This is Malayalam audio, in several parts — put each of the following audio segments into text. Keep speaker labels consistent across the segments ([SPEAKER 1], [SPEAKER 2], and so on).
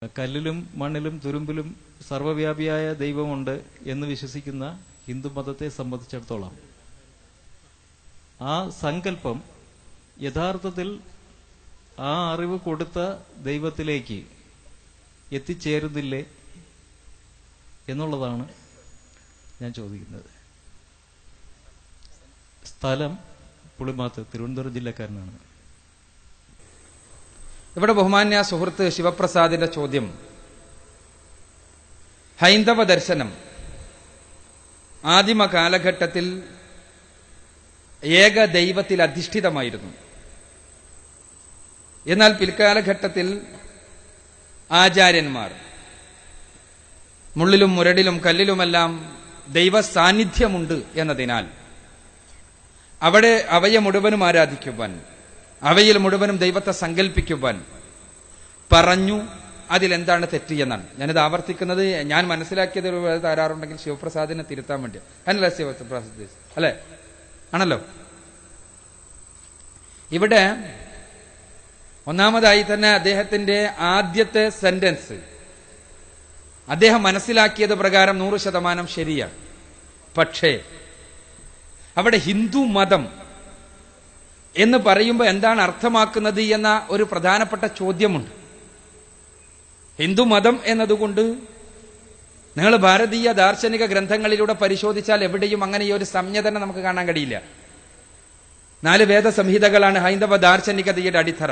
[SPEAKER 1] കല്ലിലും മണ്ണിലും തുരുമ്പിലും സർവ്വവ്യാപിയായ ദൈവമുണ്ട് എന്ന് വിശ്വസിക്കുന്ന ഹിന്ദുമതത്തെ സംബന്ധിച്ചിടത്തോളം ആ സങ്കല്പം യഥാർത്ഥത്തിൽ ആ അറിവ് കൊടുത്ത ദൈവത്തിലേക്ക് എത്തിച്ചേരുന്നില്ലേ എന്നുള്ളതാണ് ഞാൻ ചോദിക്കുന്നത്. സ്ഥലം പുളിമാത്ത്, തിരുവനന്തപുരം ജില്ലക്കാരനാണ്.
[SPEAKER 2] ഇവിടെ ബഹുമാന്യ സുഹൃത്ത് ശിവപ്രസാദിന്റെ ചോദ്യം, ഹൈന്ദവ ദർശനം ആദിമ കാലഘട്ടത്തിൽ ഏക ദൈവത്തിൽ അധിഷ്ഠിതമായിരുന്നു. എന്നാൽ പിൽക്കാലഘട്ടത്തിൽ ആചാര്യന്മാർ മുള്ളിലും മുരടിലും കല്ലിലുമെല്ലാം ദൈവ സാന്നിധ്യമുണ്ട് എന്നതിനാൽ അവയെ മുഴുവനും ആരാധിക്കുവാൻ, അവയിൽ മുഴുവനും ദൈവത്തെ സങ്കല്പിക്കുവാൻ പറഞ്ഞു. അതിലെന്താണ് തെറ്റ് എന്നാണ് ഞാനിത് ആവർത്തിക്കുന്നത്. ഞാൻ മനസ്സിലാക്കിയത് തരാറുണ്ടെങ്കിൽ ശിവപ്രസാദിനെ തിരുത്താൻ വേണ്ടി. അല്ല ശിവപ്രസാദ് അല്ലെ? ആണല്ലോ. ഇവിടെ ഒന്നാമതായി തന്നെ അദ്ദേഹത്തിന്റെ ആദ്യത്തെ സെന്റൻസ് അദ്ദേഹം മനസ്സിലാക്കിയത് പ്രകാരം 100% ശരിയാണ്. പക്ഷേ അവിടെ ഹിന്ദു മതം എന്ന് പറയുമ്പോൾ എന്താണ് അർത്ഥമാക്കുന്നത് എന്ന ഒരു പ്രധാനപ്പെട്ട ചോദ്യമുണ്ട്. ഹിന്ദു മതം എന്നതുകൊണ്ട് നിങ്ങൾ ഭാരതീയ ദാർശനിക ഗ്രന്ഥങ്ങളിലൂടെ പരിശോധിച്ചാൽ എവിടെയും അങ്ങനെ ഈ ഒരു സംജ്ഞ തന്നെ നമുക്ക് കാണാൻ കഴിയില്ല. 4 വേദസംഹിതകളാണ് ഹൈന്ദവ ദാർശനികതയുടെ അടിത്തറ.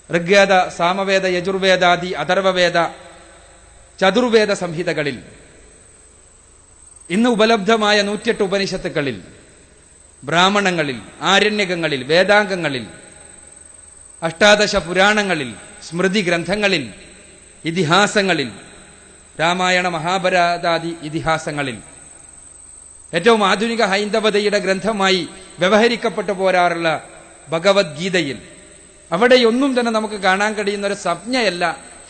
[SPEAKER 2] ഋഗ്വേദ, സാമവേദ, യജുർവേദാദി അഥർവവേദ, ചതുർവേദ സംഹിതകളിൽ ഇന്ന് ഉപലബ്ധമായ 108 ഉപനിഷത്തുക്കളിൽ, ബ്രാഹ്മണങ്ങളിൽ, ആരണ്യകങ്ങളിൽ, വേദാംഗങ്ങളിൽ, അഷ്ടാദശ പുരാണങ്ങളിൽ, സ്മൃതി ഗ്രന്ഥങ്ങളിൽ, ഇതിഹാസങ്ങളിൽ, രാമായണ മഹാഭാരതാദി ഇതിഹാസങ്ങളിൽ, ഏറ്റവും ആധുനിക ഹൈന്ദവതയുടെ ഗ്രന്ഥമായി വ്യവഹരിക്കപ്പെട്ടു പോരാറുള്ള ഭഗവത്ഗീതയിൽ അവിടെയൊന്നും തന്നെ നമുക്ക് കാണാൻ കഴിയുന്ന ഒരു സംജ്ഞയല്ല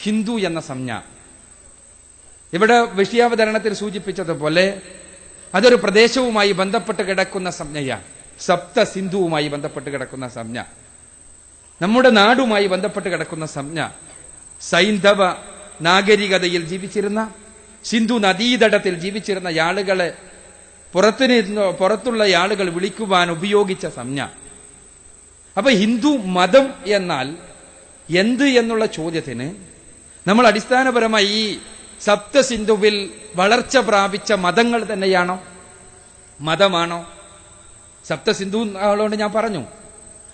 [SPEAKER 2] ഹിന്ദു എന്ന സംജ്ഞ. ഇവിടെ വിഷയാവതരണത്തിൽ സൂചിപ്പിച്ചതുപോലെ അതൊരു പ്രദേശവുമായി ബന്ധപ്പെട്ട് കിടക്കുന്ന സംജ്ഞയാണ്. സപ്ത സിന്ധുവുമായി ബന്ധപ്പെട്ട് കിടക്കുന്ന സംജ്ഞ, നമ്മുടെ നാടുമായി ബന്ധപ്പെട്ട് കിടക്കുന്ന സംജ്ഞ. സൈന്ധവ നാഗരികതയിൽ ജീവിച്ചിരുന്ന, സിന്ധു നദീതടത്തിൽ ജീവിച്ചിരുന്ന ആളുകളെ പുറത്തുള്ള ആളുകൾ വിളിക്കുവാൻ ഉപയോഗിച്ച സംജ്ഞ. അപ്പൊ ഹിന്ദു മതം എന്നാൽ എന്ത് എന്നുള്ള ചോദ്യത്തിന് നമ്മൾ അടിസ്ഥാനപരമായി ഈ സപ്തസിന്ധുവിൽ വളർച്ച പ്രാപിച്ച മതങ്ങൾ തന്നെയാണോ, മതമാണോ? സപ്തസിന്ധു കൊണ്ട് ഞാൻ പറഞ്ഞു,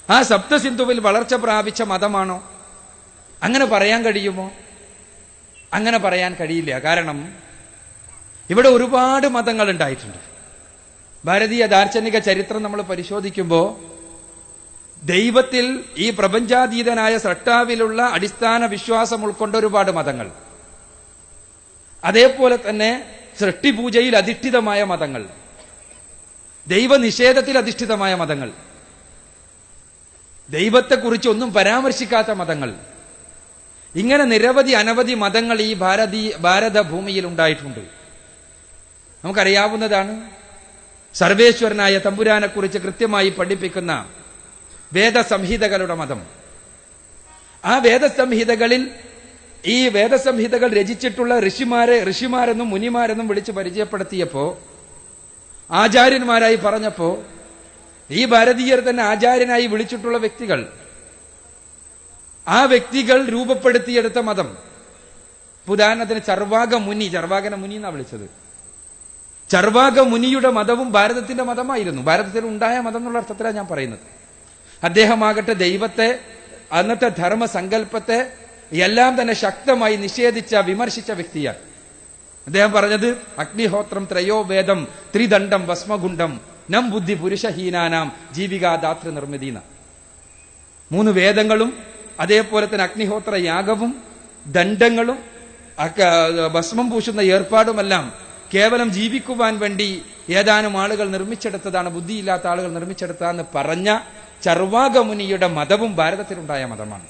[SPEAKER 2] ആ സപ്തസിന്ധുവിൽ വളർച്ച പ്രാപിച്ച മതമാണോ? അങ്ങനെ പറയാൻ കഴിയുമോ? അങ്ങനെ പറയാൻ കഴിയില്ല. കാരണം ഇവിടെ ഒരുപാട് മതങ്ങൾ ഉണ്ടായിട്ടുണ്ട്. ഭാരതീയ ദാർശനിക ചരിത്രം നമ്മൾ പരിശോധിക്കുമ്പോൾ ദൈവത്തിൽ, ഈ പ്രപഞ്ചാതീതനായ സൃഷ്ടാവിലുള്ള അടിസ്ഥാന വിശ്വാസം ഉൾക്കൊണ്ട ഒരുപാട് മതങ്ങൾ, അതേപോലെ തന്നെ സൃഷ്ടിപൂജയിൽ അധിഷ്ഠിതമായ മതങ്ങൾ, ദൈവനിഷേധത്തിൽ അധിഷ്ഠിതമായ മതങ്ങൾ, ദൈവത്തെക്കുറിച്ച് ഒന്നും പരാമർശിക്കാത്ത മതങ്ങൾ, ഇങ്ങനെ നിരവധി അനവധി മതങ്ങൾ ഈ ഭാരതഭൂമിയിൽ ഉണ്ടായിട്ടുണ്ട്. നമുക്കറിയാവുന്നതാണ് സർവേശ്വരനായ തമ്പുരാനെ കുറിച്ച് കൃത്യമായി പഠിപ്പിക്കുന്ന വേദസംഹിതകളുടെ മതം. ആ വേദസംഹിതകളിൽ, ഈ വേദസംഹിതകൾ രചിച്ചിട്ടുള്ള ഋഷിമാരെന്നും മുനിമാരെന്നും വിളിച്ച് പരിചയപ്പെടുത്തിയപ്പോ, ആചാര്യന്മാരായി പറഞ്ഞപ്പോ, ഈ ഭാരതീയർ തന്നെ ആചാര്യനായി വിളിച്ചിട്ടുള്ള വ്യക്തികൾ, ആ വ്യക്തികൾ രൂപപ്പെടുത്തിയെടുത്ത മതം. ഉദാഹരണത്തിന് ചർവാക മുനി, ചർവാകന മുനി എന്നാ വിളിച്ചത്. ചർവാക മുനിയുടെ മതവും ഭാരതത്തിന്റെ മതമായിരുന്നു. ഭാരതത്തിൽ ഉണ്ടായ മതം എന്നുള്ള അർത്ഥത്തിലാണ് ഞാൻ പറയുന്നത്. അദ്ദേഹമാകട്ടെ ദൈവത്തെ, അന്നത്തെ ധർമ്മസങ്കല്പത്തെ എല്ലാം തന്നെ ശക്തമായി നിഷേധിച്ച, വിമർശിച്ച വ്യക്തിയാണ്. അദ്ദേഹം പറഞ്ഞത് അഗ്നിഹോത്രം ത്രയോ വേദം ത്രിദണ്ഡം ഭസ്മഗുണ്ഡം നം ബുദ്ധി പുരുഷഹീനാനാം ജീവികാദാതൃ നിർമ്മിതീന. 3 വേദങ്ങളും അതേപോലെ തന്നെ അഗ്നിഹോത്ര യാഗവും ദണ്ഡങ്ങളും ഭസ്മം പൂശുന്ന ഏർപ്പാടുമെല്ലാം കേവലം ജീവിക്കുവാൻ വേണ്ടി ഏതാനും ആളുകൾ നിർമ്മിച്ചെടുത്തതാണ്, ബുദ്ധിയില്ലാത്ത ആളുകൾ നിർമ്മിച്ചെടുത്തതാണെന്ന് പറഞ്ഞ ചർവാകമുനിയുടെ മതവും ഭാരതത്തിലുണ്ടായ മതമാണ്.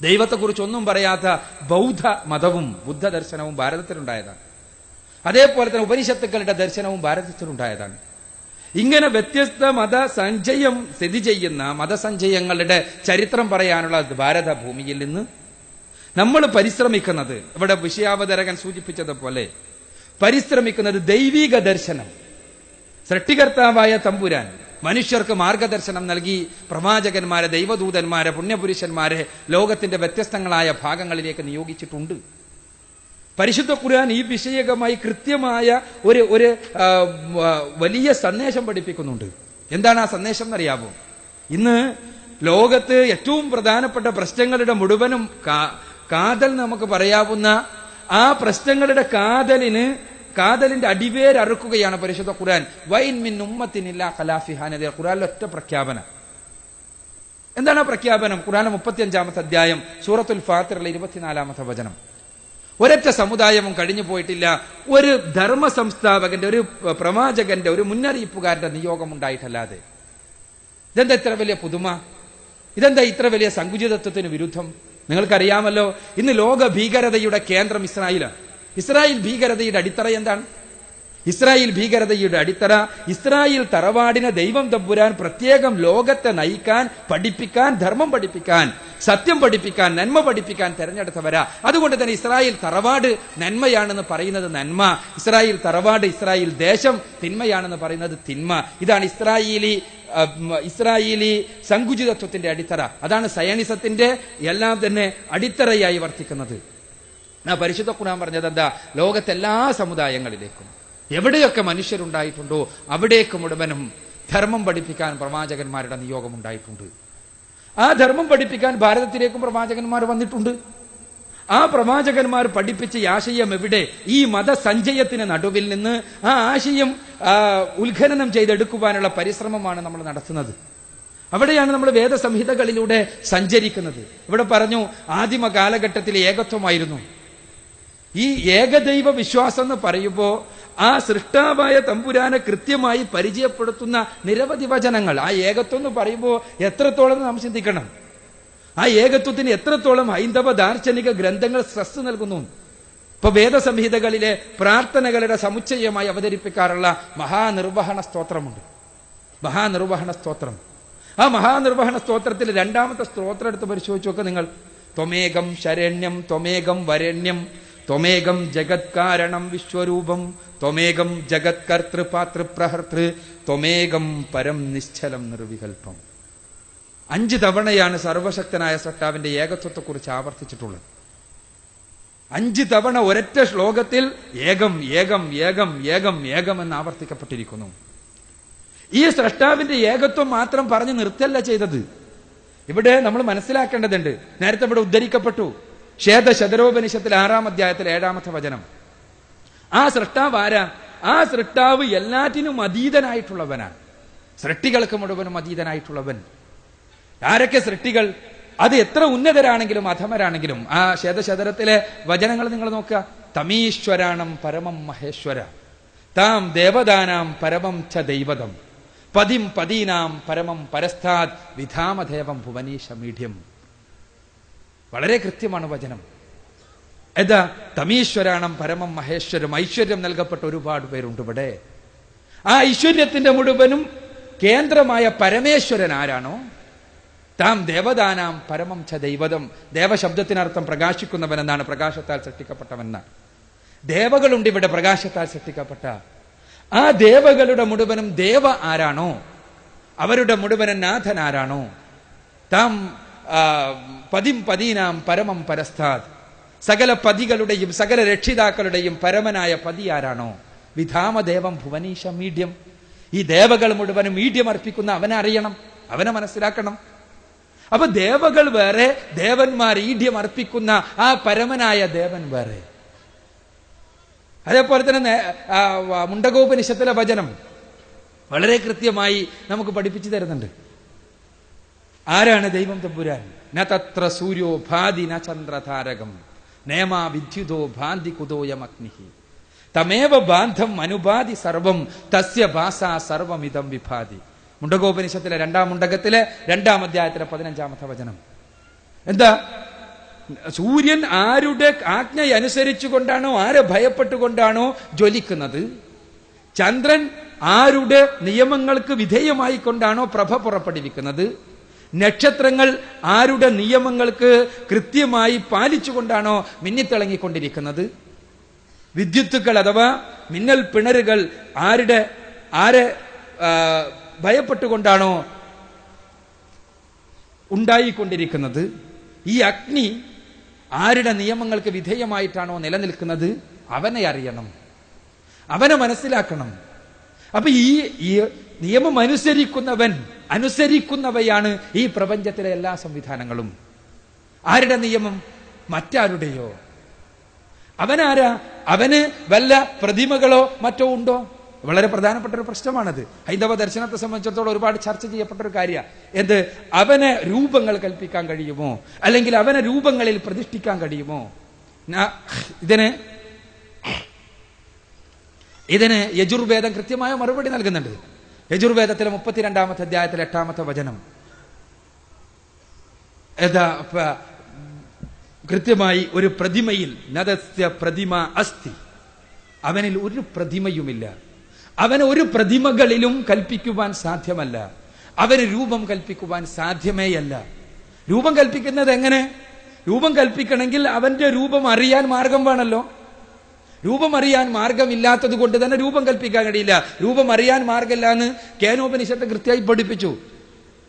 [SPEAKER 2] ദൈവത്തെക്കുറിച്ചൊന്നും പറയാത്ത ബൗദ്ധ മതവും ബുദ്ധ ദർശനവും ഭാരതത്തിലുണ്ടായതാണ്. അതേപോലെ തന്നെ ഉപനിഷത്തുക്കളുടെ ദർശനവും ഭാരതത്തിലുണ്ടായതാണ്. ഇങ്ങനെ വ്യത്യസ്ത മതസഞ്ചയം സ്ഥിതി ചെയ്യുന്ന മതസഞ്ചയങ്ങളുടെ ചരിത്രം പറയാനുള്ള ഭാരതഭൂമിയിൽ നിന്ന് നമ്മൾ പരിശ്രമിക്കുന്നത്, ഇവിടെ വിഷയാവതരകൻ സൂചിപ്പിച്ചതുപോലെ പരിശ്രമിക്കുന്നത് ദൈവിക ദർശനം. സൃഷ്ടികർത്താവായ തമ്പുരാൻ മനുഷ്യർക്ക് മാർഗദർശനം നൽകി പ്രവാചകന്മാരെ, ദൈവദൂതന്മാരെ, പുണ്യപുരുഷന്മാരെ ലോകത്തിന്റെ വ്യത്യസ്തങ്ങളായ ഭാഗങ്ങളിലേക്ക് നിയോഗിച്ചിട്ടുണ്ട്. പരിശുദ്ധ ഖുർആൻ ഈ വിഷയകമായി കൃത്യമായ ഒരു വലിയ സന്ദേശം പഠിപ്പിക്കുന്നുണ്ട്. എന്താണ് ആ സന്ദേശം എന്നറിയാമോ? ഇന്ന് ലോകത്ത് ഏറ്റവും പ്രധാനപ്പെട്ട പ്രശ്നങ്ങളുടെ മുഴുവനും കാതൽ നമുക്ക് പറയാവുന്ന ആ പ്രശ്നങ്ങളുടെ കാതലിന്റെ അടിവേരറുക്കുകയാണ് പരിശുദ്ധ ഖുർആൻ. വൈൻ മിൻ ഉമ്മത്തിനില്ല ഖലാഫിഹാനദ. ഖുർആനിലെ ഒറ്റ പ്രഖ്യാപനം. എന്താണ് ആ പ്രഖ്യാപനം? ഖുർആനിലെ 35-ാമത്തെ അധ്യായം സൂറത്തുൽ ഫാത്തിറിലെ 24-ാമത്തെ വചനം. ഒരൊറ്റ സമുദായവും കഴിഞ്ഞു പോയിട്ടില്ല ഒരു ധർമ്മ സംസ്ഥാപകന്റെ, ഒരു പ്രവാചകന്റെ, ഒരു മുന്നറിയിപ്പുകാരന്റെ നിയോഗം ഉണ്ടായിട്ടല്ലാതെ. ഇതെന്താ ഇത്ര വലിയ പുതുമ? ഇതെന്താ ഇത്ര വലിയ സങ്കുചിതത്വത്തിന് വിരുദ്ധം? നിങ്ങൾക്കറിയാമല്ലോ, ഇന്ന് ലോക ഭീകരതയുടെ കേന്ദ്രം ഇസ്രായേലാണ്. ഇസ്രായേൽ ഭീകരതയുടെ അടിത്തറ എന്താണ്? ഇസ്രായേൽ ഭീകരതയുടെ അടിത്തറ ഇസ്രായേൽ തറവാടിനെ ദൈവം തമ്പുരാൻ പ്രത്യേകം ലോകത്തെ നയിക്കാൻ, പഠിപ്പിക്കാൻ, ധർമ്മം പഠിപ്പിക്കാൻ, സത്യം പഠിപ്പിക്കാൻ, നന്മ പഠിപ്പിക്കാൻ തെരഞ്ഞെടുത്തവരാ. അതുകൊണ്ട് തന്നെ ഇസ്രായേൽ തറവാട് നന്മയാണെന്ന് പറയുന്നത് നന്മ, ഇസ്രായേൽ തറവാട്, ഇസ്രായേൽ ദേശം തിന്മയാണെന്ന് പറയുന്നത് തിന്മ. ഇതാണ് ഇസ്രായേലി സങ്കുചിതത്വത്തിന്റെ അടിത്തറ. അതാണ് സയനിസത്തിന്റെ എല്ലാം തന്നെ അടിത്തറയായി വർത്തിക്കുന്നത്. പരിശുദ്ധ ഖുർആൻ പറഞ്ഞത് എന്താ? ലോകത്തെല്ലാ സമുദായങ്ങളിലേക്കും എവിടെയൊക്കെ മനുഷ്യരുണ്ടായിട്ടുണ്ടോ അവിടേക്ക് മുഴുവനും ധർമ്മം പഠിപ്പിക്കാൻ പ്രവാചകന്മാരുടെ നിയോഗം ഉണ്ടായിട്ടുണ്ട്. ആ ധർമ്മം പഠിപ്പിക്കാൻ ഭാരതത്തിലേക്കും പ്രവാചകന്മാർ വന്നിട്ടുണ്ട്. ആ പ്രവാചകന്മാർ പഠിപ്പിച്ച ആശയം എവിടെ? ഈ മതസഞ്ചയത്തിന് നടുവിൽ നിന്ന് ആ ആശയം ഉത്ഖനനം ചെയ്തെടുക്കുവാനുള്ള പരിശ്രമമാണ് നമ്മൾ നടത്തുന്നത്. അവിടെയാണ് നമ്മൾ വേദസംഹിതകളിലൂടെ സഞ്ചരിക്കുന്നത്. ഇവിടെ പറഞ്ഞു ആദിമ കാലഘട്ടത്തിൽ ഏകത്വമായിരുന്നു. ഈ ഏകദൈവ വിശ്വാസം എന്ന് പറയുമ്പോൾ ആ സൃഷ്ടാവായ തമ്പുരാനെ കൃത്യമായി പരിചയപ്പെടുത്തുന്ന നിരവധി വചനങ്ങൾ. ആ ഏകത്വം എന്ന് പറയുമ്പോൾ എത്രത്തോളം നാം ചിന്തിക്കണം, ആ ഏകത്വത്തിന് എത്രത്തോളം ഹൈന്ദവ ദാർശനിക ഗ്രന്ഥങ്ങൾ സ്ട്രെസ് നൽകുന്നു. ഇപ്പൊ വേദസംഹിതകളിലെ പ്രാർത്ഥനകളുടെ സമുച്ചയമായി അവതരിപ്പിക്കാറുള്ള മഹാനിർവഹണ സ്തോത്രമുണ്ട്. മഹാനിർവഹണ സ്തോത്രം. ആ മഹാനിർവഹണ സ്തോത്രത്തിൽ 2-ാമത്തെ സ്തോത്രം എടുത്ത് പരിശോധിച്ചു നോക്കുക നിങ്ങൾ. ത്വമേകം ശരണ്യം ത്വമേകം വരണ്യം ത്വമേകം ജഗത്കാരണം വിശ്വരൂപം ത്വമേകം ജഗത്കർത്തൃപാതൃപ്രഹർത്തൃ ത്വമേകം പരം നിശ്ചലം നിർവികൽപ്പം. 5 തവണയാണ് സർവശക്തനായ സൃഷ്ടാവിന്റെ ഏകത്വത്തെക്കുറിച്ച് ആവർത്തിച്ചിട്ടുള്ളത്. 5 തവണ ഒരൊറ്റ ശ്ലോകത്തിൽ ഏകം ഏകം ഏകം ഏകം ഏകം എന്ന് ആവർത്തിക്കപ്പെട്ടിരിക്കുന്നു. ഈ സൃഷ്ടാവിന്റെ ഏകത്വം മാത്രം പറഞ്ഞു നിർത്തല്ല ചെയ്തത്. ഇവിടെ നമ്മൾ മനസ്സിലാക്കേണ്ടതുണ്ട്. നേരത്തെ ഇവിടെ ഉദ്ധരിക്കപ്പെട്ടു ശതരോപനിഷത്തിൽ 6-ാം അധ്യായത്തിൽ 7-ാമത്തെ വചനം. ആ സൃഷ്ടാവ് ആരാ? ആ സൃഷ്ടാവ് എല്ലാറ്റിനും അതീതനായിട്ടുള്ളവനാണ്. സൃഷ്ടികൾക്ക് മുഴുവനും അതീതനായിട്ടുള്ളവൻ. ആരൊക്കെ സൃഷ്ടികൾ? അത് എത്ര ഉന്നതരാണെങ്കിലും അധമരാണെങ്കിലും. ആ ശതരത്തിലെ വചനങ്ങൾ നിങ്ങൾ നോക്കുക. തമീശ്വരാണം പരമം മഹേശ്വര താം ദേവദാനാം പരമം ച ദൈവതം പതിം പദീനാം പരമം പരസ്ഥാത് വിധാമദേവം ഭുവനീശ മീഢ്യം. വളരെ കൃത്യമാണ് വചനം. എന്താ? തമീശ്വരാണം പരമം മഹേശ്വരം. ഐശ്വര്യം നൽകപ്പെട്ട ഒരുപാട് പേരുണ്ട് ഇവിടെ. ആ ഐശ്വര്യത്തിന്റെ മുഴുവനും കേന്ദ്രമായ പരമേശ്വരൻ ആരാണോ? താം ദേവദാനാം പരമം ച ദൈവതം. ദേവശബ്ദത്തിനർത്ഥം പ്രകാശിക്കുന്നവൻ എന്നാണ്. പ്രകാശത്താൽ സൃഷ്ടിക്കപ്പെട്ടവൻ. ദേവകളുണ്ട് ഇവിടെ, പ്രകാശത്താൽ സൃഷ്ടിക്കപ്പെട്ട. ആ ദേവകളുടെ മുഴുവനും ദേവ ആരാണോ അവരുടെ മുഴുവനും നാഥൻ ആരാണോ? താം പതിം പദീനാം പരമം പരസ്ഥാത്. സകല പതികളുടെയും സകല രക്ഷിതാക്കളുടെയും പരമനായ പതി ആരാണോ? വിധാമദേവം ഭുവനീശ മീഢ്യം. ഈ ദേവകൾ മുഴുവനും മീഢ്യം അർപ്പിക്കുന്ന അവനെ അറിയണം, അവനെ മനസ്സിലാക്കണം. അപ്പൊ ദേവകൾ വേറെ, ദേവന്മാർ ഈഢ്യം അർപ്പിക്കുന്ന ആ പരമനായ ദേവൻ വേറെ. അതേപോലെ തന്നെ മുണ്ടകോപനിഷത്തിലെ വചനം വളരെ കൃത്യമായി നമുക്ക് പഠിപ്പിച്ചു തരുന്നുണ്ട്. ആരാണ് ദൈവം തമ്പുരാൻ? ന തത്ര സൂര്യോ ഭാതി ന ചന്ദ്രതാരകം നേമാ വിദ്യുതോ ഭാന്തി കുതോയമഗ്നിഹി തമേവ ബാന്ധം അനുപാതി സർവം തസ്യ ഭാസ സർവമിതം വിഭാതി. മുണ്ടകോപനിഷത്തിലെ 2-ാം മുണ്ടകത്തിലെ 2-ാം അധ്യായത്തിലെ 15-ാമത്തെ വചനം. എന്താ? സൂര്യൻ ആരുടെ ആജ്ഞയനുസരിച്ചുകൊണ്ടാണോ, ആരെ ഭയപ്പെട്ടുകൊണ്ടാണോ ജ്വലിക്കുന്നത്, ചന്ദ്രൻ ആരുടെ നിയമങ്ങൾക്ക് വിധേയമായി കൊണ്ടാണോ പ്രഭ പുറപ്പെടുവിക്കുന്നത്, നക്ഷത്രങ്ങൾ ആരുടെ നിയമങ്ങൾക്ക് കൃത്യമായി പാലിച്ചുകൊണ്ടാണോ മിന്നിത്തിളങ്ങിക്കൊണ്ടിരിക്കുന്നത്? വിദ്യുത്തുക്കൾ അഥവാ മിന്നൽ പിണരുകൾ ആരെ ഭയപ്പെട്ടുകൊണ്ടാണോ ഉണ്ടായിക്കൊണ്ടിരിക്കുന്നത്? ഈ അഗ്നി ആരുടെ നിയമങ്ങൾക്ക് വിധേയമായിട്ടാണോ നിലനിൽക്കുന്നത്? അവനെ അറിയണം, അവനെ മനസ്സിലാക്കണം. അപ്പൊ ഈ നിയമം അനുസരിക്കുന്നവയാണ് ഈ പ്രപഞ്ചത്തിലെ എല്ലാ സംവിധാനങ്ങളും. ആരുടെ നിയമം? മറ്റാരുടെയോ? അവനാരാ? അവന് വല്ല പ്രതിമകളോ മറ്റോ ഉണ്ടോ? വളരെ പ്രധാനപ്പെട്ട ഒരു പ്രശ്നമാണത്. ഹൈന്ദവ ദർശനത്തെ സംബന്ധിച്ചിടത്തോളം ഒരുപാട് ചർച്ച ചെയ്യപ്പെട്ട ഒരു കാര്യ. എന്ത്? അവന് രൂപങ്ങൾ കൽപ്പിക്കാൻ കഴിയുമോ, അല്ലെങ്കിൽ അവനെ രൂപങ്ങളിൽ പ്രതിഷ്ഠിക്കാൻ കഴിയുമോ? ഇതിന് യജുർവേദം കൃത്യമായ മറുപടി നൽകുന്നുണ്ട്. യജുർവേദത്തിലെ 32-ാമത്തെ അധ്യായത്തിലെ 8-ാമത്തെ വചനം കൃത്യമായി ഒരു പ്രതിമയിൽ നദസ്യ പ്രതിമ അസ്തി, അവനിൽ ഒരു പ്രതിമയുമില്ല, അവന് ഒരു പ്രതിമകളിലും കൽപ്പിക്കുവാൻ സാധ്യമല്ല, അവന് രൂപം കൽപ്പിക്കുവാൻ സാധ്യമേയല്ല. രൂപം കൽപ്പിക്കുന്നത് എങ്ങനെ? രൂപം കൽപ്പിക്കണമെങ്കിൽ അവന്റെ രൂപം അറിയാൻ മാർഗം വേണമല്ലോ. രൂപം അറിയാൻ മാർഗമില്ലാത്തത് കൊണ്ട് തന്നെ രൂപം കൽപ്പിക്കാൻ കഴിയില്ല. രൂപം അറിയാൻ മാർഗമില്ല എന്ന് കേനോപനിഷത്ത് കൃത്യമായി പഠിപ്പിച്ചു.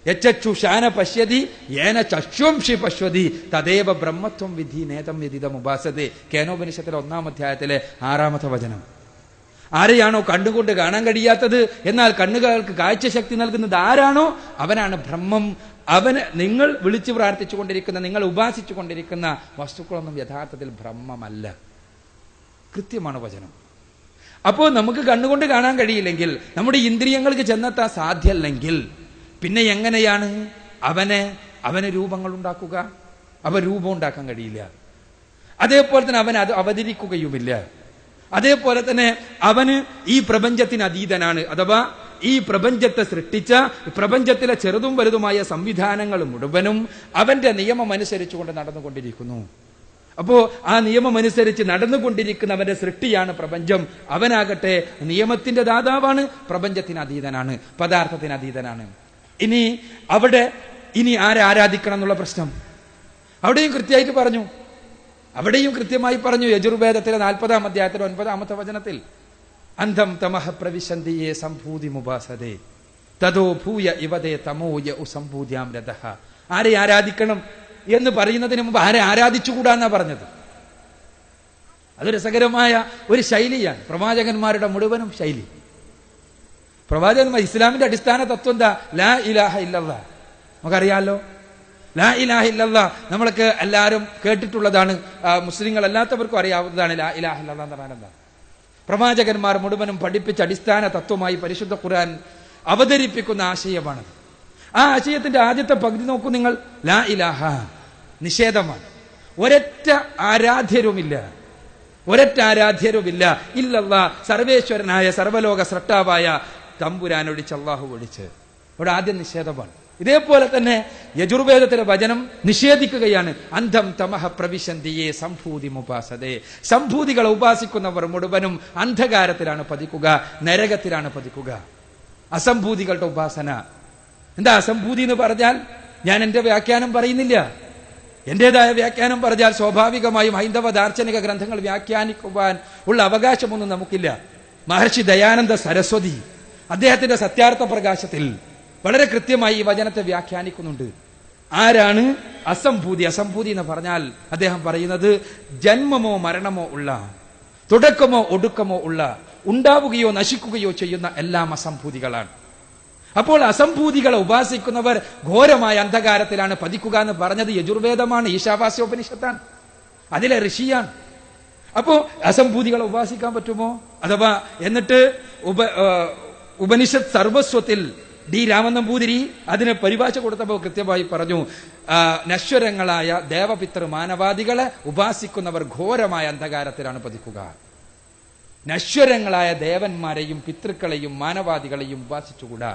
[SPEAKER 2] യച്ചുഷാന പശ്യതി ഏന ചക്ഷുംഷി പശ്വതി തദേവ ബ്രഹ്മത്വം വിധി നേതം യതിദം ഉപാസതേ. കേനോപനിഷത്തിലെ 1-ാം അധ്യായത്തിലെ 6-ാമത്തെ വചനം. ആരെയാണോ കണ്ണുകൊണ്ട് കാണാൻ കഴിയാത്തത്, എന്നാൽ കണ്ണുകൾക്ക് കാഴ്ചശക്തി നൽകുന്നത് ആരാണോ അവനാണ് ബ്രഹ്മം. അവന് നിങ്ങൾ വിളിച്ചു പ്രാർത്ഥിച്ചു കൊണ്ടിരിക്കുന്ന, നിങ്ങൾ ഉപാസിച്ചു കൊണ്ടിരിക്കുന്ന വസ്തുക്കളൊന്നും യഥാർത്ഥത്തിൽ ബ്രഹ്മമല്ല. കൃത്യമാണ് വചനം. അപ്പോൾ നമുക്ക് കണ്ണുകൊണ്ട് കാണാൻ കഴിയില്ലെങ്കിൽ, നമ്മുടെ ഇന്ദ്രിയങ്ങൾക്ക് ചെന്നെത്താൻ സാധ്യമല്ലെങ്കിൽ പിന്നെ എങ്ങനെയാണ് അവന് രൂപങ്ങൾ ഉണ്ടാക്കുക? രൂപം ഉണ്ടാക്കാൻ കഴിയില്ല. അതേപോലെ തന്നെ അവൻ അത് അവതരിക്കുകയുമില്ല. അതേപോലെ തന്നെ അവന് ഈ പ്രപഞ്ചത്തിന് അതീതനാണ്. അഥവാ ഈ പ്രപഞ്ചത്തെ സൃഷ്ടിച്ച പ്രപഞ്ചത്തിലെ ചെറുതും വലുതുമായ സംവിധാനങ്ങൾ മുഴുവനും അവന്റെ നിയമം അനുസരിച്ചുകൊണ്ട് നടന്നുകൊണ്ടിരിക്കുന്നു. അപ്പോ ആ നിയമം അനുസരിച്ച് നടന്നുകൊണ്ടിരിക്കുന്നവന്റെ സൃഷ്ടിയാണ് പ്രപഞ്ചം. അവനാകട്ടെ നിയമത്തിന്റെ ദാതാവാണ്, പ്രപഞ്ചത്തിന് അതീതനാണ്, പദാർത്ഥത്തിന് അതീതനാണ്. ഇനി ആരെ ആരാധിക്കണം എന്നുള്ള പ്രശ്നം അവിടെയും കൃത്യമായി പറഞ്ഞു. യജുർവേദത്തിലെ 40-ാം അധ്യായത്തിലെ 9-ാമത്തെ വചനത്തിൽ അന്ധം തമഹ പ്രവിശന്തിയെ സംഭൂതി മുപാസതേ തതോ ഭൂയ ഇവതേ തമോയ ഉസംഭൂതിയാം രഥഃ. ആരെ ആരാധിക്കണം എന്ന് പറയുന്നതിന് മുമ്പ് ആരെ ആരാധിച്ചുകൂടാന്നാ പറഞ്ഞത്. അത് രസകരമായ ഒരു ശൈലിയാണ്, പ്രവാചകന്മാരുടെ മുഴുവനും ശൈലി. പ്രവാചകന്മാർ ഇസ്ലാമിന്റെ അടിസ്ഥാന തത്വം എന്താ? ലാ ഇലാഹ ഇല്ലല്ലാഹ്. നമുക്കറിയാലോ, ലാ ഇലാഹ ഇല്ലല്ലാഹ് നമ്മൾക്ക് എല്ലാവരും കേട്ടിട്ടുള്ളതാണ്, മുസ്ലിങ്ങൾ അല്ലാത്തവർക്കും അറിയാവുന്നതാണ്. ലാ ഇലാഹ ഇല്ലല്ലാഹ് എന്ന് പറഞ്ഞാൽ എന്താ? പ്രവാചകന്മാർ മുഴുവനും പഠിപ്പിച്ച അടിസ്ഥാന തത്വമായി പരിശുദ്ധ ഖുർആൻ അവതരിപ്പിക്കുന്ന ആശയമാണത്. ആ ആശയത്തിന്റെ ആദ്യത്തെ പകുതി നോക്കൂ നിങ്ങൾ. ലാ ഇലാഹ നിഷേധമാണ്. ഒരൊറ്റ ആരാധ്യരുമില്ല ഇല്ലല്ലാഹ്, സർവേശ്വരനായ സർവലോക സൃഷ്ടാവായ തമ്പുരാനൊഴിച്ച്, അള്ളാഹു ഒഴിച്ച്. ഇവിടെ ആദ്യം നിഷേധമാണ്. ഇതേപോലെ തന്നെ യജുർവേദത്തിലെ വചനം നിഷേധിക്കുകയാണ്. അന്ധം തമഹ പ്രവിശന്തിയെ സംഭൂതി മുപാസതേ. സംഭൂതികളെ ഉപാസിക്കുന്നവർ മുഴുവനും അന്ധകാരത്തിലാണ് പതിക്കുക, നരകത്തിലാണ് പതിക്കുക. അസംഭൂതികളുടെ ഉപാസന എന്താ? അസംഭൂതി എന്ന് പറഞ്ഞാൽ ഞാൻ എന്റെ വ്യാഖ്യാനം പറയുന്നില്ല, എന്റേതായ വ്യാഖ്യാനം പറഞ്ഞാൽ സ്വാഭാവികമായും ഹൈന്ദവ ദാർശനിക ഗ്രന്ഥങ്ങൾ വ്യാഖ്യാനിക്കുവാൻ ഉള്ള അവകാശമൊന്നും നമുക്കില്ല. മഹർഷി ദയാനന്ദ സരസ്വതി അദ്ദേഹത്തിന്റെ സത്യാർത്ഥ പ്രകാശത്തിൽ വളരെ കൃത്യമായി ഈ വചനത്തെ വ്യാഖ്യാനിക്കുന്നുണ്ട്. ആരാണ് അസംഭൂതി എന്ന് പറഞ്ഞാൽ അദ്ദേഹം പറയുന്നത് ജന്മമോ മരണമോ ഉള്ള, തുടക്കമോ ഒടുക്കമോ ഉള്ള, ഉണ്ടാവുകയോ നശിക്കുകയോ ചെയ്യുന്ന എല്ലാം അസംഭൂതികളാണ്. അപ്പോൾ അസംഭൂതികളെ ഉപാസിക്കുന്നവർ ഘോരമായ അന്ധകാരത്തിലാണ് പതിക്കുക എന്ന് പറഞ്ഞത് യജുർവേദമാണ്, ഈശാവാസ്യോപനിഷത്താണ്, അതിലെ ഋഷിയാണ്. അപ്പോ അസംഭൂതികളെ ഉപാസിക്കാൻ പറ്റുമോ? അഥവാ എന്നിട്ട് ഉപനിഷത്ത് സർവസ്വത്തിൽ ഡി രാമനമ്പൂതിരി അതിന് പരിഭാഷ കൊടുത്തപ്പോൾ കൃത്യമായി പറഞ്ഞു, നശ്വരങ്ങളായ ദേവപിതൃ മാനവാദികളെ ഉപാസിക്കുന്നവർ ഘോരമായ അന്ധകാരത്തിലാണ് പതിക്കുക. നശ്വരങ്ങളായ ദേവന്മാരെയും പിതൃക്കളെയും മാനവാദികളെയും ഉപാസിച്ചുകൂടാ.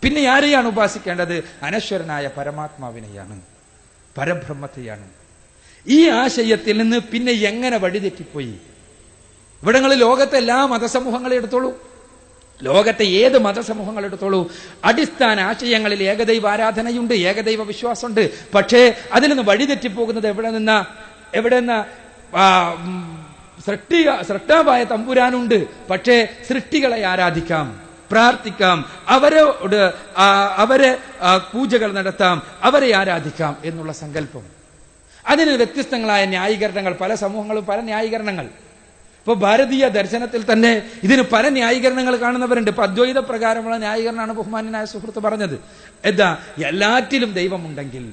[SPEAKER 2] പിന്നെ ആരെയാണ് ഉപാസിക്കേണ്ടത്? അനശ്വരനായ പരമാത്മാവിനെയാണ്, പരബ്രഹ്മത്തെയാണ്. ഈ ആശയത്തിൽ നിന്ന് പിന്നെ എങ്ങനെ വഴിതെറ്റിപ്പോയി? ഇവിടങ്ങളിൽ ലോകത്തെ എല്ലാ മതസമൂഹങ്ങളെ എടുത്തോളൂ. ലോകത്തെ ഏത് മതസമൂഹങ്ങൾ എടുത്തോളൂ, അടിസ്ഥാന ആശയങ്ങളിൽ ഏകദൈവ ആരാധനയുണ്ട്, ഏകദൈവ വിശ്വാസമുണ്ട്. പക്ഷേ അതിൽ നിന്ന് വഴിതെറ്റിപ്പോകുന്നത് എവിടെ നിന്ന സൃഷ്ടാവായ തമ്പുരാനുണ്ട്. പക്ഷേ സൃഷ്ടികളെ ആരാധിക്കാം, പ്രാർത്ഥിക്കാം, അവരെ പൂജകൾ നടത്താം, അവരെ ആരാധിക്കാം എന്നുള്ള സങ്കല്പം. അതിന് വ്യത്യസ്തങ്ങളായ ന്യായീകരണങ്ങൾ, പല സമൂഹങ്ങളും പല ന്യായീകരണങ്ങൾ. ഇപ്പൊ ഭാരതീയ ദർശനത്തിൽ തന്നെ ഇതിന് പല ന്യായീകരണങ്ങൾ കാണുന്നവരുണ്ട്. ഇപ്പൊ അദ്വൈത പ്രകാരമുള്ള ന്യായീകരണമാണ് ബഹുമാന്യനായ സുഹൃത്ത് പറഞ്ഞത്. എന്താ? എല്ലാറ്റിലും ദൈവമുണ്ടെങ്കിൽ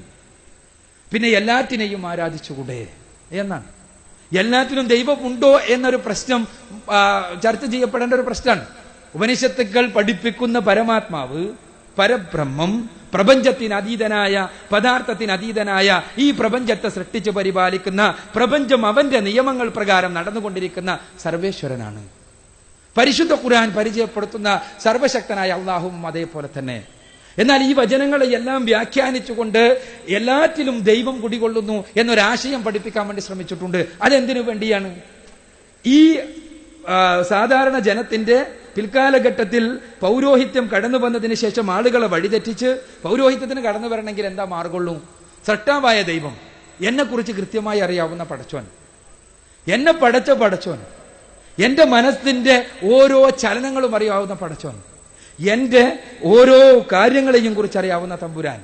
[SPEAKER 2] പിന്നെ എല്ലാറ്റിനെയും ആരാധിച്ചുകൂടെ എന്നാണ്. എല്ലാറ്റിനും ദൈവമുണ്ടോ എന്നൊരു പ്രശ്നം ചർച്ച ചെയ്യപ്പെടേണ്ട ഒരു പ്രശ്നമാണ്. ഉപനിഷത്തുക്കൾ പഠിപ്പിക്കുന്ന പരമാത്മാവ്, പരബ്രഹ്മം, പ്രപഞ്ചത്തിനതീതനായ, പദാർത്ഥത്തിനതീതനായ ഈ പ്രപഞ്ചത്തെ സൃഷ്ടിച്ചു പരിപാലിക്കുന്ന, പ്രപഞ്ചം അവന്റെ നിയമങ്ങൾ പ്രകാരം നടന്നുകൊണ്ടിരിക്കുന്ന സർവേശ്വരനാണ്. പരിശുദ്ധ ഖുർആൻ പരിചയപ്പെടുത്തുന്ന സർവശക്തനായ അള്ളാഹുവും അതേപോലെ തന്നെ. എന്നാൽ ഈ വചനങ്ങളെ എല്ലാം വ്യാഖ്യാനിച്ചുകൊണ്ട് എല്ലാറ്റിലും ദൈവം കുടികൊള്ളുന്നു എന്നൊരാശയം പഠിപ്പിക്കാൻ വേണ്ടി ശ്രമിച്ചിട്ടുണ്ട്. അതെന്തിനു വേണ്ടിയാണ്? ഈ സാധാരണ ജനത്തിന്റെ പിൽക്കാലഘട്ടത്തിൽ പൗരോഹിത്യം കടന്നു വന്നതിന് ശേഷം ആളുകളെ വഴിതെറ്റിച്ച് പൗരോഹിത്യത്തിന് കടന്നു വരണമെങ്കിൽ എന്താ മാർഗമുള്ളൂ? സൃഷ്ടാവായ ദൈവം, എന്നെക്കുറിച്ച് കൃത്യമായി അറിയാവുന്ന പടച്ചോൻ, എന്നെ പടച്ച പടച്ചോൻ, എന്റെ മനസ്സിന്റെ ഓരോ ചലനങ്ങളും അറിയാവുന്ന പടച്ചോൻ, എന്റെ ഓരോ കാര്യങ്ങളെയും കുറിച്ച് അറിയാവുന്ന തമ്പുരാൻ,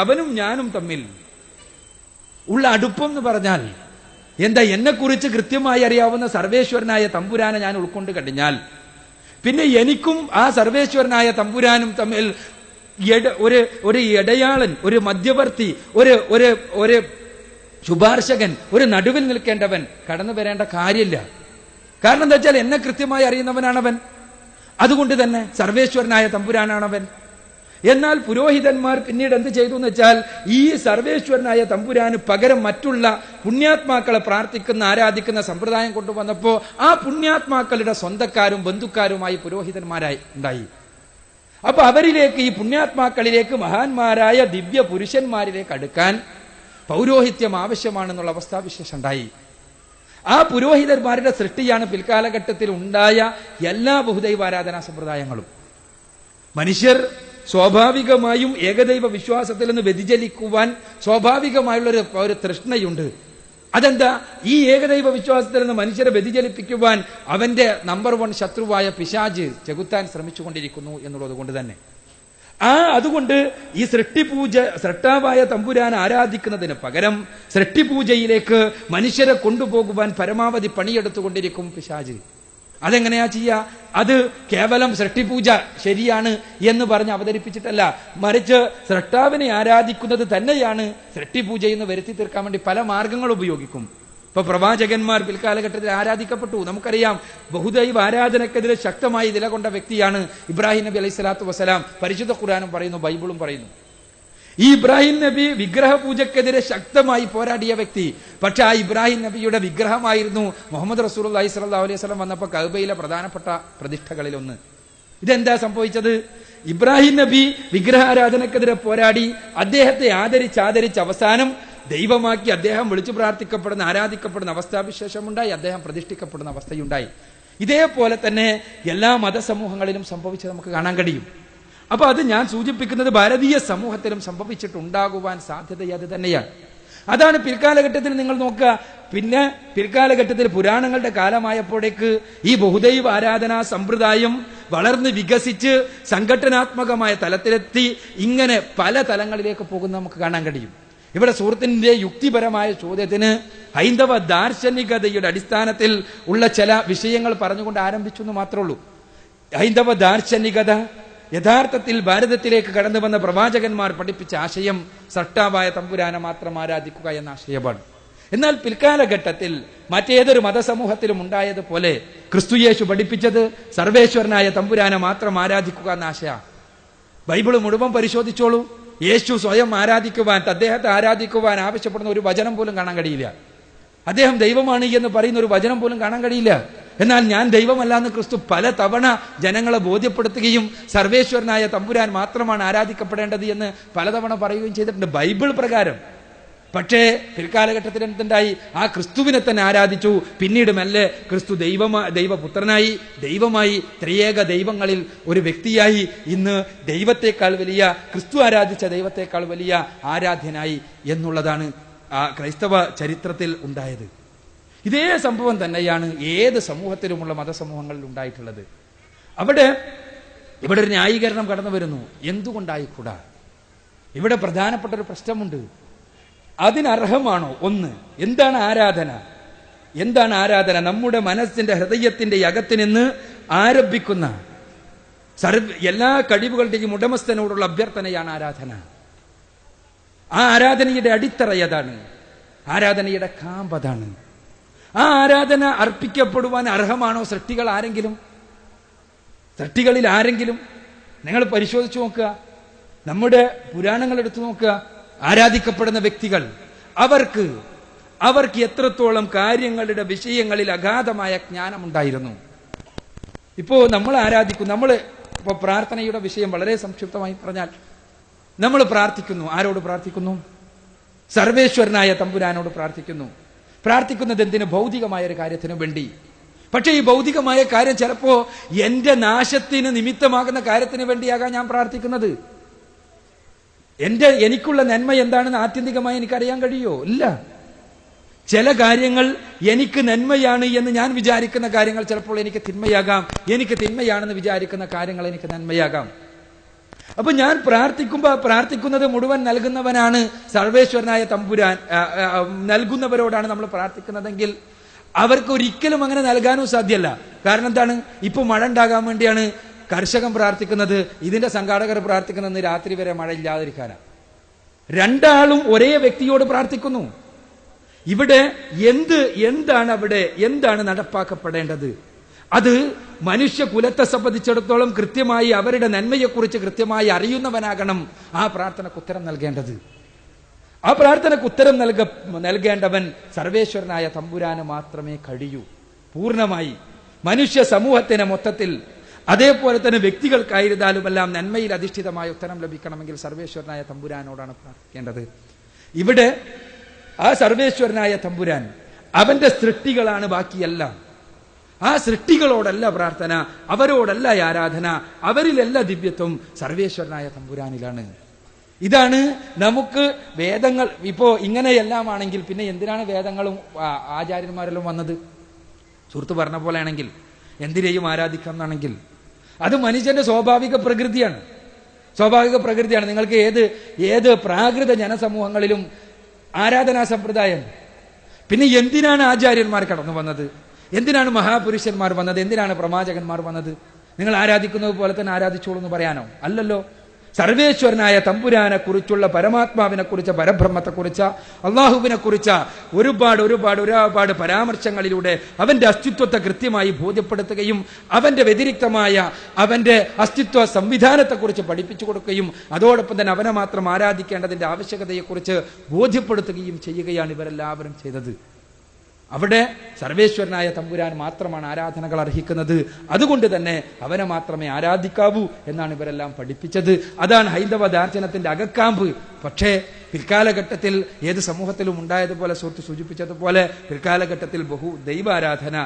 [SPEAKER 2] അവനും ഞാനും തമ്മിൽ ഉള്ള അടുപ്പം എന്ന് പറഞ്ഞാൽ എന്താ? എന്നെക്കുറിച്ച് കൃത്യമായി അറിയാവുന്ന സർവേശ്വരനായ തമ്പുരാനെ ഞാൻ ഉൾക്കൊണ്ട് കഴിഞ്ഞാൽ പിന്നെ എനിക്കും ആ സർവേശ്വരനായ തമ്പുരാനും തമ്മിൽ ഒരു ഇടയാളൻ, ഒരു മധ്യവർത്തി, ഒരു ശുപാർശകൻ, ഒരു നടുവിൽ നിൽക്കേണ്ടവൻ കടന്നു വരേണ്ട കാര്യമില്ല. കാരണം എന്താ വെച്ചാൽ എന്നെ കൃത്യമായി അറിയുന്നവനാണവൻ. അതുകൊണ്ട് തന്നെ സർവേശ്വരനായ തമ്പുരാനാണവൻ. എന്നാൽ പുരോഹിതന്മാർ പിന്നീട് എന്ത് ചെയ്തു എന്ന് വെച്ചാൽ, ഈ സർവേശ്വരനായ തമ്പുരാന് പകരം മറ്റുള്ള പുണ്യാത്മാക്കളെ പ്രാർത്ഥിക്കുന്ന, ആരാധിക്കുന്ന സമ്പ്രദായം കൊണ്ടുവന്നപ്പോ ആ പുണ്യാത്മാക്കളുടെ സ്വന്തക്കാരും ബന്ധുക്കാരുമായി പുരോഹിതന്മാരായി ഉണ്ടായി. അപ്പൊ അവരിലേക്ക്, ഈ പുണ്യാത്മാക്കളിലേക്ക്, മഹാന്മാരായ ദിവ്യ പുരുഷന്മാരിലേക്ക് അടുക്കാൻ പൗരോഹിത്യം ആവശ്യമാണെന്നുള്ള അവസ്ഥാവിശേഷം ഉണ്ടായി. ആ പുരോഹിതന്മാരുടെ സൃഷ്ടിയാണ് പിൽക്കാലഘട്ടത്തിൽ ഉണ്ടായ എല്ലാ ബഹുദൈവാരാധനാ സമ്പ്രദായങ്ങളും. മനുഷ്യർ സ്വാഭാവികമായും ഏകദൈവ വിശ്വാസത്തിൽ നിന്ന് വ്യതിചലിക്കുവാൻ സ്വാഭാവികമായുള്ള ഒരു തൃഷ്ണയുണ്ട്. അതെന്താ? ഈ ഏകദൈവ വിശ്വാസത്തിൽ നിന്ന് മനുഷ്യരെ വ്യതിചലിപ്പിക്കുവാൻ അവന്റെ നമ്പർ 1 ശത്രുവായ പിശാച് ചെകുത്താൻ ശ്രമിച്ചുകൊണ്ടിരിക്കുന്നു എന്നുള്ളത് കൊണ്ട് തന്നെ അതുകൊണ്ട് ഈ സൃഷ്ടാവായ തമ്പുരാൻ ആരാധിക്കുന്നതിന് പകരം സൃഷ്ടിപൂജയിലേക്ക് മനുഷ്യരെ കൊണ്ടുപോകുവാൻ പരമാവധി പണിയെടുത്തുകൊണ്ടിരിക്കും പിശാച്. അതെങ്ങനെയാ ചെയ്യുക? അത് കേവലം സൃഷ്ടിപൂജ ശരിയാണ് എന്ന് പറഞ്ഞ് അവതരിപ്പിച്ചിട്ടല്ല, മറിച്ച് സൃഷ്ടാവിനെ ആരാധിക്കുന്നത് തന്നെയാണ് സൃഷ്ടിപൂജ എന്ന് വരുത്തി തീർക്കാൻ വേണ്ടി പല മാർഗങ്ങൾ ഉപയോഗിക്കും. ഇപ്പൊ പ്രവാചകന്മാർ പിൽക്കാലഘട്ടത്തിൽ ആരാധിക്കപ്പെട്ടു. നമുക്കറിയാം, ബഹുദൈവ ആരാധനക്കെതിരെ ശക്തമായി നിലകൊണ്ട വ്യക്തിയാണ് ഇബ്രാഹിം നബി അലൈഹി സ്വലാത്തു വസ്സലാം. പരിശുദ്ധ ഖുർആനും പറയുന്നു, ബൈബിളും പറയുന്നു. ഈ ഇബ്രാഹിം നബി വിഗ്രഹ പൂജക്കെതിരെ ശക്തമായി പോരാടിയ വ്യക്തി. പക്ഷെ ആ ഇബ്രാഹിം നബിയുടെ വിഗ്രഹമായിരുന്നു മുഹമ്മദ് റസൂലുള്ളാഹി സ്വല്ലല്ലാഹു അലൈഹി വസല്ലം വന്നപ്പോൾ കഅബയിലെ പ്രധാനപ്പെട്ട പ്രതിഷ്ഠകളിൽ ഒന്ന്. ഇതെന്താ സംഭവിച്ചത്? ഇബ്രാഹിം നബി വിഗ്രഹാരാധനക്കെതിരെ പോരാടി, അദ്ദേഹത്തെ ആദരിച്ച് അവസാനം ദൈവമാക്കി അദ്ദേഹം വിളിച്ചു പ്രാർത്ഥിക്കപ്പെടുന്ന, ആരാധിക്കപ്പെടുന്ന അവസ്ഥാവിശേഷമുണ്ടായി. അദ്ദേഹം പ്രതിഷ്ഠിക്കപ്പെടുന്ന അവസ്ഥയുണ്ടായി. ഇതേപോലെ തന്നെ എല്ലാ മതസമൂഹങ്ങളിലും സംഭവിച്ചത് നമുക്ക് കാണാൻ കഴിയും. അപ്പൊ അത് ഞാൻ സൂചിപ്പിക്കുന്നത് ഭാരതീയ സമൂഹത്തിലും സംഭവിച്ചിട്ടുണ്ടാകുവാൻ സാധ്യത അത് തന്നെയാണ്. അതാണ് പിൽക്കാലഘട്ടത്തിൽ നിങ്ങൾ നോക്കുക. പിന്നെ പിൽക്കാലഘട്ടത്തിൽ പുരാണങ്ങളുടെ കാലമായപ്പോഴേക്ക് ഈ ബഹുദൈവ ആരാധനാ സമ്പ്രദായം വളർന്ന് വികസിച്ച് സംഘടനാത്മകമായ തലത്തിലെത്തി ഇങ്ങനെ പല തലങ്ങളിലേക്ക് പോകുന്നത് നമുക്ക് കാണാൻ കഴിയും. ഇവിടെ സുഹൃത്തിന്റെ യുക്തിപരമായ ചോദ്യത്തിന് ഹൈന്ദവ ദാർശനികതയുടെ അടിസ്ഥാനത്തിൽ ഉള്ള ചില വിഷയങ്ങൾ പറഞ്ഞുകൊണ്ട് ആരംഭിച്ചു എന്ന് മാത്രമേ ഉള്ളൂ. ഹൈന്ദവ ദാർശനികത യഥാർത്ഥത്തിൽ ഭാരതത്തിലേക്ക് കടന്നു വന്ന പ്രവാചകന്മാർ പഠിപ്പിച്ച ആശയം സൃഷ്ടാവായ തമ്പുരാനെ മാത്രം ആരാധിക്കുക എന്ന ആശയമാണ്. എന്നാൽ പിൽക്കാലഘട്ടത്തിൽ മറ്റേതൊരു മതസമൂഹത്തിലും ഉണ്ടായതുപോലെ ക്രിസ്തുയേശു പഠിപ്പിച്ചത് സർവേശ്വരനായ തമ്പുരാനെ മാത്രം ആരാധിക്കുക എന്ന ആശയ. ബൈബിൾ മുഴുവൻ പരിശോധിച്ചോളൂ. യേശു സ്വയം ആരാധിക്കുവാൻ, അദ്ദേഹത്തെ ആരാധിക്കുവാൻ ആവശ്യപ്പെടുന്ന ഒരു വചനം പോലും കാണാൻ കഴിയില്ല. അദ്ദേഹം ദൈവമാണ് എന്ന് പറയുന്ന ഒരു വചനം പോലും കാണാൻ കഴിയില്ല. എന്നാൽ ഞാൻ ദൈവമല്ല എന്ന് ക്രിസ്തു പല തവണ ജനങ്ങളെ ബോധ്യപ്പെടുത്തുകയും സർവേശ്വരനായ തമ്പുരാൻ മാത്രമാണ് ആരാധിക്കപ്പെടേണ്ടത് എന്ന് പലതവണ പറയുകയും ചെയ്തിട്ടുണ്ട്. ബൈബിൾ പ്രകാരം പക്ഷേ പിൽക്കാലഘട്ടത്തിൽ എന്തുണ്ടായി? ആ ക്രിസ്തുവിനെ തന്നെ ആരാധിച്ചു. പിന്നീട് മെല്ലെ ക്രിസ്തു ദൈവപുത്രനായി, ദൈവമായി, ത്രിയേക ദൈവങ്ങളിൽ ഒരു വ്യക്തിയായി. ഇന്ന് ദൈവത്തെക്കാൾ വലിയ, ക്രിസ്തു ആരാധിച്ച ദൈവത്തെക്കാൾ വലിയ ആരാധ്യനായി എന്നുള്ളതാണ് ആ ക്രൈസ്തവ ചരിത്രത്തിൽ ഉണ്ടായത്. ഇതേ സംഭവം തന്നെയാണ് ഏത് സമൂഹത്തിലുമുള്ള മതസമൂഹങ്ങളിൽ ഉണ്ടായിട്ടുള്ളത്. ഇവിടെ ഒരു ന്യായീകരണം കടന്നു വരുന്നു. എന്തുകൊണ്ടായിക്കൂടാ? ഇവിടെ പ്രധാനപ്പെട്ട ഒരു പ്രശ്നമുണ്ട്. അതിനർഹമാണോ? ഒന്ന്, എന്താണ് ആരാധന? എന്താണ് ആരാധന? നമ്മുടെ മനസ്സിന്റെ, ഹൃദയത്തിന്റെ അകത്ത് നിന്ന് ആരംഭിക്കുന്ന എല്ലാ കഴിവുകളുടെയും ഉടമസ്ഥനോടുള്ള അഭ്യർത്ഥനയാണ് ആരാധന. ആ ആരാധനയുടെ അടിത്തറ ഏതാണ്? ആരാധനയുടെ കാമ്പതാണ്. ആ ആരാധന അർപ്പിക്കപ്പെടുവാൻ അർഹമാണോ സൃഷ്ടികൾ ആരെങ്കിലും? സൃഷ്ടികളിൽ ആരെങ്കിലും? നിങ്ങൾ പരിശോധിച്ചു നോക്കുക, നമ്മുടെ പുരാണങ്ങൾ എടുത്തു നോക്കുക. ആരാധിക്കപ്പെടുന്ന വ്യക്തികൾ, അവർക്ക് എത്രത്തോളം കാര്യങ്ങളുടെ വിഷയങ്ങളിൽ അഗാധമായ ജ്ഞാനമുണ്ടായിരുന്നു. ഇപ്പോ നമ്മൾ ആരാധിക്കുന്നു, ഇപ്പോ പ്രാർത്ഥനയുടെ വിഷയം വളരെ സംക്ഷിപ്തമായി പറഞ്ഞാൽ, നമ്മൾ പ്രാർത്ഥിക്കുന്നു. ആരോട് പ്രാർത്ഥിക്കുന്നു? സർവേശ്വരനായ തമ്പുരാനോട് പ്രാർത്ഥിക്കുന്നു. പ്രാർത്ഥിക്കുന്നത് എന്തിന്? ഭൗതികമായ ഒരു കാര്യത്തിന് വേണ്ടി. പക്ഷെ ഈ ഭൗതികമായ കാര്യം ചിലപ്പോ എന്റെ നാശത്തിന് നിമിത്തമാകുന്ന കാര്യത്തിന് വേണ്ടിയാകാം ഞാൻ പ്രാർത്ഥിക്കുന്നത്. എനിക്കുള്ള നന്മ എന്താണെന്ന് ആത്യന്തികമായി എനിക്കറിയാൻ കഴിയോ? ഇല്ല. ചില കാര്യങ്ങൾ എനിക്ക് നന്മയാണ് എന്ന് ഞാൻ വിചാരിക്കുന്ന കാര്യങ്ങൾ ചിലപ്പോൾ എനിക്ക് തിന്മയാകാം. എനിക്ക് തിന്മയാണെന്ന് വിചാരിക്കുന്ന കാര്യങ്ങൾ എനിക്ക് നന്മയാകാം. അപ്പൊ ഞാൻ പ്രാർത്ഥിക്കുന്നത് മുഴുവൻ നൽകുന്നവനാണ് സർവേശ്വരനായ തമ്പുരാൻ. നൽകുന്നവരോടാണ് നമ്മൾ പ്രാർത്ഥിക്കുന്നതെങ്കിൽ അവർക്ക് ഒരിക്കലും അങ്ങനെ നൽകാനും സാധ്യമല്ല. കാരണം എന്താണ്? ഇപ്പൊ മഴ ഉണ്ടാകാൻ വേണ്ടിയാണ് കർഷകൻ പ്രാർത്ഥിക്കുന്നത്, ഇതിന്റെ സംഘാടകർ പ്രാർത്ഥിക്കുന്നത് രാത്രി വരെ മഴ ഇല്ലാതിരിക്കാനാണ്. രണ്ടാളും ഒരേ വ്യക്തിയോട് പ്രാർത്ഥിക്കുന്നു. ഇവിടെ എന്താണ് നടപ്പാക്കപ്പെടേണ്ടത്? അത് മനുഷ്യകുലത്തെ സംബന്ധിച്ചിടത്തോളം കൃത്യമായി അവരുടെ നന്മയെക്കുറിച്ച് കൃത്യമായി അറിയുന്നവനാകണം ആ പ്രാർത്ഥനയ്ക്ക് ഉത്തരം നൽകേണ്ടത്. ആ പ്രാർത്ഥനയ്ക്ക് ഉത്തരം നൽകേണ്ടവൻ സർവേശ്വരനായ തമ്പുരാന് മാത്രമേ കഴിയൂ. പൂർണ്ണമായി മനുഷ്യ സമൂഹത്തിന് മൊത്തത്തിൽ, അതേപോലെ തന്നെ വ്യക്തികൾക്കായിരുന്നാലുമെല്ലാം നന്മയിൽ അധിഷ്ഠിതമായ ഉത്തരം ലഭിക്കണമെങ്കിൽ സർവേശ്വരനായ തമ്പുരാനോടാണ് പ്രാർത്ഥിക്കേണ്ടത്. ഇവിടെ ആ സർവേശ്വരനായ തമ്പുരാൻ, അവന്റെ സൃഷ്ടികളാണ് ബാക്കിയെല്ലാം. ആ സൃഷ്ടികളോടല്ല പ്രാർത്ഥന, അവരോടല്ല ആരാധന, അവരിലല്ല ദിവ്യത്വം, സർവേശ്വരനായ തമ്പുരാനിലാണ്. ഇതാണ് നമുക്ക് വേദങ്ങൾ. ഇപ്പോ ഇങ്ങനെയെല്ലാം ആണെങ്കിൽ പിന്നെ എന്തിനാണ് വേദങ്ങളും ആചാര്യന്മാരെല്ലാം വന്നത്? സുഹൃത്ത് പറഞ്ഞ പോലെ ആണെങ്കിൽ എന്തിനേയും ആരാധിക്കാം എന്നാണെങ്കിൽ അത് മനുഷ്യന്റെ സ്വാഭാവിക പ്രകൃതിയാണ്. നിങ്ങൾക്ക് ഏത് പ്രാകൃത ജനസമൂഹങ്ങളിലും ആരാധനാ സമ്പ്രദായം. പിന്നെ എന്തിനാണ് ആചാര്യന്മാർ കടന്നു വന്നത്? എന്തിനാണ് മഹാപുരുഷന്മാർ വന്നത്? എന്തിനാണ് പ്രവാചകന്മാർ വന്നത്? നിങ്ങൾ ആരാധിക്കുന്നത് പോലെ തന്നെ ആരാധിച്ചോളൂ എന്ന് പറയാനോ? അല്ലല്ലോ. സർവേശ്വരനായ തമ്പുരാനെ കുറിച്ചുള്ള, പരമാത്മാവിനെ കുറിച്ച്, പരബ്രഹ്മത്തെക്കുറിച്ച്, അള്ളാഹുവിനെ കുറിച്ച് ഒരുപാട് പരാമർശങ്ങളിലൂടെ അവന്റെ അസ്തിത്വത്തെ കൃത്യമായി ബോധ്യപ്പെടുത്തുകയും അവന്റെ വ്യതിരിക്തമായ അവന്റെ അസ്തിത്വ സംവിധാനത്തെക്കുറിച്ച് പഠിപ്പിച്ചു കൊടുക്കുകയും അതോടൊപ്പം തന്നെ അവനെ മാത്രം ആരാധിക്കേണ്ടതിന്റെ ആവശ്യകതയെക്കുറിച്ച് ബോധ്യപ്പെടുത്തുകയും ചെയ്യുകയാണ് ഇവരെല്ലാവരും ചെയ്തത്. അവിടെ സർവേശ്വരനായ തമ്പുരാൻ മാത്രമാണ് ആരാധനകൾ അർഹിക്കുന്നത്. അതുകൊണ്ട് തന്നെ അവനെ മാത്രമേ ആരാധിക്കാവൂ എന്നാണ് ഇവരെല്ലാം പഠിപ്പിച്ചത്. അതാണ് ഹൈന്ദവ ദാർശനത്തിന്റെ അകക്കാമ്പ്. പക്ഷേ പിൽക്കാലഘട്ടത്തിൽ ഏത് സമൂഹത്തിലും ഉണ്ടായതുപോലെ സുഹൃത്ത് സൂചിപ്പിച്ചതുപോലെ പിൽക്കാലഘട്ടത്തിൽ ദൈവാരാധന,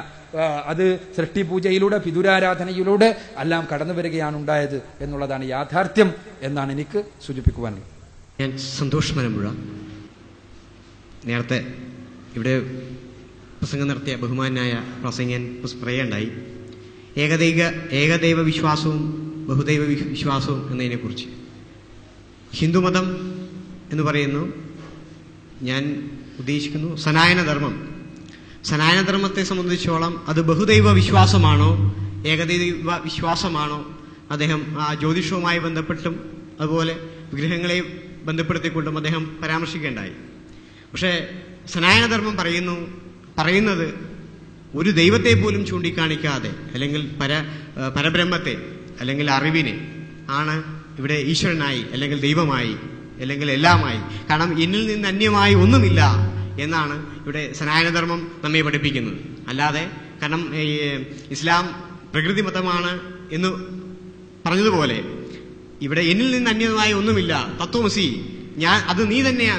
[SPEAKER 2] അത് സൃഷ്ടിപൂജയിലൂടെ, പിതുരാരാധനയിലൂടെ എല്ലാം കടന്നു വരികയാണ് ഉണ്ടായത് എന്നുള്ളതാണ് യാഥാർത്ഥ്യം എന്നാണ് എനിക്ക് സൂചിപ്പിക്കുവാനുള്ളത്.
[SPEAKER 3] ഞാൻ സന്തോഷ് മലമ്പുഴ. നേരത്തെ ഇവിടെ പ്രസംഗം നടത്തിയ ബഹുമാനായ പ്രസംഗൻ പറയുകയുണ്ടായി ഏകദൈവ വിശ്വാസവും ബഹുദൈവ വിശ്വാസവും എന്നതിനെക്കുറിച്ച്. ഹിന്ദുമതം എന്ന് പറയുന്നു, ഞാൻ ഉദ്ദേശിക്കുന്നു സനാതനധർമ്മത്തെ സംബന്ധിച്ചോളം അത് ബഹുദൈവ വിശ്വാസമാണോ ഏകദൈവ വിശ്വാസമാണോ? അദ്ദേഹം ആ ജ്യോതിഷവുമായി ബന്ധപ്പെട്ടും അതുപോലെ വിഗ്രഹങ്ങളെ ബന്ധപ്പെടുത്തിക്കൊണ്ടും അദ്ദേഹം പരാമർശിക്കേണ്ടായി. പക്ഷേ സനാതനധർമ്മം പറയുന്നത് ഒരു ദൈവത്തെ പോലും ചൂണ്ടിക്കാണിക്കാതെ, അല്ലെങ്കിൽ പരബ്രഹ്മത്തെ അല്ലെങ്കിൽ അറിവിനെ ആണ് ഇവിടെ ഈശ്വരനായി അല്ലെങ്കിൽ ദൈവമായി അല്ലെങ്കിൽ എല്ലാമായി, കാരണം എന്നിൽ നിന്ന് അന്യമായി ഒന്നുമില്ല എന്നാണ് ഇവിടെ സനാതനധർമ്മം നമ്മെ പഠിപ്പിക്കുന്നത്. അല്ലാതെ, കാരണം ഇസ്ലാം പ്രകൃതി മതമാണ് എന്ന് പറഞ്ഞതുപോലെ ഇവിടെ എന്നിൽ നിന്ന് അന്യമായി ഒന്നുമില്ല, തത്വമസി അത് നീ തന്നെയാ,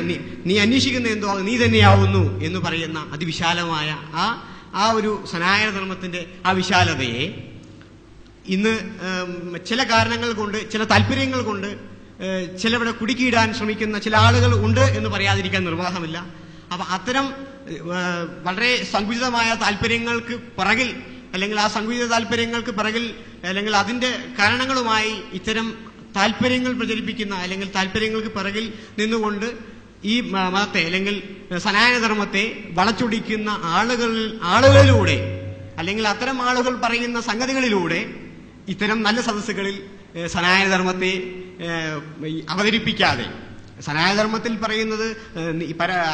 [SPEAKER 3] നീ അന്വേഷിക്കുന്ന എന്തോ അത് നീ തന്നെയാവുന്നു എന്ന് പറയുന്ന അതിവിശാലമായ ആ ഒരു സനാതന ധർമ്മത്തിന്റെ ആ വിശാലതയെ ഇന്ന് ചില കാരണങ്ങൾ കൊണ്ട്, ചില താല്പര്യങ്ങൾ കൊണ്ട് ചിലവിടെ കുടുക്കിയിടാൻ ശ്രമിക്കുന്ന ചില ആളുകൾ ഉണ്ട് എന്ന് പറയാതിരിക്കാൻ നിർവാഹമില്ല. അപ്പൊ അത്തരം വളരെ സങ്കുചിതമായ താല്പര്യങ്ങൾക്ക് പിറകിൽ, അല്ലെങ്കിൽ ആ സങ്കുചിത താല്പര്യങ്ങൾക്ക് പിറകിൽ, അല്ലെങ്കിൽ അതിന്റെ കാരണങ്ങളുമായി ഇത്തരം താല്പര്യങ്ങൾ പ്രചരിപ്പിക്കുന്ന, അല്ലെങ്കിൽ താല്പര്യങ്ങൾക്ക് പിറകിൽ നിന്നുകൊണ്ട് ഈ മതത്തെ അല്ലെങ്കിൽ സനാതനധർമ്മത്തെ വളച്ചൊടിക്കുന്ന ആളുകളിലൂടെ, അല്ലെങ്കിൽ അത്തരം ആളുകൾ പറയുന്ന സംഗതികളിലൂടെ ഇത്തരം നല്ല സദസ്സുകളിൽ സനാതനധർമ്മത്തെ അവതരിപ്പിക്കാതെ, സനാതനധർമ്മത്തിൽ പറയുന്നത്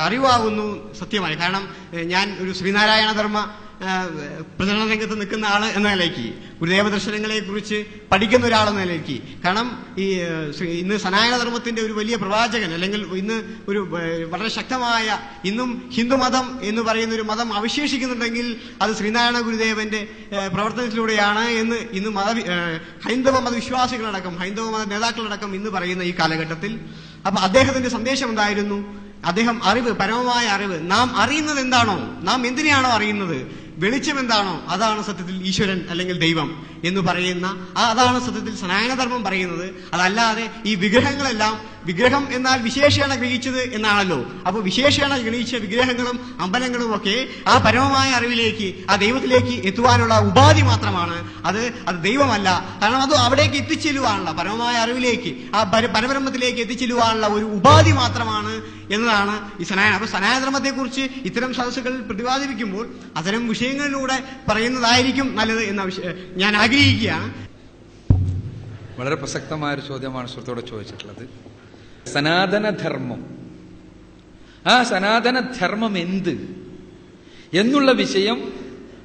[SPEAKER 3] അറിവാകുന്നു സത്യമായി. കാരണം ഞാൻ ഒരു ശ്രീനാരായണ ധർമ്മ പ്രചരണ രംഗത്ത് നിൽക്കുന്ന ആള് എന്ന നിലയ്ക്ക്, ഗുരുദേവ ദർശനങ്ങളെ കുറിച്ച് പഠിക്കുന്ന ഒരാളെന്ന നിലയ്ക്ക്, കാരണം ഇന്ന് സനാതനധർമ്മത്തിന്റെ ഒരു വലിയ പ്രവാചകൻ, അല്ലെങ്കിൽ ഇന്ന് ഒരു വളരെ ശക്തമായ ഇന്നും ഹിന്ദുമതം എന്ന് പറയുന്ന ഒരു മതം അവശേഷിക്കുന്നുണ്ടെങ്കിൽ അത് ശ്രീനാരായണ ഗുരുദേവന്റെ പ്രവർത്തനത്തിലൂടെയാണ് എന്ന് ഇന്ന് ഹൈന്ദവ മതവിശ്വാസികളടക്കം, ഹൈന്ദവ മത നേതാക്കളടക്കം ഇന്ന് പറയുന്ന ഈ കാലഘട്ടത്തിൽ. അപ്പൊ അദ്ദേഹത്തിന്റെ സന്ദേശം എന്തായിരുന്നു? അദ്ദേഹം അറിവ്, പരമമായ അറിവ്, നാം അറിയുന്നത് എന്താണോ, നാം എന്തിനെയാണോ അറിയുന്നത്, വെളിച്ചം എന്താണോ അതാണ് സത്യത്തിൽ ഈശ്വരൻ അല്ലെങ്കിൽ ദൈവം എന്ന് പറയുന്ന, അതാണ് സത്യത്തിൽ സനാതനധർമ്മം പറയുന്നത്. അതല്ലാതെ ഈ വിഗ്രഹങ്ങളെല്ലാം, വിഗ്രഹം എന്നാൽ വിശേഷേണ ഗ്രഹിച്ചത് എന്നാണല്ലോ. അപ്പൊ വിശേഷേണ ഗ്രഹിച്ച വിഗ്രഹങ്ങളും അമ്പലങ്ങളും ഒക്കെ ആ പരമമായ അറിവിലേക്ക്, ആ ദൈവത്തിലേക്ക് എത്തുവാനുള്ള ഉപാധി മാത്രമാണ്. അത് ദൈവമല്ല. കാരണം അത് അവിടേക്ക് എത്തിച്ചെല്ലുവാനുള്ള, പരമമായ അറിവിലേക്ക്, ആ പരബ്രഹ്മത്തിലേക്ക് എത്തിച്ചെല്ലുവാനുള്ള ഒരു ഉപാധി മാത്രമാണ് എന്നതാണ് ഈ സനാതന. അപ്പൊ സനാതനധർമ്മത്തെ കുറിച്ച് ഇത്തരം സദസ്സുകൾ പ്രതിപാദിപ്പിക്കുമ്പോൾ അത്തരം വിഷയങ്ങളിലൂടെ പറയുന്നതായിരിക്കും നല്ലത് എന്ന് ഞാൻ ആഗ്രഹിക്കുകയാണ്.
[SPEAKER 2] വളരെ പ്രസക്തമായ ഒരു ചോദ്യമാണ് സുഹൃത്തോടെ ചോദിച്ചിട്ടുള്ളത്. സനാതനധർമ്മം, ആ സനാതനധർമ്മം എന്ത് എന്നുള്ള വിഷയം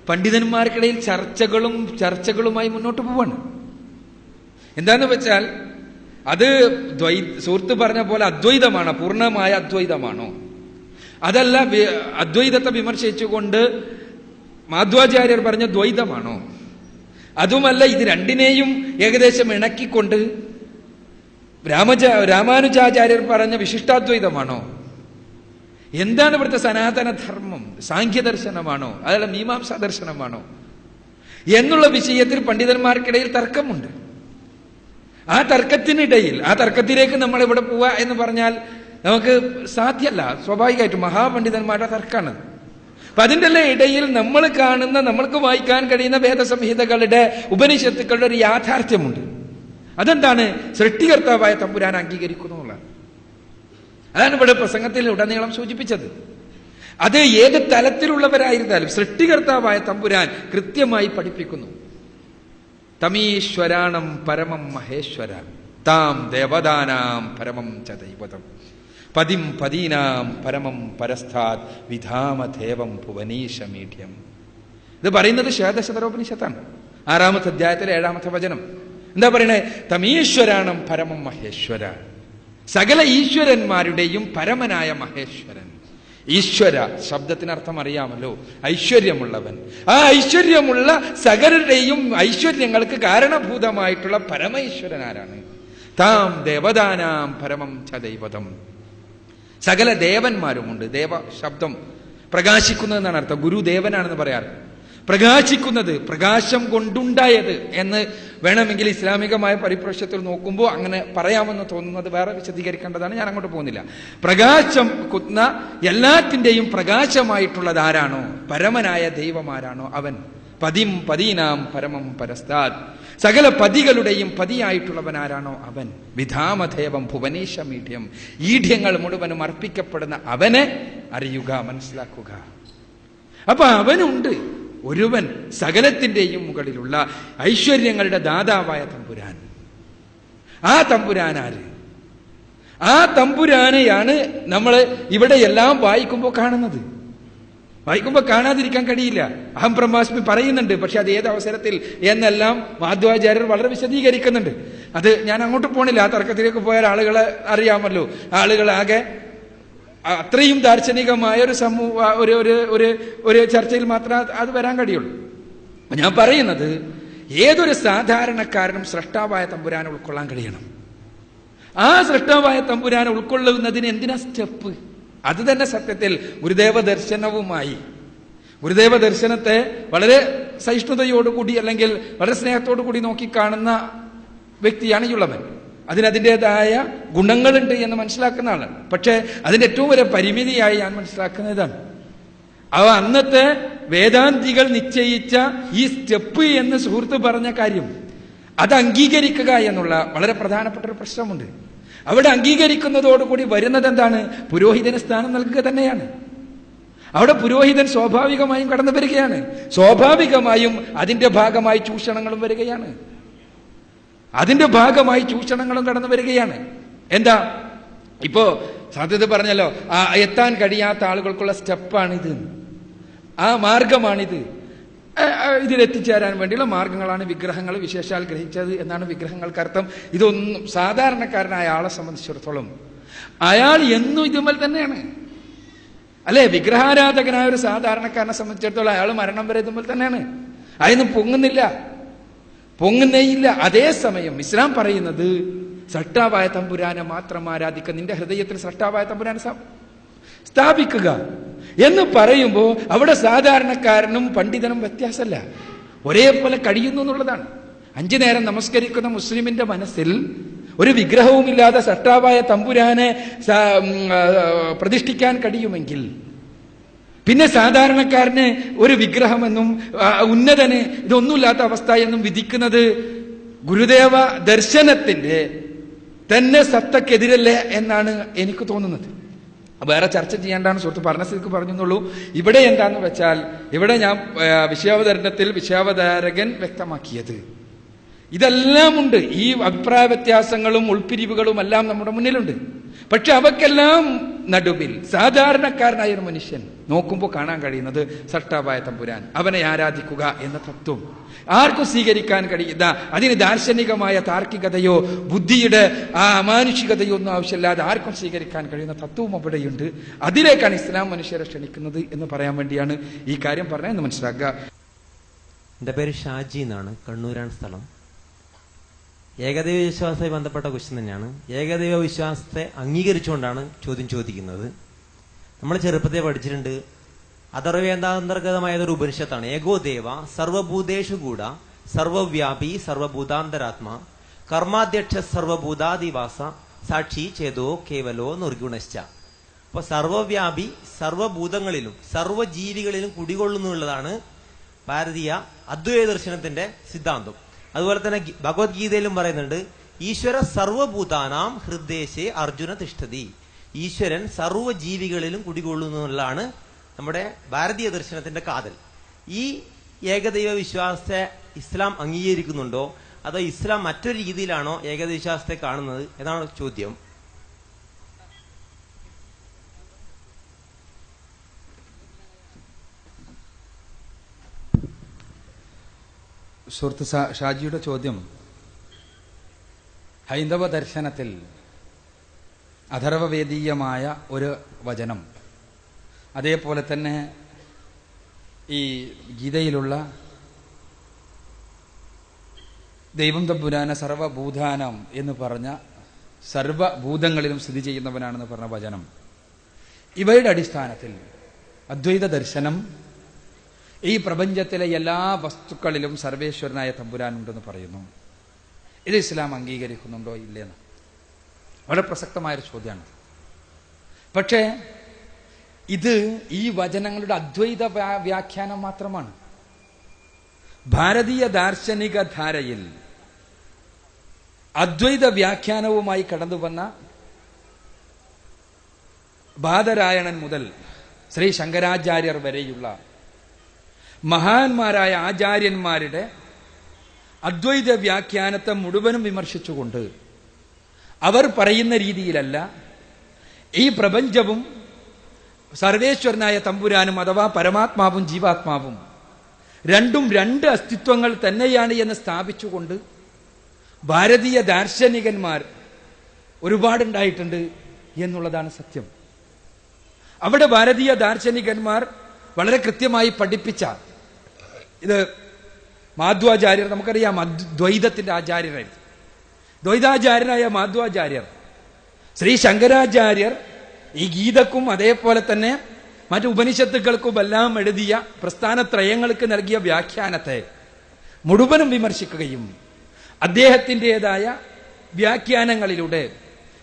[SPEAKER 2] പണ്ഡിതന്മാർക്കിടയിൽ ചർച്ചകളുമായി മുന്നോട്ട് പോവാണ്. എന്താന്ന് വെച്ചാൽ അത് സുഹൃത്ത് പറഞ്ഞ പോലെ അദ്വൈതമാണോ, പൂർണ്ണമായ അദ്വൈതമാണോ, അതല്ല അദ്വൈതത്തെ വിമർശിച്ചുകൊണ്ട് മാധ്വാചാര്യർ പറഞ്ഞ ദ്വൈതമാണോ, അതുമല്ല ഇത് രണ്ടിനെയും ഏകദേശം ഇണക്കിക്കൊണ്ട് രാമാനുജാചാര്യർ പറഞ്ഞ വിശിഷ്ടാദ്വൈതമാണോ, എന്താണ് ഇവിടുത്തെ സനാതനധർമ്മം? സാഖ്യദർശനമാണോ, അതല്ല മീമാംസാ ദർശനമാണോ എന്നുള്ള വിഷയത്തിൽ പണ്ഡിതന്മാർക്കിടയിൽ തർക്കമുണ്ട്. ആ തർക്കത്തിനിടയിൽ, ആ തർക്കത്തിലേക്ക് നമ്മൾ ഇവിടെ പോവുക എന്ന് പറഞ്ഞാൽ നമുക്ക് സാധ്യമല്ല. സ്വാഭാവികമായിട്ടും മഹാപണ്ഡിതന്മാരുടെ തർക്കമാണ്. അപ്പൊ അതിൻ്റെ ഇടയിൽ നമ്മൾ കാണുന്ന, നമ്മൾക്ക് വായിക്കാൻ കഴിയുന്ന വേദസംഹിതകളുടെ, ഉപനിഷത്തുക്കളുടെ ഒരു യാഥാർത്ഥ്യമുണ്ട്. അതെന്താണ്? സൃഷ്ടികർത്താവായ തമ്പുരാൻ അംഗീകരിക്കുന്നു എന്നുള്ളതാണ്. അതാണ് ഇവിടെ പ്രസംഗത്തിൽ ഉടനീളം സൂചിപ്പിച്ചത്. അത് ഏത് തലത്തിലുള്ളവരായിരുന്നാലും സൃഷ്ടികർത്താവായ തമ്പുരാൻ കൃത്യമായി പഠിപ്പിക്കുന്നു. തമീശ്വരാണം പരമം മഹേശ്വര താം ദേവതാനാം പരമം ച ദൈവതം പതിം പദീനാം പരമം പരസ്ഥാത് വിധാമദേവം ഭുവനീശമീഢ്യം. ഇത് പറയുന്നത് ശ്വേതശതരോപനിഷത്താണ്, 6-ാമത്തെ അധ്യായത്തിലെ 7-ാമത്തെ വചനം. എന്താ പറയണേ? തമീശ്വരാണം പരമം മഹേശ്വര, സകല ഈശ്വരന്മാരുടെയും പരമനായ മഹേശ്വരൻ. ഈശ്വര ശബ്ദത്തിനർത്ഥം അറിയാമല്ലോ, ഐശ്വര്യമുള്ളവൻ. ആ ഐശ്വര്യമുള്ള സകലരുടെയും ഐശ്വര്യങ്ങൾക്ക് കാരണഭൂതമായിട്ടുള്ള പരമൈശ്വരൻ ആരാണ്? താം ദേവതാനാം പരമം ച ദൈവതം. സകല ദേവന്മാരുമുണ്ട്. ദേവ ശബ്ദം പ്രകാശിക്കുന്നതെന്നാണ് അർത്ഥം. ഗുരുദേവനാണെന്ന് പറയാറ്. പ്രകാശിക്കുന്നത്, പ്രകാശം കൊണ്ടുണ്ടായത് എന്ന് വേണമെങ്കിൽ ഇസ്ലാമികമായ പരിപ്രേക്ഷ്യത്തിൽ നോക്കുമ്പോൾ അങ്ങനെ പറയാമെന്ന് തോന്നുന്നത് വേറെ വിശദീകരിക്കേണ്ടതാണ്, ഞാൻ അങ്ങോട്ട് പോകുന്നില്ല. പ്രകാശം കുന്ന എല്ലാത്തിൻ്റെയും പ്രകാശമായിട്ടുള്ളത് ആരാണോ, പരമനായ ദൈവമാരാണോ അവൻ. പതിം പദീനാം പരമം പരസ്താത്, സകല പതികളുടെയും പതിയായിട്ടുള്ളവൻ ആരാണോ അവൻ. വിധാമദേവം ഭുവനീശമീഢ്യം, ഈഢ്യങ്ങൾ മുഴുവനും അർപ്പിക്കപ്പെടുന്ന അവനെ അറിയുക, മനസ്സിലാക്കുക. അപ്പൊ അവനുണ്ട് ഒരുവൻ, സകലത്തിൻ്റെയും മുകളിലുള്ള ഐശ്വര്യങ്ങളുടെ ദാതാവായ തമ്പുരാൻ. ആ തമ്പുരാൻ ആര്? ആ തമ്പുരാനെയാണ് നമ്മൾ ഇവിടെ എല്ലാം വായിക്കുമ്പോൾ കാണുന്നത്. വായിക്കുമ്പോൾ കാണാതിരിക്കാൻ കഴിയില്ല. അഹം ബ്രഹ്മാസ്മി പറയുന്നുണ്ട്, പക്ഷെ അത് ഏത് അവസരത്തിൽ എന്നെല്ലാം മാധ്വാചാര്യർ വളരെ വിശദീകരിക്കുന്നുണ്ട്. അത് ഞാൻ അങ്ങോട്ട് പോണില്ല. ആ തർക്കത്തിലേക്ക് പോയാൽ ആളുകളെ അറിയാമല്ലോ, ആളുകളാകെ അത്രയും ദാർശനികമായ ഒരു ഒരു ചർച്ചയിൽ മാത്രമേ അത് വരാൻ കഴിയുള്ളൂ. ഞാൻ പറയുന്നത്, ഏതൊരു സാധാരണക്കാരനും സ്രഷ്ടാവായ തമ്പുരാനെ ഉൾക്കൊള്ളാൻ കഴിയണം. ആ സൃഷ്ടാവായ തമ്പുരാനെ ഉൾക്കൊള്ളുന്നതിന് എന്തിനാ സ്റ്റെപ്പ്? അത് തന്നെ സത്യത്തിൽ ഗുരുദേവ ദർശനവുമായി, ഗുരുദേവ ദർശനത്തെ വളരെ സഹിഷ്ണുതയോടുകൂടി അല്ലെങ്കിൽ വളരെ സ്നേഹത്തോടു കൂടി നോക്കിക്കാണുന്ന വ്യക്തിയാണ് യുള്ളവൻ. അതിനതിൻ്റെതായ ഗുണങ്ങളുണ്ട് എന്ന് മനസ്സിലാക്കുന്ന ആളാണ്. പക്ഷേ അതിന്റെ ഏറ്റവും വലിയ പരിമിതിയായി ഞാൻ മനസ്സിലാക്കുന്നതാണ് അന്നത്തെ വേദാന്തികൾ നിശ്ചയിച്ച ഈ സ്റ്റെപ്പ് എന്ന് സുഹൃത്ത് പറഞ്ഞ കാര്യം, അത് അംഗീകരിക്കുക എന്നുള്ള വളരെ പ്രധാനപ്പെട്ട ഒരു പ്രശ്നമുണ്ട്. അവിടെ അംഗീകരിക്കുന്നതോടുകൂടി വരുന്നത് എന്താണ്? പുരോഹിതന് സ്ഥാനം നൽകുക തന്നെയാണ്. അവിടെ പുരോഹിതൻ സ്വാഭാവികമായും കടന്നു വരികയാണ്. സ്വാഭാവികമായും അതിന്റെ ഭാഗമായി ചൂഷണങ്ങളും വരികയാണ്. അതിന്റെ ഭാഗമായി ചൂഷണങ്ങളും കടന്നു വരികയാണ്. എന്താ ഇപ്പോ സാധ്യത പറഞ്ഞല്ലോ, എത്താൻ കഴിയാത്ത ആളുകൾക്കുള്ള സ്റ്റെപ്പാണിത്, ആ മാർഗമാണിത്. ഇതിലെത്തിച്ചേരാൻ വേണ്ടിയുള്ള മാർഗങ്ങളാണ് വിഗ്രഹങ്ങൾ വിശേഷാൽ ഗ്രഹിച്ചത് എന്നാണ് വിഗ്രഹങ്ങൾക്ക് അർത്ഥം. ഇതൊന്നും സാധാരണക്കാരനായ ആളെ സംബന്ധിച്ചിടത്തോളം അയാൾ എന്നും ഇതുമൽ തന്നെയാണ്, അല്ലെ? വിഗ്രഹാരാധകനായ ഒരു സാധാരണക്കാരനെ സംബന്ധിച്ചിടത്തോളം അയാൾ മരണം വരെ ഇതുമൽ തന്നെയാണ്. അതിനൊന്നും പൊങ്ങുന്നേയില്ല. അതേസമയം ഇസ്ലാം പറയുന്നത് സൃഷ്ടാവായ തമ്പുരാനെ മാത്രം ആരാധിക്കുക, നിന്റെ ഹൃദയത്തിൽ സൃഷ്ടാവായ തമ്പുരാനെ സ്ഥാപിക്കുക എന്ന് പറയുമ്പോൾ അവിടെ സാധാരണക്കാരനും പണ്ഡിതനും വ്യത്യാസമല്ല, ഒരേപോലെ കഴിയുന്നു എന്നുള്ളതാണ്. 5 നേരം നമസ്കരിക്കുന്ന മുസ്ലിമിന്റെ മനസ്സിൽ ഒരു വിഗ്രഹവുമില്ലാതെ സൃഷ്ടാവായ തമ്പുരാനെ പ്രതിഷ്ഠിക്കാൻ കഴിയുമെങ്കിൽ പിന്നെ സാധാരണക്കാരന് ഒരു വിഗ്രഹമെന്നും ഉന്നതന് ഇതൊന്നുമില്ലാത്ത അവസ്ഥ എന്നും വിധിക്കുന്നത് ഗുരുദേവ ദർശനത്തിന്റെ തന്നെ സത്തക്കെതിരല്ലേ എന്നാണ് എനിക്ക് തോന്നുന്നത്. വേറെ ചർച്ച ചെയ്യേണ്ടാണ് സുഹൃത്ത് പറഞ്ഞ സ്ഥിതിക്ക് പറഞ്ഞെന്നുള്ളൂ. ഇവിടെ എന്താന്ന് വെച്ചാൽ, ഇവിടെ ഞാൻ വിഷയാവതരണത്തിൽ വിഷയാവതാരകൻ വ്യക്തമാക്കിയത് ഇതെല്ലാം ഉണ്ട്. ഈ അഭിപ്രായ വ്യത്യാസങ്ങളും ഉൾപ്പിരിവുകളും എല്ലാം നമ്മുടെ മുന്നിലുണ്ട്. പക്ഷെ അവക്കെല്ലാം നടുവിൽ സാധാരണക്കാരനായ ഒരു മനുഷ്യൻ നോക്കുമ്പോൾ കാണാൻ കഴിയുന്നത് സൃഷ്ടാവായ തമ്പുരാൻ, അവനെ ആരാധിക്കുക എന്ന തത്വം ആർക്കും സ്വീകരിക്കാൻ കഴിയുന്ന, അതിന് ദാർശനികമായ താർക്കികതയോ ബുദ്ധിയുടെ അമാനുഷികതയോ ഒന്നും ആവശ്യമില്ലാതെ ആർക്കും സ്വീകരിക്കാൻ കഴിയുന്ന തത്വവും അവിടെയുണ്ട്. അതിലേക്കാണ് ഇസ്ലാം മനുഷ്യരെ ക്ഷണിക്കുന്നത് എന്ന് പറയാൻ വേണ്ടിയാണ് ഈ കാര്യം പറഞ്ഞതെന്ന് മനസ്സിലാക്കുക.
[SPEAKER 4] എൻ്റെ പേര് ഷാജി എന്നാണ്, കണ്ണൂരാണ് സ്ഥലം. ഏകദൈവ വിശ്വാസവുമായി ബന്ധപ്പെട്ട ക്വസ്റ്റ്യൻ തന്നെയാണ്. ഏകദൈവ വിശ്വാസത്തെ അംഗീകരിച്ചുകൊണ്ടാണ് ചോദ്യം ചോദിക്കുന്നത്. നമ്മൾ ചെറുപ്പത്തെ പഠിച്ചിട്ടുണ്ട്, അഥർവേദാന്തർഗതമായതൊരു ഉപനിഷത്താണ്. ഏകോ ദേവ സർവഭൂതേഷു കൂട സർവവ്യാപി സർവഭൂതാന്തരാത്മാ കർമാധ്യക്ഷ സർവഭൂതാദിവാസ സാക്ഷി ചേതോ കേവലോ നിർഗുണശ്ച. അപ്പൊ സർവവ്യാപി സർവഭൂതങ്ങളിലും സർവജീവികളിലും കുടികൊള്ളുന്നുള്ളതാണ് ഭാരതീയ അദ്വൈത ദർശനത്തിന്റെ സിദ്ധാന്തം. അതുപോലെ തന്നെ ഭഗവത്ഗീതയിലും പറയുന്നുണ്ട്, ഈശ്വര സർവഭൂതാനാം ഹൃദ്ദേശേ അർജുന തിഷ്ഠതി. ഈശ്വരൻ സർവ്വജീവികളിലും കുടികൊള്ളുന്നതാണ് നമ്മുടെ ഭാരതീയ ദർശനത്തിന്റെ കാതൽ. ഈ ഏകദൈവ വിശ്വാസത്തെ ഇസ്ലാം അംഗീകരിക്കുന്നുണ്ടോ അതോ ഇസ്ലാം മറ്റൊരു രീതിയിലാണോ ഏകദൈവ വിശ്വാസത്തെ കാണുന്നത് എന്നാണ് ചോദ്യം.
[SPEAKER 2] സുഹൃത്ത് ഷാജിയുടെ ചോദ്യം ഹൈന്ദവ ദർശനത്തിൽ അഥർവവേദീയമായ ഒരു വചനം, അതേപോലെ തന്നെ ഈ ഗീതയിലുള്ള ദൈവം തമ്പുരാന സർവഭൂതാനം എന്ന് പറഞ്ഞ സർവഭൂതങ്ങളിലും സ്ഥിതി ചെയ്യുന്നവനാണെന്ന് പറഞ്ഞ വചനം, ഇവയുടെ അടിസ്ഥാനത്തിൽ അദ്വൈത ദർശനം ഈ പ്രപഞ്ചത്തിലെ എല്ലാ വസ്തുക്കളിലും സർവേശ്വരനായ തമ്പുരാനുണ്ടെന്ന് പറയുന്നു. ഇത് ഇസ്ലാം അംഗീകരിക്കുന്നുണ്ടോ ഇല്ലേന്ന് വളരെ പ്രസക്തമായൊരു ചോദ്യമാണ്. പക്ഷേ ഇത് ഈ വചനങ്ങളുടെ അദ്വൈത വ്യാഖ്യാനം മാത്രമാണ്. ഭാരതീയ ദാർശനിക ധാരയിൽ അദ്വൈത വ്യാഖ്യാനവുമായി കടന്നു വന്ന ബാദരായണൻ മുതൽ ശ്രീ ശങ്കരാചാര്യർ വരെയുള്ള മഹാന്മാരായ ആചാര്യന്മാരുടെ അദ്വൈത വ്യാഖ്യാനത്തെ മുഴുവനും വിമർശിച്ചുകൊണ്ട് അവർ പറയുന്ന രീതിയിലല്ല ഈ പ്രപഞ്ചവും സർവേശ്വരനായ തമ്പുരാനും അഥവാ പരമാത്മാവും ജീവാത്മാവും രണ്ടും രണ്ട് അസ്തിത്വങ്ങൾ തന്നെയാണ് എന്ന് സ്ഥാപിച്ചുകൊണ്ട് ഭാരതീയ ദാർശനികന്മാർ ഒരുപാടുണ്ടായിട്ടുണ്ട് എന്നുള്ളതാണ് സത്യം. അവിടെ ഭാരതീയ ദാർശനികന്മാർ വളരെ കൃത്യമായി പഠിപ്പിച്ച, ഇത് മാധ്വാചാര്യർ നമുക്കറിയാം, ദ്വൈതത്തിന്റെ ആചാര്യരായിരുന്നു. ദ്വൈതാചാര്യനായ മാധ്വാചാര്യർ ശ്രീ ശങ്കരാചാര്യർ ഈ ഗീതക്കും അതേപോലെ തന്നെ മറ്റു ഉപനിഷത്തുക്കൾക്കുമെല്ലാം എഴുതിയ പ്രസ്ഥാനത്രയങ്ങൾക്ക് നൽകിയ വ്യാഖ്യാനത്തെ മുഴുവനും വിമർശിക്കുകയും അദ്ദേഹത്തിൻ്റെതായ വ്യാഖ്യാനങ്ങളിലൂടെ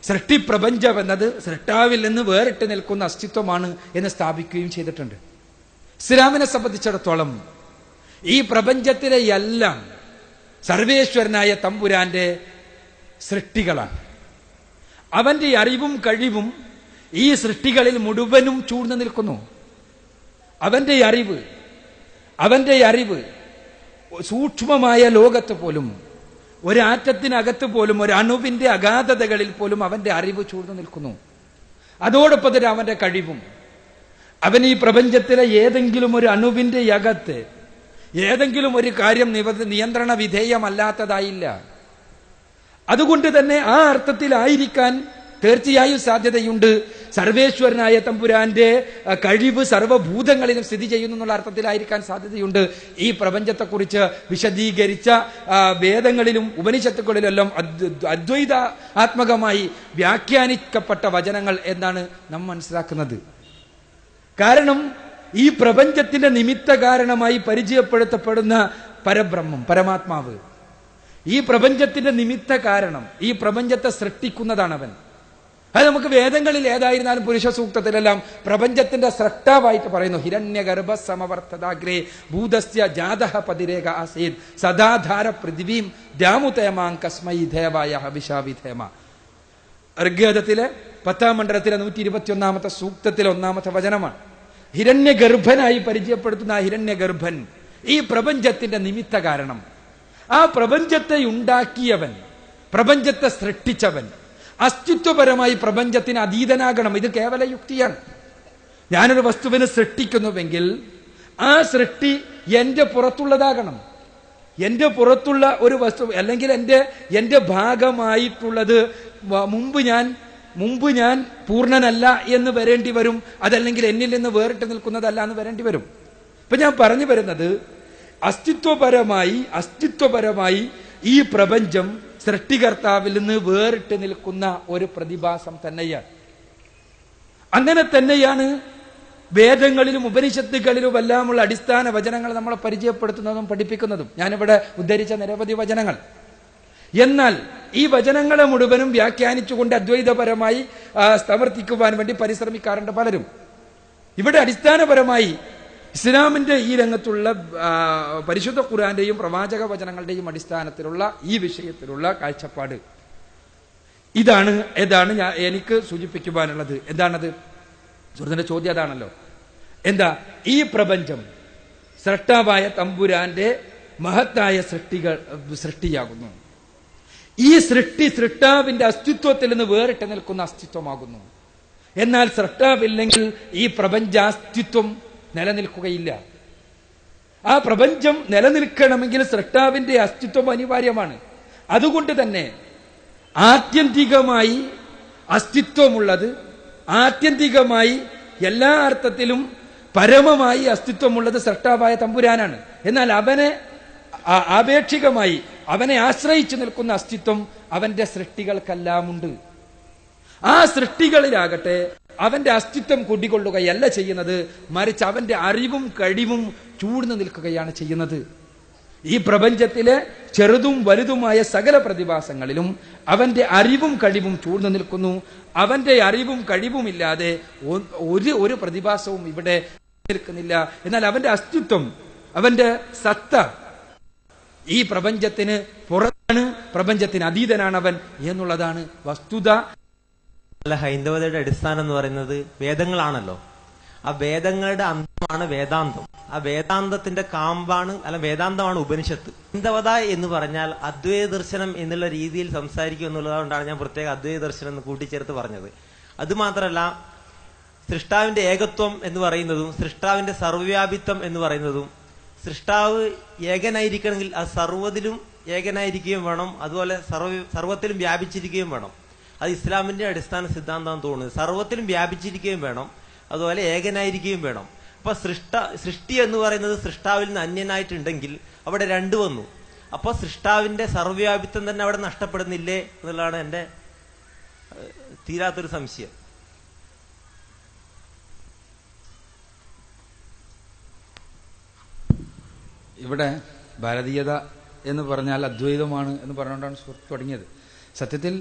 [SPEAKER 2] സൃഷ്ടിപ്രപഞ്ചം എന്നത് സൃഷ്ടാവിൽ നിന്ന് വേറിട്ട് നിൽക്കുന്ന അസ്തിത്വമാണ് എന്ന് സ്ഥാപിക്കുകയും ചെയ്തിട്ടുണ്ട്. ഇസ്ലാമിനെ സംബന്ധിച്ചിടത്തോളം ഈ പ്രപഞ്ചത്തിലെ എല്ലാം സർവേശ്വരനായ തമ്പുരാന്റെ സൃഷ്ടികളാണ്. അവന്റെ അറിവും കഴിവും ഈ സൃഷ്ടികളിൽ മുഴുവനും ചൂഴ്ന്നു നിൽക്കുന്നു. അവന്റെ അറിവ് സൂക്ഷ്മമായ ലോകത്ത് പോലും, ഒരാറ്റത്തിനകത്ത് പോലും, ഒരു അണുവിന്റെ അഗാധതകളിൽ പോലും അവന്റെ അറിവ് ചൂഴ്ന്നു നിൽക്കുന്നു. അതോടൊപ്പം തന്നെ അവന്റെ കഴിവും. അവൻ ഈ പ്രപഞ്ചത്തിലെ ഏതെങ്കിലും ഒരു അണുവിന്റെ അകത്ത് ഏതെങ്കിലും ഒരു കാര്യം നിയന്ത്രണ വിധേയമല്ലാത്തതായില്ല. അതുകൊണ്ട് തന്നെ ആ അർത്ഥത്തിലായിരിക്കാൻ തീർച്ചയായും സാധ്യതയുണ്ട്. സർവേശ്വരനായ തമ്പുരാന്റെ കഴിവ് സർവ്വഭൂതങ്ങളിലും സ്ഥിതി ചെയ്യുന്നു എന്നുള്ള അർത്ഥത്തിലായിരിക്കാൻ സാധ്യതയുണ്ട്. ഈ പ്രപഞ്ചത്തെക്കുറിച്ച് വിശദീകരിച്ച വേദങ്ങളിലും ഉപനിഷത്തുക്കളിലെല്ലാം അദ്വൈതാത്മകമായി വ്യാഖ്യാനിക്കപ്പെട്ട വചനങ്ങൾ എന്നാണ് നാം മനസ്സിലാക്കുന്നത്. കാരണം ഈ പ്രപഞ്ചത്തിന്റെ നിമിത്ത കാരണമായി പരിചയപ്പെടുത്തപ്പെടുന്ന പരബ്രഹ്മം, പരമാത്മാവ്, ഈ പ്രപഞ്ചത്തിന്റെ നിമിത്ത കാരണം, ഈ പ്രപഞ്ചത്തെ സൃഷ്ടിക്കുന്നതാണ് അവൻ. അത് നമുക്ക് വേദങ്ങളിൽ ഏതായിരുന്നാലും പുരുഷ സൂക്തത്തിലെല്ലാം പ്രപഞ്ചത്തിന്റെ സൃഷ്ടാവായിട്ട് പറയുന്നു. ഹിരണ്യഗർഭ സമവർത്തദാഗ്രേ ഭൂതസ്യ ജാതഃ പതിരേക ആസീത് സദാധാര പൃഥിവീം ദ്യാമുതേമാം കസ്മൈ ദേവായ ഹവിഷാവിധേമ. ഋഗ്വേദത്തിലെ 10-ാം മണ്ഡലത്തിലെ 121-ാമത്തെ സൂക്തത്തിലെ 1-ാമത്തെ വചനമാണ്. ഹിരണ്യഗർഭനായി പരിചയപ്പെടുത്തുന്ന ആ ഹിരണ്യഗർഭൻ ഈ പ്രപഞ്ചത്തിന്റെ നിമിത്ത കാരണം. ആ പ്രപഞ്ചത്തെ ഉണ്ടാക്കിയവൻ, പ്രപഞ്ചത്തെ സൃഷ്ടിച്ചവൻ അസ്തിത്വപരമായി പ്രപഞ്ചത്തിന് അതീതനാകണം. ഇത് കേവല യുക്തിയാണ്. ഞാനൊരു വസ്തുവിനെ സൃഷ്ടിക്കുന്നുവെങ്കിൽ ആ സൃഷ്ടി എന്റെ പുറത്തുള്ളതാകണം. എന്റെ പുറത്തുള്ള ഒരു വസ്തു, അല്ലെങ്കിൽ എന്റെ ഭാഗമായിട്ടുള്ളത് മുമ്പ് ഞാൻ പൂർണ്ണനല്ല എന്ന് വരേണ്ടി വരും. അതല്ലെങ്കിൽ എന്നിൽ നിന്ന് വേറിട്ട് നിൽക്കുന്നതല്ല എന്ന് വരേണ്ടി വരും. ഇപ്പൊ ഞാൻ പറഞ്ഞു വരുന്നത് അസ്തിത്വപരമായി ഈ പ്രപഞ്ചം സൃഷ്ടികർത്താവിൽ നിന്ന് വേറിട്ട് നിൽക്കുന്ന ഒരു പ്രതിഭാസം തന്നെയാണ്. അങ്ങനെ തന്നെയാണ് വേദങ്ങളിലും ഉപനിഷത്തുകളിലും എല്ലാമുള്ള അടിസ്ഥാന വചനങ്ങൾ നമ്മളെ പരിചയപ്പെടുത്തുന്നതും പഠിപ്പിക്കുന്നതും. ഞാനിവിടെ ഉദ്ധരിച്ച നിരവധി വചനങ്ങൾ. എന്നാൽ ഈ വചനങ്ങളെ മുഴുവനും വ്യാഖ്യാനിച്ചുകൊണ്ട് അദ്വൈതപരമായി സമർത്ഥിക്കുവാൻ വേണ്ടി പരിശ്രമിക്കാറുണ്ട് പലരും. ഇവിടെ അടിസ്ഥാനപരമായി ഇസ്ലാമിന്റെ ഈ രംഗത്തുള്ള പരിശുദ്ധ ഖുർആന്റെയും പ്രവാചക വചനങ്ങളുടെയും അടിസ്ഥാനത്തിലുള്ള ഈ വിഷയത്തിലുള്ള കാഴ്ചപ്പാട് ഏതാണ് എനിക്ക് സൂചിപ്പിക്കുവാനുള്ളത്. എന്താണത്? സുഹൃത്തിന്റെ ചോദ്യം അതാണല്ലോ. എന്താ? ഈ പ്രപഞ്ചം സൃഷ്ടാവായ തമ്പുരാന്റെ മഹത്തായ സൃഷ്ടിയാകുന്നു. ഈ സൃഷ്ടാവിന്റെ അസ്തിത്വത്തിൽ നിന്ന് വേറിട്ട് നിൽക്കുന്ന അസ്തിത്വമാകുന്നു. എന്നാൽ സൃഷ്ടാവില്ലെങ്കിൽ ഈ പ്രപഞ്ചാസ്തിത്വം നിലനിൽക്കുകയില്ല. ആ പ്രപഞ്ചം നിലനിൽക്കണമെങ്കിൽ സൃഷ്ടാവിന്റെ അസ്തിത്വം അനിവാര്യമാണ്. അതുകൊണ്ട് തന്നെ ആത്യന്തികമായി അസ്തിത്വമുള്ളത്, ആത്യന്തികമായി എല്ലാ അർത്ഥത്തിലും പരമമായി അസ്തിത്വമുള്ളത് സൃഷ്ടാവായ തമ്പുരാനാണ്. എന്നാൽ ആപേക്ഷികമായി അവനെ ആശ്രയിച്ചു നിൽക്കുന്ന അസ്തിത്വം അവന്റെ സൃഷ്ടികൾക്കെല്ലാമുണ്ട്. ആ സൃഷ്ടികളിലാകട്ടെ അവന്റെ അസ്തിത്വം കുടികൊള്ളുകയല്ല ചെയ്യുന്നത്, മറിച്ച് അവന്റെ അറിവും കഴിവും ചൂഴ്ന്നു നിൽക്കുകയാണ് ചെയ്യുന്നത്. ഈ പ്രപഞ്ചത്തിലെ ചെറുതും വലുതുമായ സകല പ്രതിഭാസങ്ങളിലും അവന്റെ അറിവും കഴിവും ചൂഴ്ന്നു നിൽക്കുന്നു. അവന്റെ അറിവും കഴിവുമില്ലാതെ ഒരു പ്രതിഭാസവും ഇവിടെ നിൽക്കുന്നില്ല. എന്നാൽ അവന്റെ അസ്തിത്വം, അവന്റെ സത്ത ഈ പ്രപഞ്ചത്തിന് പുറത്താണ്, പ്രപഞ്ചത്തിന് അതീതനാണ് അവൻ എന്നുള്ളതാണ് വസ്തുത.
[SPEAKER 4] അല്ല, ഹൈന്ദവതയുടെ അടിസ്ഥാനം എന്ന് പറയുന്നത് വേദങ്ങളാണല്ലോ. ആ വേദങ്ങളുടെ അന്തമാണ് വേദാന്തം. ആ വേദാന്തത്തിന്റെ കാമ്പാണ്, അല്ല വേദാന്തമാണ് ഉപനിഷത്ത്. ഹൈന്ദവത എന്ന് പറഞ്ഞാൽ അദ്വൈത ദർശനം എന്നുള്ള രീതിയിൽ സംസാരിക്കും എന്നുള്ളതുകൊണ്ടാണ് ഞാൻ പ്രത്യേക അദ്വൈത ദർശനം എന്ന് കൂട്ടിച്ചേർത്ത് പറഞ്ഞത്. അതുമാത്രമല്ല, സൃഷ്ടാവിന്റെ ഏകത്വം എന്ന് പറയുന്നതും സൃഷ്ടാവിന്റെ സർവ്വവ്യാപിത്വം എന്ന് പറയുന്നതും, സൃഷ്ടാവ് ഏകനായിരിക്കണമെങ്കിൽ അത് സർവ്വത്തിലും ഏകനായിരിക്കുകയും വേണം, അതുപോലെ സർവ്വത്തിലും വ്യാപിച്ചിരിക്കുകയും വേണം. അത് ഇസ്ലാമിന്റെ അടിസ്ഥാന സിദ്ധാന്തം തോന്നുന്നത്. സർവ്വത്തിലും വ്യാപിച്ചിരിക്കുകയും വേണം, അതുപോലെ ഏകനായിരിക്കുകയും വേണം. അപ്പൊ സൃഷ്ടി എന്ന് പറയുന്നത് സൃഷ്ടാവിൽ നിന്ന് അന്യനായിട്ടുണ്ടെങ്കിൽ അവിടെ രണ്ട് വന്നു. അപ്പൊ സൃഷ്ടാവിന്റെ സർവ്വവ്യാപിത്വം തന്നെ അവിടെ നഷ്ടപ്പെടുന്നില്ലേ എന്നുള്ളതാണ് എന്റെ തീരാത്തൊരു സംശയം.
[SPEAKER 2] ഇവിടെ ഭാരതീയത എന്ന് പറഞ്ഞാൽ അദ്വൈതമാണ് എന്ന് പറഞ്ഞുകൊണ്ടാണ് സുഹൃത്ത് തുടങ്ങിയത്. സത്യത്തിൽ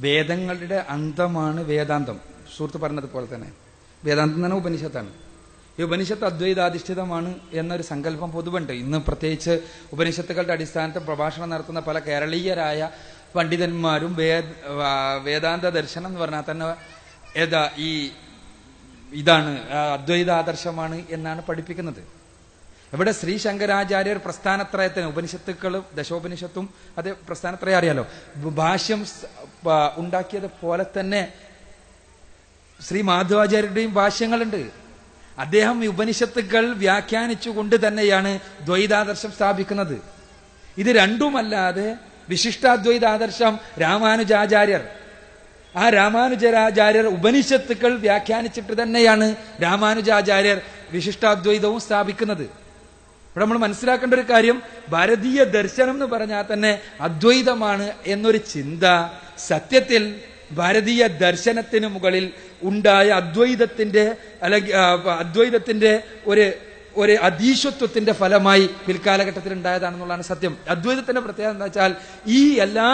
[SPEAKER 2] വേദങ്ങളുടെ അന്തമാണ് വേദാന്തം. സുഹൃത്ത് പറഞ്ഞതുപോലെ തന്നെ വേദാന്തം തന്നെ ഉപനിഷത്താണ്. ഈ ഉപനിഷത്ത് അദ്വൈതാധിഷ്ഠിതമാണ് എന്നൊരു സങ്കല്പം പൊതുവുണ്ട്. ഇന്ന് പ്രത്യേകിച്ച് ഉപനിഷത്തുകളുടെ അടിസ്ഥാനത്തിൽ പ്രഭാഷണം നടത്തുന്ന പല കേരളീയരായ പണ്ഡിതന്മാരും വേദാന്ത ദർശനം എന്ന് പറഞ്ഞാൽ തന്നെ ഇതാണ് അദ്വൈതാദർശമാണ് എന്നാണ് പഠിപ്പിക്കുന്നത്. ഇവിടെ ശ്രീ ശങ്കരാചാര്യർ പ്രസ്ഥാനത്രയത്തിന് ഉപനിഷത്തുക്കളും ദശോപനിഷത്തും അത് പ്രസ്ഥാനത്രയം അറിയാലോ, ഭാഷ്യം ഉണ്ടാക്കിയത് പോലെ തന്നെ ശ്രീ മാധവാചാര്യരുടെയും ഭാഷ്യങ്ങളുണ്ട്. അദ്ദേഹം ഈ ഉപനിഷത്തുക്കൾ വ്യാഖ്യാനിച്ചുകൊണ്ട് തന്നെയാണ് ദ്വൈതാദർശം സ്ഥാപിക്കുന്നത്. ഇത് രണ്ടുമല്ലാതെ വിശിഷ്ടാദ്വൈതാദർശം രാമാനുജാചാര്യർ, ആ രാമാനുജാചാര്യർ ഉപനിഷത്തുക്കൾ വ്യാഖ്യാനിച്ചിട്ട് തന്നെയാണ് രാമാനുജാചാര്യർ വിശിഷ്ടാദ്വൈതവും സ്ഥാപിക്കുന്നത്. ഇവിടെ നമ്മൾ മനസ്സിലാക്കേണ്ട ഒരു കാര്യം, ഭാരതീയ ദർശനം എന്ന് പറഞ്ഞാൽ തന്നെ അദ്വൈതമാണ് എന്നൊരു ചിന്ത സത്യത്തിൽ ഭാരതീയ ദർശനത്തിന് മുകളിൽ ഉണ്ടായ അദ്വൈതത്തിന്റെ അല്ലെങ്കിൽ അദ്വൈതത്തിന്റെ ഒരു അധീശത്വത്തിന്റെ ഫലമായി പിൽക്കാലഘട്ടത്തിൽ ഉണ്ടായതാണെന്നുള്ളതാണ് സത്യം. അദ്വൈതത്തിന്റെ പ്രത്യേകത എന്താ വെച്ചാൽ ഈ എല്ലാ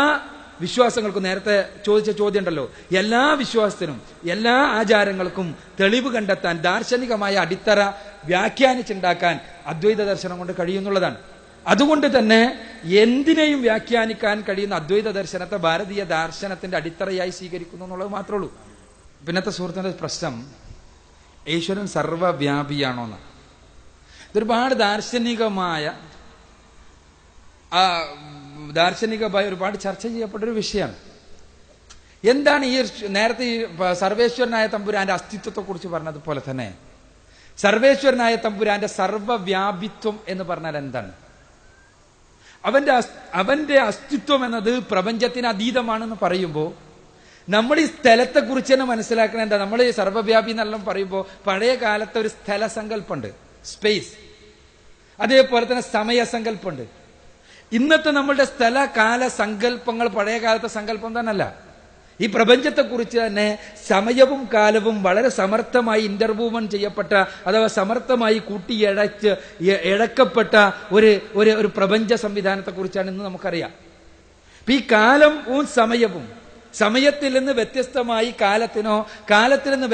[SPEAKER 2] വിശ്വാസങ്ങൾക്കും, നേരത്തെ ചോദിച്ച ചോദ്യം ഉണ്ടല്ലോ, എല്ലാ വിശ്വാസത്തിനും എല്ലാ ആചാരങ്ങൾക്കും തെളിവ് കണ്ടെത്താൻ ദാർശനികമായ അടിത്തറ വ്യാഖ്യാനിച്ചുണ്ടാക്കാൻ അദ്വൈത ദർശനം കൊണ്ട് കഴിയുന്നുള്ളതാണ്. അതുകൊണ്ട് തന്നെ എന്തിനേയും വ്യാഖ്യാനിക്കാൻ കഴിയുന്ന അദ്വൈത ദർശനത്തെ ഭാരതീയ ദർശനത്തിന്റെ അടിത്തറയായി സ്വീകരിക്കുന്നു എന്നുള്ളത് മാത്രമേ ഉള്ളൂ. പിന്നത്തെ സുഹൃത്തിന്റെ പ്രശ്നം ഈശ്വരൻ സർവവ്യാപിയാണോന്ന്. ഇതൊരുപാട് ദാർശനികമായ ഒരുപാട് ചർച്ച ചെയ്യപ്പെട്ടൊരു വിഷയമാണ്. എന്താണ് ഈ നേരത്തെ ഈ സർവേശ്വരനായ തമ്പുരാന്റെ അസ്തിത്വത്തെ കുറിച്ച് പറഞ്ഞതുപോലെ തന്നെ സർവേശ്വരനായ തമ്പുരാന്റെ സർവവ്യാപിത്വം എന്ന് പറഞ്ഞാൽ എന്താണ്? അവന്റെ അസ്തിത്വം എന്നത് പ്രപഞ്ചത്തിന് അതീതമാണെന്ന് പറയുമ്പോൾ നമ്മൾ ഈ സ്ഥലത്തെ കുറിച്ച് തന്നെ മനസ്സിലാക്കണം. എന്താ, നമ്മൾ ഈ സർവവ്യാപി എന്നെല്ലാം പറയുമ്പോൾ പഴയ കാലത്തെ ഒരു സ്ഥല സങ്കല്പമുണ്ട്, സ്പേസ്. അതേപോലെ തന്നെ സമയസങ്കല്പമുണ്ട്. ഇന്നത്തെ നമ്മളുടെ സ്ഥല കാല സങ്കല്പങ്ങൾ പഴയ കാലത്തെ സങ്കല്പം തന്നെയല്ല. ഈ പ്രപഞ്ചത്തെക്കുറിച്ച് തന്നെ സമയവും കാലവും വളരെ സമർത്ഥമായി ഇന്റർവൂവൻ ചെയ്യപ്പെട്ട അഥവാ സമർത്ഥമായി ഇഴക്കപ്പെട്ട ഒരു പ്രപഞ്ച സംവിധാനത്തെക്കുറിച്ചാണ് ഇന്ന് നമുക്കറിയാം. ഈ കാലവും സമയവും സമയത്തിൽ നിന്ന് വ്യത്യസ്തമായി കാലത്തിനോ, കാലത്തിൽ നിന്ന്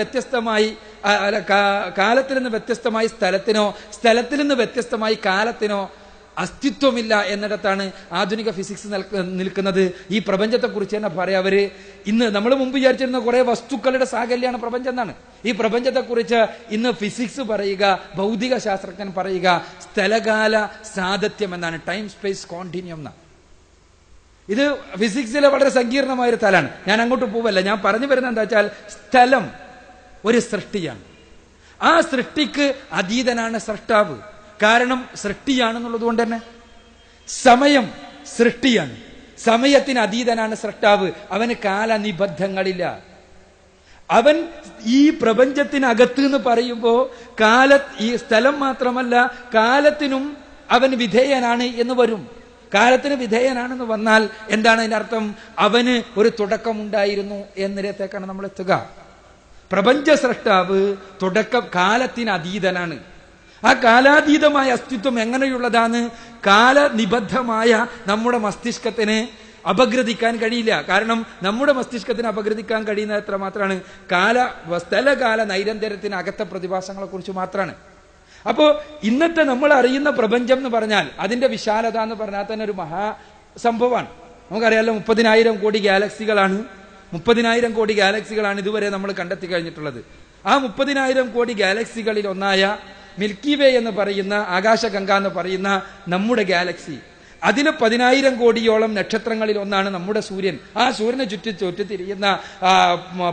[SPEAKER 2] വ്യത്യസ്തമായി സ്ഥലത്തിനോ, സ്ഥലത്തിൽ നിന്ന് വ്യത്യസ്തമായി കാലത്തിനോ അസ്തിത്വമില്ല എന്നിടത്താണ് ആധുനിക ഫിസിക്സ് നിൽക്കുന്നത്. ഈ പ്രപഞ്ചത്തെക്കുറിച്ച് തന്നെ പറയാം അവര്. ഇന്ന് നമ്മൾ മുമ്പ് വിചാരിച്ചിരുന്ന കുറെ വസ്തുക്കളുടെ സാകല്യാണ് പ്രപഞ്ചം എന്നാണ്. ഈ പ്രപഞ്ചത്തെക്കുറിച്ച് ഇന്ന് ഫിസിക്സ് പറയുക, ഭൗതിക ശാസ്ത്രജ്ഞൻ പറയുക സ്ഥലകാല സാധത്യം എന്നാണ്, ടൈം സ്പേസ് കോണ്ടിന്യൂം എന്നാണ്. ഇത് ഫിസിക്സിലെ വളരെ സങ്കീർണമായ ഒരു തലാണ്. ഞാൻ അങ്ങോട്ട് പോവല്ല. ഞാൻ പറഞ്ഞു വരുന്നത് എന്താ വെച്ചാൽ സ്ഥലം ഒരു സൃഷ്ടിയാണ്. ആ സൃഷ്ടിക്ക് അതീതനാണ് സൃഷ്ടാവ്. കാരണം സൃഷ്ടിയാണെന്നുള്ളത് കൊണ്ട് തന്നെ. സമയം സൃഷ്ടിയാണ്, സമയത്തിന് അതീതനാണ് സൃഷ്ടാവ്. അവന് കാലനിബദ്ധങ്ങളില്ല. അവൻ ഈ പ്രപഞ്ചത്തിനകത്ത് എന്ന് പറയുമ്പോ ഈ സ്ഥലം മാത്രമല്ല കാലത്തിനും അവൻ വിധേയനാണ് എന്ന് വരും. കാലത്തിന് വിധേയനാണെന്ന് വന്നാൽ എന്താണ് അതിന്റെ അർത്ഥം? അവന് ഒരു തുടക്കമുണ്ടായിരുന്നു എന്നിടത്തേക്കാണ് നമ്മൾ എത്തുക. പ്രപഞ്ച സൃഷ്ടാവ് കാലത്തിന് അതീതനാണ്. ആ കാലാതീതമായ അസ്തിത്വം എങ്ങനെയുള്ളതാണ്? കാലനിബദ്ധമായ നമ്മുടെ മസ്തിഷ്കത്തിന് അപഗ്രഥിക്കാൻ കഴിയില്ല. കാരണം നമ്മുടെ മസ്തിഷ്കത്തിന് അപഗ്രഥിക്കാൻ കഴിയുന്ന എത്ര മാത്രമാണ്? സ്ഥലകാല നൈരന്തര്യത്തിന് അകത്തെ പ്രതിഭാസങ്ങളെ കുറിച്ച് മാത്രമാണ്. അപ്പോ ഇന്നത്തെ നമ്മൾ അറിയുന്ന പ്രപഞ്ചം എന്ന് പറഞ്ഞാൽ അതിന്റെ വിശാലത എന്ന് പറഞ്ഞാൽ തന്നെ ഒരു മഹാസംഭവമാണ്. നമുക്കറിയാലോ 30,000 കോടി ഗാലക്സികളാണ്. 30,000 കോടി ഗാലക്സികളാണ് ഇതുവരെ നമ്മൾ കണ്ടെത്തി കഴിഞ്ഞിട്ടുള്ളത്. ആ 30,000 കോടി ഗാലക്സികളിൽ ഒന്നായ മിൽക്കി വേ എന്ന് പറയുന്ന ആകാശഗംഗ എന്ന് പറയുന്ന നമ്മുടെ ഗാലക്സി, അതിന് 10,000 കോടിയോളം നക്ഷത്രങ്ങളിൽ ഒന്നാണ് നമ്മുടെ സൂര്യൻ. ആ സൂര്യനെ ചുറ്റിത്തിരിയുന്ന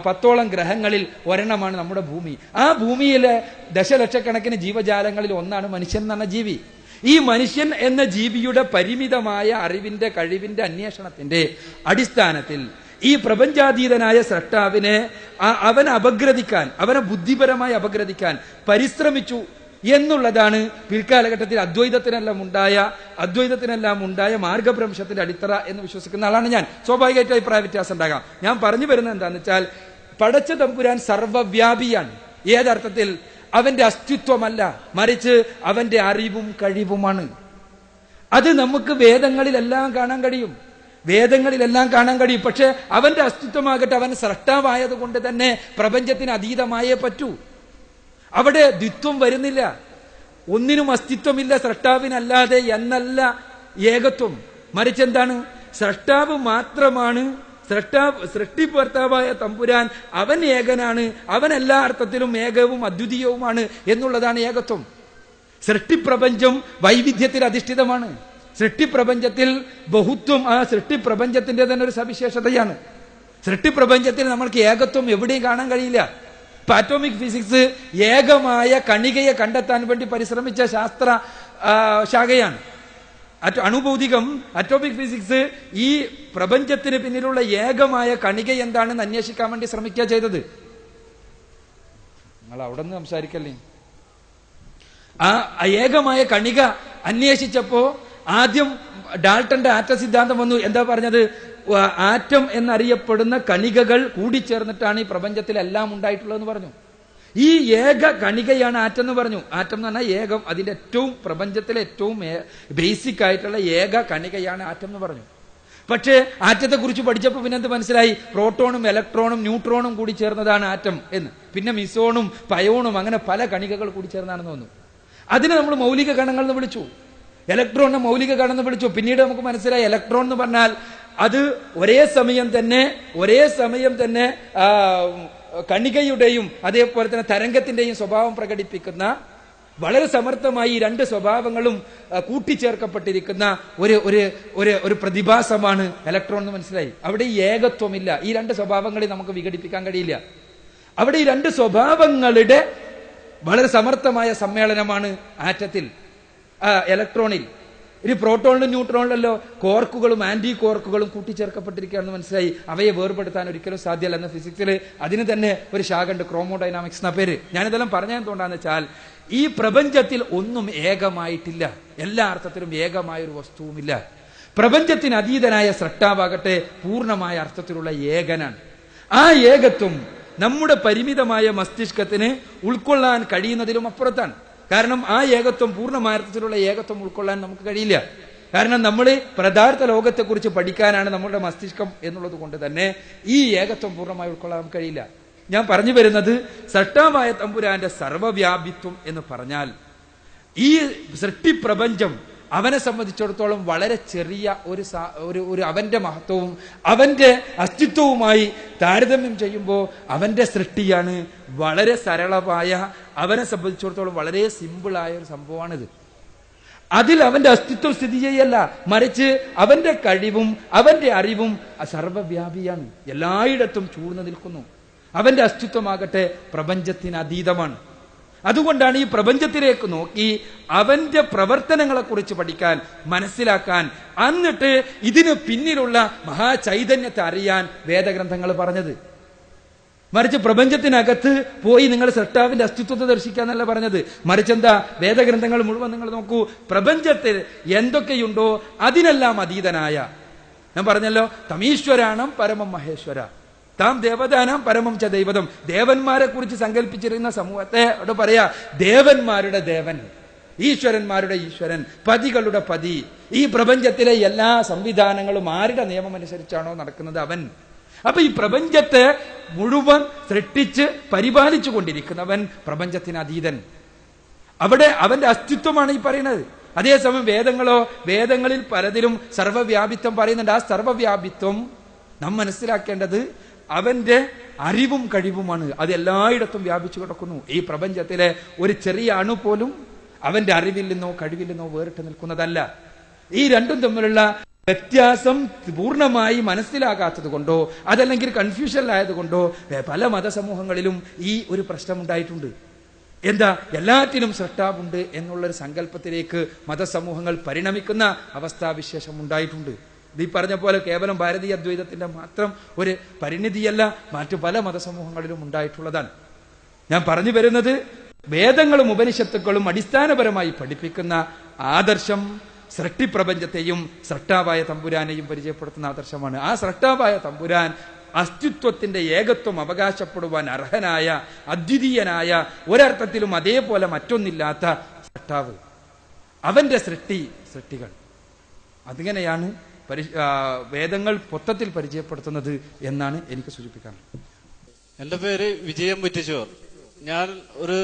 [SPEAKER 2] 10ഓളം ഗ്രഹങ്ങളിൽ ഒരെണ്ണമാണ് നമ്മുടെ ഭൂമി. ആ ഭൂമിയിലെ ദശലക്ഷക്കണക്കിന് ജീവജാലങ്ങളിൽ ഒന്നാണ് മനുഷ്യൻ എന്ന് പറഞ്ഞ ജീവി. ഈ മനുഷ്യൻ എന്ന ജീവിയുടെ പരിമിതമായ അറിവിന്റെ കഴിവിന്റെ അന്വേഷണത്തിന്റെ അടിസ്ഥാനത്തിൽ ഈ പ്രപഞ്ചാതീതനായ സൃഷ്ടാവിനെ അവനെ ബുദ്ധിപരമായി അപഗ്രഥിക്കാൻ പരിശ്രമിച്ചു എന്നുള്ളതാണ് പിൽക്കാലഘട്ടത്തിൽ അദ്വൈതത്തിനെല്ലാം ഉണ്ടായ മാർഗഭ്രംശത്തിന്റെ അടിത്തറ എന്ന് വിശ്വസിക്കുന്ന ആളാണ് ഞാൻ. സ്വാഭാവികമായിട്ട് അഭിപ്രായ വ്യത്യാസം ഉണ്ടാകാം. ഞാൻ പറഞ്ഞു വരുന്നത് എന്താണെന്ന് വെച്ചാൽ പടച്ച തമ്പുരാൻ സർവവ്യാപിയാണ്. ഏതർത്ഥത്തിൽ? അവന്റെ അസ്തിത്വമല്ല, മറിച്ച് അവന്റെ അറിവും കഴിവുമാണ്. അത് നമുക്ക് വേദങ്ങളിലെല്ലാം കാണാൻ കഴിയും, പക്ഷെ അവന്റെ അസ്തിത്വമാകട്ടെ അവൻ സ്രഷ്ടാവായത് കൊണ്ട് തന്നെ പ്രപഞ്ചത്തിന് അതീതമായേ പറ്റൂ. അവിടെ ദ്വിത്വം വരുന്നില്ല. ഒന്നിനും അസ്തിത്വമില്ല സ്രഷ്ടാവിനല്ലാതെ എന്നല്ല ഏകത്വം, മറിച്ച് എന്താണ്? സ്രഷ്ടാവ് മാത്രമാണ്. സൃഷ്ടിഭർത്താവായ തമ്പുരാൻ അവൻ ഏകനാണ്, അവൻ എല്ലാ അർത്ഥത്തിലും ഏകവും അദ്വിതീയവുമാണ് എന്നുള്ളതാണ് ഏകത്വം. സൃഷ്ടിപ്രപഞ്ചം വൈവിധ്യത്തിൽ അധിഷ്ഠിതമാണ്. സൃഷ്ടിപ്രപഞ്ചത്തിൽ ബഹുത്വം ആ സൃഷ്ടിപ്രപഞ്ചത്തിന്റെ തന്നെ ഒരു സവിശേഷതയാണ്. സൃഷ്ടിപ്രപഞ്ചത്തിൽ നമ്മൾക്ക് ഏകത്വം എവിടെയും കാണാൻ കഴിയില്ല. ഇപ്പൊ അറ്റോമിക് ഫിസിക്സ് ഏകമായ കണികയെ കണ്ടെത്താൻ വേണ്ടി പരിശ്രമിച്ച ശാസ്ത്ര ശാഖയാണ്. അണുഭൗതികം, അറ്റോമിക് ഫിസിക്സ് ഈ പ്രപഞ്ചത്തിന് പിന്നിലുള്ള ഏകമായ കണിക എന്താണെന്ന് അന്വേഷിക്കാൻ വേണ്ടി ശ്രമിക്കുക ചെയ്തത്. നിങ്ങൾ അവിടെ നിന്ന് സംസാരിക്കല്ലേ. ആ ഏകമായ കണിക അന്വേഷിച്ചപ്പോ ആദ്യം ഡാൾട്ടന്റെ ആറ്റം സിദ്ധാന്തം വന്നു. എന്താ പറഞ്ഞത്? ആറ്റം എന്നറിയപ്പെടുന്ന കണികകൾ കൂടിച്ചേർന്നിട്ടാണ് ഈ പ്രപഞ്ചത്തിലെല്ലാം ഉണ്ടായിട്ടുള്ളതെന്ന് പറഞ്ഞു. ഈ ഏക കണികയാണ് ആറ്റം എന്ന് പറഞ്ഞു. ആറ്റം എന്ന് പറഞ്ഞാൽ ഏകം, അതിന്റെ ഏറ്റവും പ്രപഞ്ചത്തിലെ ഏറ്റവും ബേസിക് ആയിട്ടുള്ള ഏക കണികയാണ് ആറ്റം എന്ന് പറഞ്ഞു. പക്ഷേ ആറ്റത്തെ കുറിച്ച് പഠിച്ചപ്പോൾ പിന്നെ എന്ത് മനസ്സിലായി? പ്രോട്ടോണും ഇലക്ട്രോണും ന്യൂട്രോണും കൂടി ചേർന്നതാണ് ആറ്റം എന്ന്. പിന്നെ മിസോണും പയോണും അങ്ങനെ പല കണികകൾ കൂടി ചേർന്നാണെന്ന് വന്നു. അതിനെ നമ്മൾ മൗലിക കണങ്ങൾ എന്ന് വിളിച്ചു, ഇലക്ട്രോണിനെ മൗലിക കണം എന്ന് വിളിച്ചു. പിന്നീട് നമുക്ക് മനസ്സിലായി ഇലക്ട്രോൺ എന്ന് പറഞ്ഞാൽ അത് ഒരേ സമയം തന്നെ കണികയുടെയും അതേപോലെ തന്നെ തരംഗത്തിന്റെയും സ്വഭാവം പ്രകടിപ്പിക്കുന്ന, വളരെ സമർത്ഥമായി ഈ രണ്ട് സ്വഭാവങ്ങളും കൂട്ടിച്ചേർക്കപ്പെട്ടിരിക്കുന്ന ഒരു പ്രതിഭാസമാണ് ഇലക്ട്രോൺ എന്ന് മനസ്സിലായി. അവിടെ ഈ ഏകത്വമില്ല. ഈ രണ്ട് സ്വഭാവങ്ങളെ നമുക്ക് വിഘടിപ്പിക്കാൻ കഴിയില്ല. അവിടെ ഈ രണ്ട് സ്വഭാവങ്ങളുടെ വളരെ സമർത്ഥമായ സമ്മേളനമാണ് ആറ്റത്തിൽ, ഇലക്ട്രോണിൽ. ഇനി പ്രോട്ടോണിലും ന്യൂട്രോണിലല്ലോ കോർക്കുകളും ആന്റി കോർക്കുകളും കൂട്ടിച്ചേർക്കപ്പെട്ടിരിക്കുകയാണെന്ന് മനസ്സിലായി. അവയെ വേർപെടുത്താൻ ഒരിക്കലും സാധ്യമല്ല എന്ന ഫിസിക്സിൽ അതിന് തന്നെ ഒരു ശാഖ ഉണ്ട്, ക്രോമോഡൈനാമിക്സ് എന്ന പേര്. ഞാനിതെല്ലാം പറഞ്ഞെന്തുകൊണ്ടാന്ന് വെച്ചാൽ ഈ പ്രപഞ്ചത്തിൽ ഒന്നും ഏകമായിട്ടില്ല, എല്ലാ അർത്ഥത്തിലും ഏകമായ ഒരു വസ്തുവുമില്ല. പ്രപഞ്ചത്തിന് അതീതനായ സ്രഷ്ടാവാകട്ടെ പൂർണ്ണമായ അർത്ഥത്തിലുള്ള ഏകനാണ്. ആ ഏകത്വം നമ്മുടെ പരിമിതമായ മസ്തിഷ്കത്തിന് ഉൾക്കൊള്ളാൻ കഴിയുന്നതിലും അപ്പുറത്താണ്. കാരണം ആ ഏകത്വം, പൂർണ്ണമായ അർത്ഥത്തിലുള്ള ഏകത്വം ഉൾക്കൊള്ളാൻ നമുക്ക് കഴിയില്ല. കാരണം നമ്മൾ പദാർത്ഥ ലോകത്തെക്കുറിച്ച് പഠിക്കാനാണ് നമ്മുടെ മസ്തിഷ്കം എന്നുള്ളത് കൊണ്ട് തന്നെ ഈ ഏകത്വം പൂർണ്ണമായി ഉൾക്കൊള്ളാൻ നമുക്ക് കഴിയില്ല. ഞാൻ പറഞ്ഞു വരുന്നത് സൃഷ്ടാവായ തമ്പുരാന്റെ സർവവ്യാപിത്വം എന്ന് പറഞ്ഞാൽ ഈ സൃഷ്ടിപ്രപഞ്ചം അവനെ സംബന്ധിച്ചിടത്തോളം വളരെ ചെറിയ ഒരു അവന്റെ മഹത്വവും അവന്റെ അസ്തിത്വവുമായി താരതമ്യം ചെയ്യുമ്പോൾ അവന്റെ സൃഷ്ടിയാണ്. വളരെ സരളമായ, അവനെ സംബന്ധിച്ചിടത്തോളം വളരെ സിമ്പിളായ ഒരു സംഭവമാണിത്. അതിൽ അവന്റെ അസ്തിത്വം സ്ഥിതി ചെയ്യല്ല, മറിച്ച് അവന്റെ കഴിവും അവന്റെ അറിവും സർവവ്യാപിയാണ്, എല്ലായിടത്തും ചൂഴ്ന്നു നിൽക്കുന്നു. അവന്റെ അസ്തിത്വമാകട്ടെ പ്രപഞ്ചത്തിന് അതീതമാണ്. അതുകൊണ്ടാണ് ഈ പ്രപഞ്ചത്തിലേക്ക് നോക്കി അവന്റെ പ്രവർത്തനങ്ങളെ കുറിച്ച് പഠിക്കാൻ, മനസ്സിലാക്കാൻ, എന്നിട്ട് ഇതിന് പിന്നിലുള്ള മഹാചൈതന്യത്തെ അറിയാൻ വേദഗ്രന്ഥങ്ങൾ പറഞ്ഞത്. മറിച്ച് പ്രപഞ്ചത്തിനകത്ത് പോയി നിങ്ങൾ സൃഷ്ടാവിന്റെ അസ്തിത്വത്തെ ദർശിക്കാന്നല്ല പറഞ്ഞത്. മറിച്ച് എന്താ? വേദഗ്രന്ഥങ്ങൾ മുഴുവൻ നിങ്ങൾ നോക്കൂ, പ്രപഞ്ചത്തിൽ എന്തൊക്കെയുണ്ടോ അതിനെല്ലാം അതീതനായ, ഞാൻ പറഞ്ഞല്ലോ, തമീശ്വരാണം പരമം മഹേശ്വര, താം ദേവതാനാം പരമം ച ദൈവതം. ദേവന്മാരെ കുറിച്ച് സങ്കല്പിച്ചിരുന്ന സമൂഹത്തെ അവിടെ പറയാ ദേവന്മാരുടെ ദേവൻ, ഈശ്വരന്മാരുടെ ഈശ്വരൻ, പതികളുടെ പതി. ഈ പ്രപഞ്ചത്തിലെ എല്ലാ സംവിധാനങ്ങളും ആരുടെ നിയമം അനുസരിച്ചാണോ നടക്കുന്നത് അവൻ. അപ്പൊ ഈ പ്രപഞ്ചത്തെ മുഴുവൻ സൃഷ്ടിച്ച് പരിപാലിച്ചു കൊണ്ടിരിക്കുന്നവൻ പ്രപഞ്ചത്തിന് അതീതൻ. അവിടെ അവന്റെ അസ്തിത്വമാണ് ഈ പറയുന്നത്. അതേസമയം വേദങ്ങളിൽ പലതിലും സർവവ്യാപിത്വം പറയുന്നുണ്ട്. ആ സർവവ്യാപിത്വം നാം മനസ്സിലാക്കേണ്ടത് അവന്റെ അറിവും കഴിവുമാണ്. അത് എല്ലായിടത്തും വ്യാപിച്ചു കിടക്കുന്നു. ഈ പ്രപഞ്ചത്തിലെ ഒരു ചെറിയ അണു പോലും അവന്റെ അറിവിൽ നിന്നോ കഴിവിൽ നിന്നോ വേറിട്ട് നിൽക്കുന്നതല്ല. ഈ രണ്ടും തമ്മിലുള്ള വ്യത്യാസം പൂർണ്ണമായി മനസ്സിലാകാത്തത് കൊണ്ടോ അതല്ലെങ്കിൽ കൺഫ്യൂഷനിലായതുകൊണ്ടോ പല മതസമൂഹങ്ങളിലും ഈ ഒരു പ്രശ്നം ഉണ്ടായിട്ടുണ്ട്. എന്താ? എല്ലാറ്റിനും സൃഷ്ടാവുണ്ട് എന്നുള്ളൊരു സങ്കല്പത്തിലേക്ക് മതസമൂഹങ്ങൾ പരിണമിക്കുന്ന അവസ്ഥാവിശേഷം ഉണ്ടായിട്ടുണ്ട്. ഈ പറഞ്ഞ പോലെ കേവലം ഭാരതീയ അദ്വൈതത്തിന്റെ മാത്രം ഒരു പരിണിതിയല്ല, മറ്റു പല മതസമൂഹങ്ങളിലും ഉണ്ടായിട്ടുള്ളതാണ്. ഞാൻ പറഞ്ഞു വരുന്നത് വേദങ്ങളും ഉപനിഷത്തുക്കളും അടിസ്ഥാനപരമായി പഠിപ്പിക്കുന്ന ആദർശം സൃഷ്ടിപ്രപഞ്ചത്തെയും സൃഷ്ടാവായ തമ്പുരാനെയും പരിചയപ്പെടുത്തുന്ന ആദർശമാണ്. ആ സൃഷ്ടാവായ തമ്പുരാൻ അസ്തിത്വത്തിന്റെ ഏകത്വം അവകാശപ്പെടുവാൻ അർഹനായ, അദ്വിതീയനായ, ഒരർത്ഥത്തിലും അതേപോലെ മറ്റൊന്നില്ലാത്ത സൃഷ്ടാവ്, അവന്റെ സൃഷ്ടികൾ. അതിങ്ങനെയാണ് വേദങ്ങൾ മൊത്തത്തിൽ പരിചയപ്പെടുത്തുന്നത് എന്നാണ് എനിക്ക് സൂചിപ്പിക്കാനുള്ളത്.
[SPEAKER 5] എന്റെ പേര് വിജയം പുറ്റിച്ചോർ. ഞാൻ ഒരു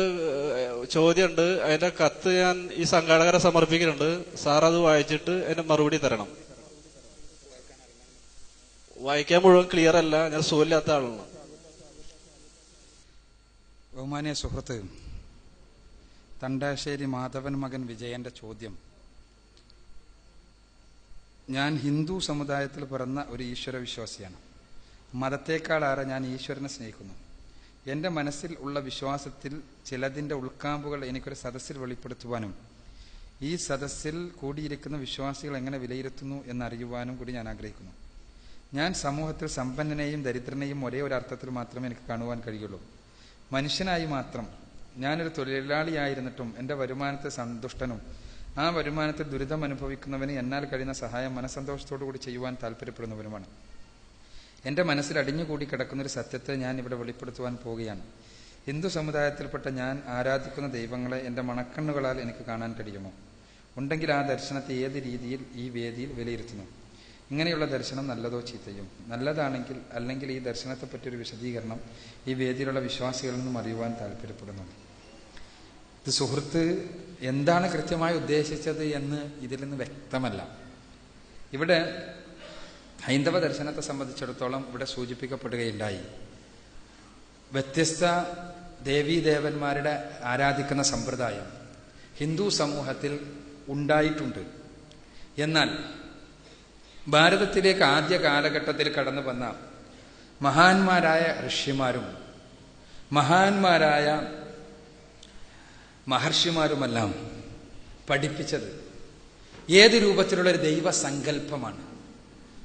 [SPEAKER 5] ചോദ്യമുണ്ട്, അതിന്റെ കത്ത് ഞാൻ ഈ സംഘാടകരെ സമർപ്പിക്കുന്നുണ്ട്. സാർ അത് വായിച്ചിട്ട് അതിന്റെ മറുപടി തരണം. വായിക്കാൻ മുഴുവൻ ക്ലിയർ അല്ല, ഞാൻ സുഖമില്ലാത്ത ആളാണ്.
[SPEAKER 2] ബഹുമാനിയ സുഹൃത്ത് തണ്ടാശ്ശേരി മാധവൻ മകൻ വിജയന്റെ ചോദ്യം, ഞാൻ ഹിന്ദു സമുദായത്തിൽ പിറന്ന ഒരു ഈശ്വര വിശ്വാസിയാണ്. മതത്തെക്കാളേറെ ഞാൻ ഈശ്വരനെ സ്നേഹിക്കുന്നു. എൻ്റെ മനസ്സിൽ ഉള്ള വിശ്വാസത്തിൽ ചിലതിൻ്റെ ഉൾക്കാമ്പുകൾ എനിക്കൊരു സദസ്സിൽ വെളിപ്പെടുത്തുവാനും ഈ സദസ്സിൽ കൂടിയിരിക്കുന്ന വിശ്വാസികൾ എങ്ങനെ വിലയിരുത്തുന്നു എന്നറിയുവാനും കൂടി ഞാൻ ആഗ്രഹിക്കുന്നു. ഞാൻ സമൂഹത്തിൽ സമ്പന്നനെയും ദരിദ്രനെയും ഒരേ ഒരു അർത്ഥത്തിൽ മാത്രമേ എനിക്ക് കാണുവാൻ കഴിയുള്ളൂ. മനുഷ്യനായി മാത്രം. ഞാനൊരു തൊഴിലാളിയായിരുന്നിട്ടും എൻ്റെ വരുമാനത്തെ സന്തുഷ്ടനും ആ വരുമാനത്തിൽ ദുരിതം അനുഭവിക്കുന്നവന് എന്നാൽ കഴിയുന്ന സഹായം മനസ്സന്തോഷത്തോടു കൂടി ചെയ്യുവാൻ താല്പര്യപ്പെടുന്നവരുമാണ്. എൻ്റെ മനസ്സിൽ അടിഞ്ഞുകൂടി കിടക്കുന്നൊരു സത്യത്തെ ഞാൻ ഇവിടെ വെളിപ്പെടുത്തുവാൻ പോവുകയാണ്. ഹിന്ദു സമുദായത്തിൽപ്പെട്ട ഞാൻ ആരാധിക്കുന്ന ദൈവങ്ങളെ എൻ്റെ മണക്കണ്ണുകളാൽ എനിക്ക് കാണാൻ കഴിയുമോ? ഉണ്ടെങ്കിൽ ആ ദർശനത്തെ ഏത് രീതിയിൽ ഈ വേദിയിൽ വിലയിരുത്തുന്നു? ഇങ്ങനെയുള്ള ദർശനം നല്ലതോ ചീത്തയോ? നല്ലതാണെങ്കിൽ അല്ലെങ്കിൽ ഈ ദർശനത്തെപ്പറ്റിയൊരു വിശദീകരണം ഈ വേദിയിലുള്ള വിശ്വാസികളിൽ നിന്നും അറിയുവാൻ താല്പര്യപ്പെടുന്നു. ഇത് സുഹൃത്ത് എന്താണ് കൃത്യമായി ഉദ്ദേശിച്ചത് എന്ന് ഇതിൽ നിന്ന് വ്യക്തമല്ല. ഇവിടെ ഹൈന്ദവ ദർശനത്തെ സംബന്ധിച്ചിടത്തോളം ഇവിടെ സൂചിപ്പിക്കപ്പെടുകയുണ്ടായി, വ്യത്യസ്ത ദേവീദേവന്മാരുടെ ആരാധിക്കുന്ന സമ്പ്രദായം ഹിന്ദു സമൂഹത്തിൽ ഉണ്ടായിട്ടുണ്ട്. എന്നാൽ ഭാരതത്തിലേക്ക് ആദ്യ കാലഘട്ടത്തിൽ കടന്നു വന്ന മഹാന്മാരായ ഋഷിമാരും മഹാന്മാരായ മഹർഷിമാരുമെല്ലാം പഠിപ്പിച്ചത് ഏത് രൂപത്തിലുള്ളൊരു ദൈവസങ്കല്പമാണ്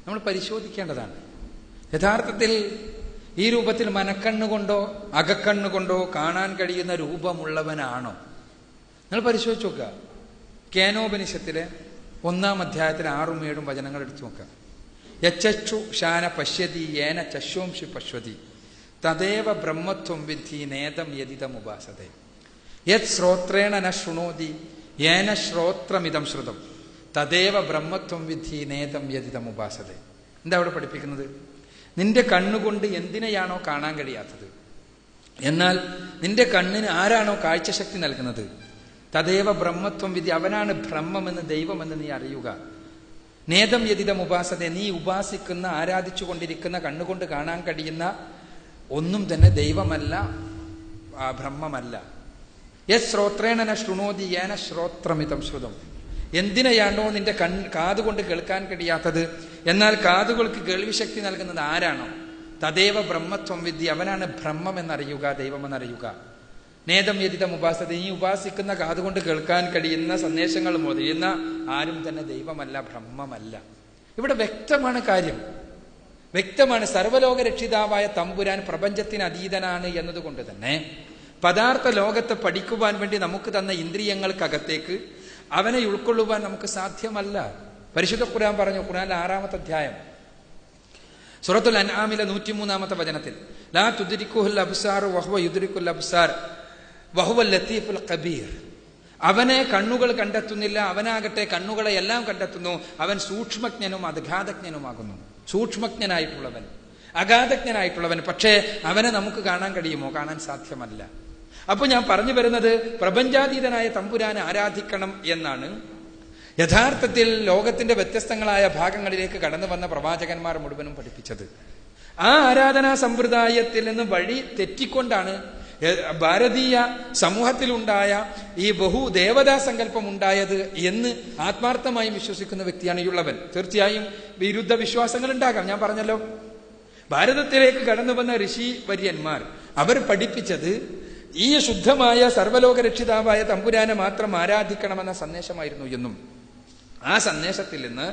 [SPEAKER 2] നമ്മൾ പരിശോധിക്കേണ്ടതാണ്. യഥാർത്ഥത്തിൽ ഈ രൂപത്തിൽ മനക്കണ്ണുകൊണ്ടോ അകക്കണ്ണുകൊണ്ടോ കാണാൻ കഴിയുന്ന രൂപമുള്ളവനാണോ? നിങ്ങൾ പരിശോധിച്ച് നോക്കുക. കേനോപനിഷത്തിലെ 1-ാം അധ്യായത്തിലെ 6ഉം 7ഉം വചനങ്ങൾ എടുത്തു നോക്കുക. യച്ചു ശാന പശ്യതി യേന ചശ്വംഷി പശ്വതി തദേവ ബ്രഹ്മത്വം വിദ്ധി നേതം യതിതം ഉപാസതേ യത് ശ്രോത്രേണ ന ശൃണോതി യേന ശ്രോത്രമിതം ശ്രുതം തദേവ ബ്രഹ്മത്വം വിദ്ധി നേതം യതിതം ഉപാസതേ. എന്താ അവിടെ പഠിപ്പിക്കുന്നത്? നിന്റെ കണ്ണുകൊണ്ട് എന്തിനെയാണോ കാണാൻ കഴിയാത്തത്, എന്നാൽ നിന്റെ കണ്ണിന് ആരാണോ കാഴ്ചശക്തി നൽകുന്നത്, തദേവ ബ്രഹ്മത്വം വിധി, അവനാണ് ബ്രഹ്മമെന്ന് ദൈവമെന്ന് നീ അറിയുക. നേതം യതിതം ഉപാസത, നീ ഉപാസിക്കുന്ന ആരാധിച്ചു കൊണ്ടിരിക്കുന്ന കണ്ണുകൊണ്ട് കാണാൻ കഴിയുന്ന ഒന്നും തന്നെ ദൈവമല്ല, ബ്രഹ്മമല്ല. യത് ശ്രോത്രേണ ന ശൃണോതി യേന ശ്രോത്രമിതം ശ്രുതം, എന്തിനെയാണോ നിന്റെ കാതുകൊണ്ട് കേൾക്കാൻ കഴിയാത്തത്, എന്നാൽ കാതുകൾക്ക് കേൾവിശക്തി നൽകുന്നത് ആരാണോ, തദേവ ബ്രഹ്മത്വം വിദ്ധി, അവനാണ് ബ്രഹ്മമെന്നറിയുക, ദൈവമെന്നറിയുക. നേതം യതിതം ഉപാസത, നീ ഉപാസിക്കുന്ന കാതുകൊണ്ട് കേൾക്കാൻ കഴിയുന്ന സന്ദേശങ്ങൾ മോദിയുന്ന ആരും തന്നെ ദൈവമല്ല, ബ്രഹ്മമല്ല. ഇവിടെ വ്യക്തമാണ് കാര്യം, വ്യക്തമാണ്. സർവലോക രക്ഷിതാവായ തമ്പുരാൻ പ്രപഞ്ചത്തിന് അതീതനാണ് എന്നതുകൊണ്ട് തന്നെ പദാർത്ഥ ലോകത്തെ പഠിക്കുവാൻ വേണ്ടി നമുക്ക് തന്ന ഇന്ദ്രിയങ്ങൾക്കകത്തേക്ക് അവനെ ഉൾക്കൊള്ളുവാൻ നമുക്ക് സാധ്യമല്ല. പരിശുദ്ധ ഖുർആൻ പറഞ്ഞു, ഖുർആനിലെ 6-ാമത്തെ അധ്യായം സൂറത്തുൽ അൻആമിലെ 103-ാമത്തെ വചനത്തിൽ, ലാ തുദ്രിക്കുൽ അബ്സാർ വഹുവ യുദ്രിക്കുൽ അബ്സാർ വഹുവൽ ലത്തീഫുൽ ഖബീർ, അവനെ കണ്ണുകൾ കണ്ടെത്തുന്നില്ല, അവനാകട്ടെ കണ്ണുകളെ എല്ലാം കണ്ടെത്തുന്നു, അവൻ സൂക്ഷ്മജ്ഞനും അഗാധജ്ഞനുമാകുന്നു. സൂക്ഷ്മജ്ഞനായിട്ടുള്ളവൻ, അഗാധജ്ഞനായിട്ടുള്ളവൻ. പക്ഷേ അവനെ നമുക്ക് കാണാൻ കഴിയുമോ? കാണാൻ സാധ്യമല്ല. അപ്പൊ ഞാൻ പറഞ്ഞു വരുന്നത്, പ്രപഞ്ചാതീതനായ തമ്പുരാനെ ആരാധിക്കണം എന്നാണ് യഥാർത്ഥത്തിൽ ലോകത്തിന്റെ വ്യത്യസ്തങ്ങളായ ഭാഗങ്ങളിലേക്ക് കടന്നു വന്ന പ്രവാചകന്മാർ മുഴുവനും പഠിപ്പിച്ചത്. ആ ആരാധനാ സമ്പ്രദായത്തിൽ നിന്ന് വഴി തെറ്റിക്കൊണ്ടാണ് ഭാരതീയ സമൂഹത്തിലുണ്ടായ ഈ ബഹുദേവതാ സങ്കല്പം ഉണ്ടായത് എന്ന് ആത്മാർത്ഥമായും വിശ്വസിക്കുന്ന വ്യക്തിയാണ് ഈ ഉള്ളവൻ. തീർച്ചയായും വിരുദ്ധ വിശ്വാസങ്ങൾ ഉണ്ടാകാം. ഞാൻ പറഞ്ഞല്ലോ, ഭാരതത്തിലേക്ക് കടന്നു വന്ന ഋഷി വര്യന്മാർ അവർ പഠിപ്പിച്ചത് ഈ ശുദ്ധമായ സർവലോക രക്ഷിതാവായ തമ്പുരാനെ മാത്രം ആരാധിക്കണമെന്ന സന്ദേശമായിരുന്നു എന്നും ആ സന്ദേശത്തിൽ നിന്ന്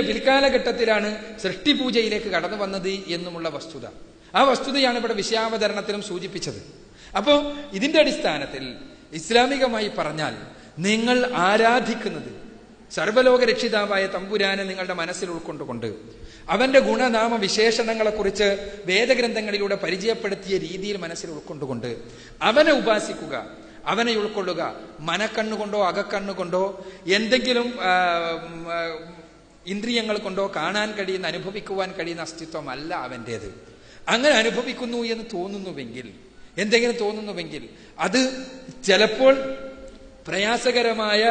[SPEAKER 2] പിൽക്കാലഘട്ടത്തിലാണ് സൃഷ്ടിപൂജയിലേക്ക് കടന്നു വന്നത് എന്നുമുള്ള വസ്തുത. ആ വസ്തുതയാണ് ഇവിടെ വിഷയാവതരണത്തിലും സൂചിപ്പിച്ചത്. അപ്പോ ഇതിന്റെ അടിസ്ഥാനത്തിൽ ഇസ്ലാമികമായി പറഞ്ഞാൽ നിങ്ങൾ ആരാധിക്കുന്നത് സർവ്വലോക രക്ഷിതാവായ തമ്പുരാനെ നിങ്ങളുടെ മനസ്സിൽ ഉൾക്കൊണ്ടുകൊണ്ട് അവന്റെ ഗുണനാമ വിശേഷണങ്ങളെക്കുറിച്ച് വേദഗ്രന്ഥങ്ങളിലൂടെ പരിചയപ്പെടുത്തിയ രീതിയിൽ മനസ്സിൽ ഉൾക്കൊണ്ടുകൊണ്ട് അവനെ ഉപാസിക്കുക, അവനെ ഉൾക്കൊള്ളുക. മനക്കണ്ണുകൊണ്ടോ അകക്കണ്ണുകൊണ്ടോ എന്തെങ്കിലും ഇന്ദ്രിയങ്ങൾ കൊണ്ടോ കാണാൻ കഴിയുന്ന, അനുഭവിക്കുവാൻ കഴിയുന്ന അസ്തിത്വമല്ല അവൻ്റേത്. അങ്ങനെ അനുഭവിക്കുന്നു എന്ന് തോന്നുന്നുവെങ്കിൽ, എന്തെങ്കിലും തോന്നുന്നുവെങ്കിൽ അത് ചിലപ്പോൾ പ്രയാസകരമായ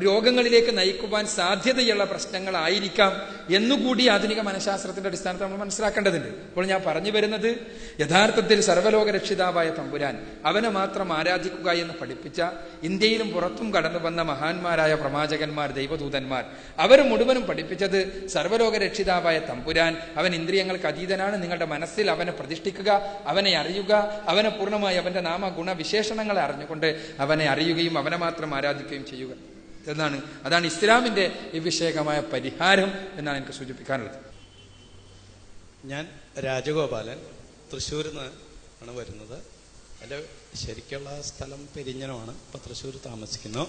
[SPEAKER 2] രോഗങ്ങളിലേക്ക് നയിക്കുവാൻ സാധ്യതയുള്ള പ്രശ്നങ്ങളായിരിക്കാം എന്നുകൂടി ആധുനിക മനഃശാസ്ത്രത്തിന്റെ അടിസ്ഥാനത്തിൽ നമ്മൾ മനസ്സിലാക്കേണ്ടതുണ്ട്. അപ്പോൾ ഞാൻ പറഞ്ഞു വരുന്നത്, യഥാർത്ഥത്തിൽ സർവ്വലോക രക്ഷിതാവായ തമ്പുരാൻ അവനെ മാത്രം ആരാധിക്കുക എന്ന് പഠിപ്പിച്ച ഇന്ത്യയിലും പുറത്തും കടന്നു വന്ന മഹാന്മാരായ പ്രവാചകന്മാർ, ദൈവദൂതന്മാർ, അവർ മുഴുവനും പഠിപ്പിച്ചത് സർവ്വലോക രക്ഷിതാവായ തമ്പുരാൻ അവൻ ഇന്ദ്രിയങ്ങൾക്ക് അതീതനാണ്. നിങ്ങളുടെ മനസ്സിൽ അവനെ പ്രതിഷ്ഠിക്കുക, അവനെ അറിയുക, അവനെ പൂർണ്ണമായി അവന്റെ നാമ ഗുണവിശേഷണങ്ങളെ അറിഞ്ഞുകൊണ്ട് അവനെ അറിയുകയും അവനെ മാത്രം ആരാധിക്കുകയും ചെയ്യുക എന്നാണ്. അതാണ് ഇസ്ലാമിന്റെ ഈ വിഷയകമായ പരിഹാരം എന്നാണ് എനിക്ക് സൂചിപ്പിക്കാനുള്ളത്.
[SPEAKER 6] ഞാൻ രാജഗോപാലൻ, തൃശ്ശൂരിൽ നിന്ന് ആണ് വരുന്നത്. എൻ്റെ ശരിക്കുള്ള സ്ഥലം പെരിഞ്ഞനമാണ്. ഇപ്പം തൃശ്ശൂർ താമസിക്കുന്നു.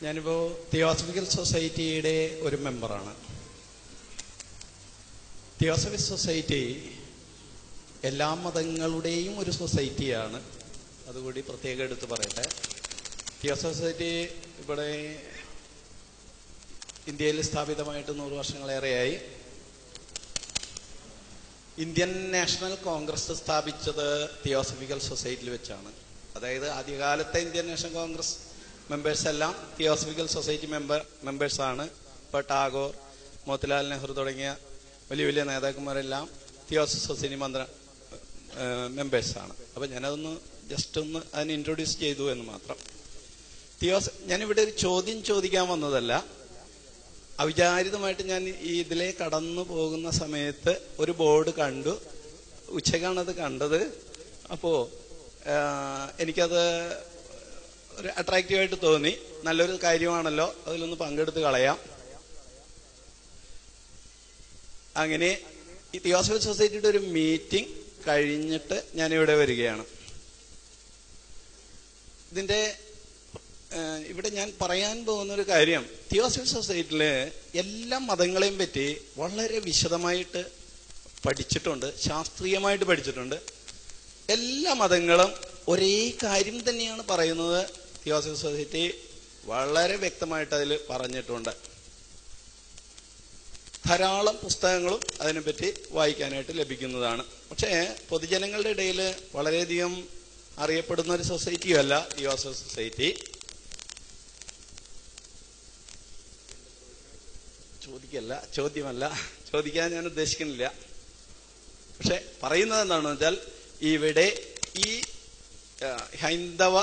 [SPEAKER 6] ഞാനിപ്പോൾ തിയോസഫിക്കൽ സൊസൈറ്റിയുടെ ഒരു മെമ്പറാണ്. തിയോസഫിക് സൊസൈറ്റി എല്ലാ മതങ്ങളുടെയും ഒരു സൊസൈറ്റിയാണ്. അതുകൂടി പ്രത്യേകം എടുത്ത് പറയട്ടെ. തിയോസഫിക് സൊസൈറ്റി ഇവിടെ ഇന്ത്യയിൽ സ്ഥാപിതമായിട്ട് 100 വർഷങ്ങളേറെയായി. ഇന്ത്യൻ നാഷണൽ കോൺഗ്രസ് സ്ഥാപിച്ചത് തിയോസഫിക്കൽ സൊസൈറ്റിയിൽ വെച്ചാണ്. അതായത് ആദ്യകാലത്തെ ഇന്ത്യൻ നാഷണൽ കോൺഗ്രസ് മെമ്പേഴ്സ് എല്ലാം തിയോസഫിക്കൽ സൊസൈറ്റി മെമ്പേഴ്സാണ്. ഇപ്പോൾ ടാഗോർ, മോത്തിലാൽ നെഹ്റു തുടങ്ങിയ വലിയ വലിയ നേതാക്കന്മാരെല്ലാം തിയോസഫിക് സൊസൈറ്റി മെമ്പേഴ്സാണ്. അപ്പം ഞാനതൊന്ന് ജസ്റ്റ് ഒന്ന് അതിന് ഇൻട്രൊഡ്യൂസ് ചെയ്തു എന്ന് മാത്രം. ഞാനിവിടെ ഒരു ചോദ്യം ചോദിക്കാൻ വന്നതല്ല. അവിചാരിതമായിട്ട് ഞാൻ ഈ ഇതിലെ കടന്നു പോകുന്ന സമയത്ത് ഒരു ബോർഡ് കണ്ടു. ഉച്ചക്കാണത് കണ്ടത്. അപ്പോൾ എനിക്കത് ഒരു അട്രാക്റ്റീവായിട്ട് തോന്നി. നല്ലൊരു കാര്യമാണല്ലോ, അതിലൊന്ന് പങ്കെടുത്ത് കളയാം. അങ്ങനെ ഈ തിയോസഫിക് സൊസൈറ്റിയുടെ ഒരു മീറ്റിംഗ് കഴിഞ്ഞിട്ട് ഞാനിവിടെ വരികയാണ്. ഇവിടെ ഞാൻ പറയാൻ പോകുന്ന ഒരു കാര്യം, തിയോസഫിക് സൊസൈറ്റിയിൽ എല്ലാ മതങ്ങളെയും പറ്റി വളരെ വിശദമായിട്ട് പഠിച്ചിട്ടുണ്ട്, ശാസ്ത്രീയമായിട്ട് പഠിച്ചിട്ടുണ്ട്. എല്ലാ മതങ്ങളും ഒരേ കാര്യം തന്നെയാണ് പറയുന്നത്. തിയോസഫിക് സൊസൈറ്റി വളരെ വ്യക്തമായിട്ട് അതിൽ പറഞ്ഞിട്ടുണ്ട്. ധാരാളം പുസ്തകങ്ങളും അതിനെപ്പറ്റി വായിക്കാനായിട്ട് ലഭിക്കുന്നതാണ്. പക്ഷേ പൊതുജനങ്ങളുടെ ഇടയിൽ വളരെയധികം അറിയപ്പെടുന്ന ഒരു സൊസൈറ്റിയല്ല തിയോസഫിക് സൊസൈറ്റി. ചോദിക്കാൻ ഞാൻ ഉദ്ദേശിക്കുന്നില്ല. പക്ഷെ പറയുന്നത് എന്താണെന്ന് വെച്ചാൽ, ഇവിടെ ഈ ഹൈന്ദവ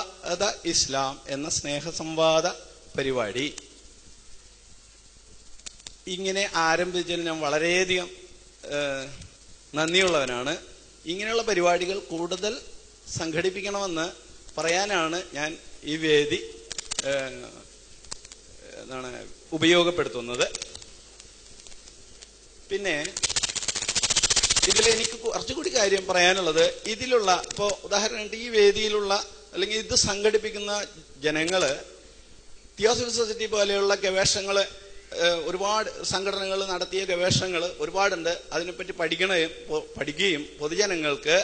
[SPEAKER 6] ഇസ്ലാം എന്ന സ്നേഹസംവാദ പരിപാടി ഇങ്ങനെ ആരംഭിച്ചതിൽ ഞാൻ വളരെയധികം നന്ദിയുള്ളവനാണ്. ഇങ്ങനെയുള്ള പരിപാടികൾ കൂടുതൽ സംഘടിപ്പിക്കണമെന്ന് പറയാനാണ് ഞാൻ ഈ വേദി ഉപയോഗപ്പെടുത്തുന്നത്. പിന്നെ ഇതിലെനിക്ക് കുറച്ചുകൂടി കാര്യം പറയാനുള്ളത്, ഇതിലുള്ള ഇപ്പോൾ ഉദാഹരണമായിട്ട് ഈ വേദിയിലുള്ള അല്ലെങ്കിൽ ഇത് സംഘടിപ്പിക്കുന്ന ജനങ്ങള് തിയോസഫിക് സൊസൈറ്റി പോലെയുള്ള ഗവേഷണങ്ങൾ, ഒരുപാട് സംഘടനകൾ നടത്തിയ ഗവേഷണങ്ങൾ ഒരുപാടുണ്ട്. അതിനെപ്പറ്റി പഠിക്കുകയും പൊതുജനങ്ങൾക്ക്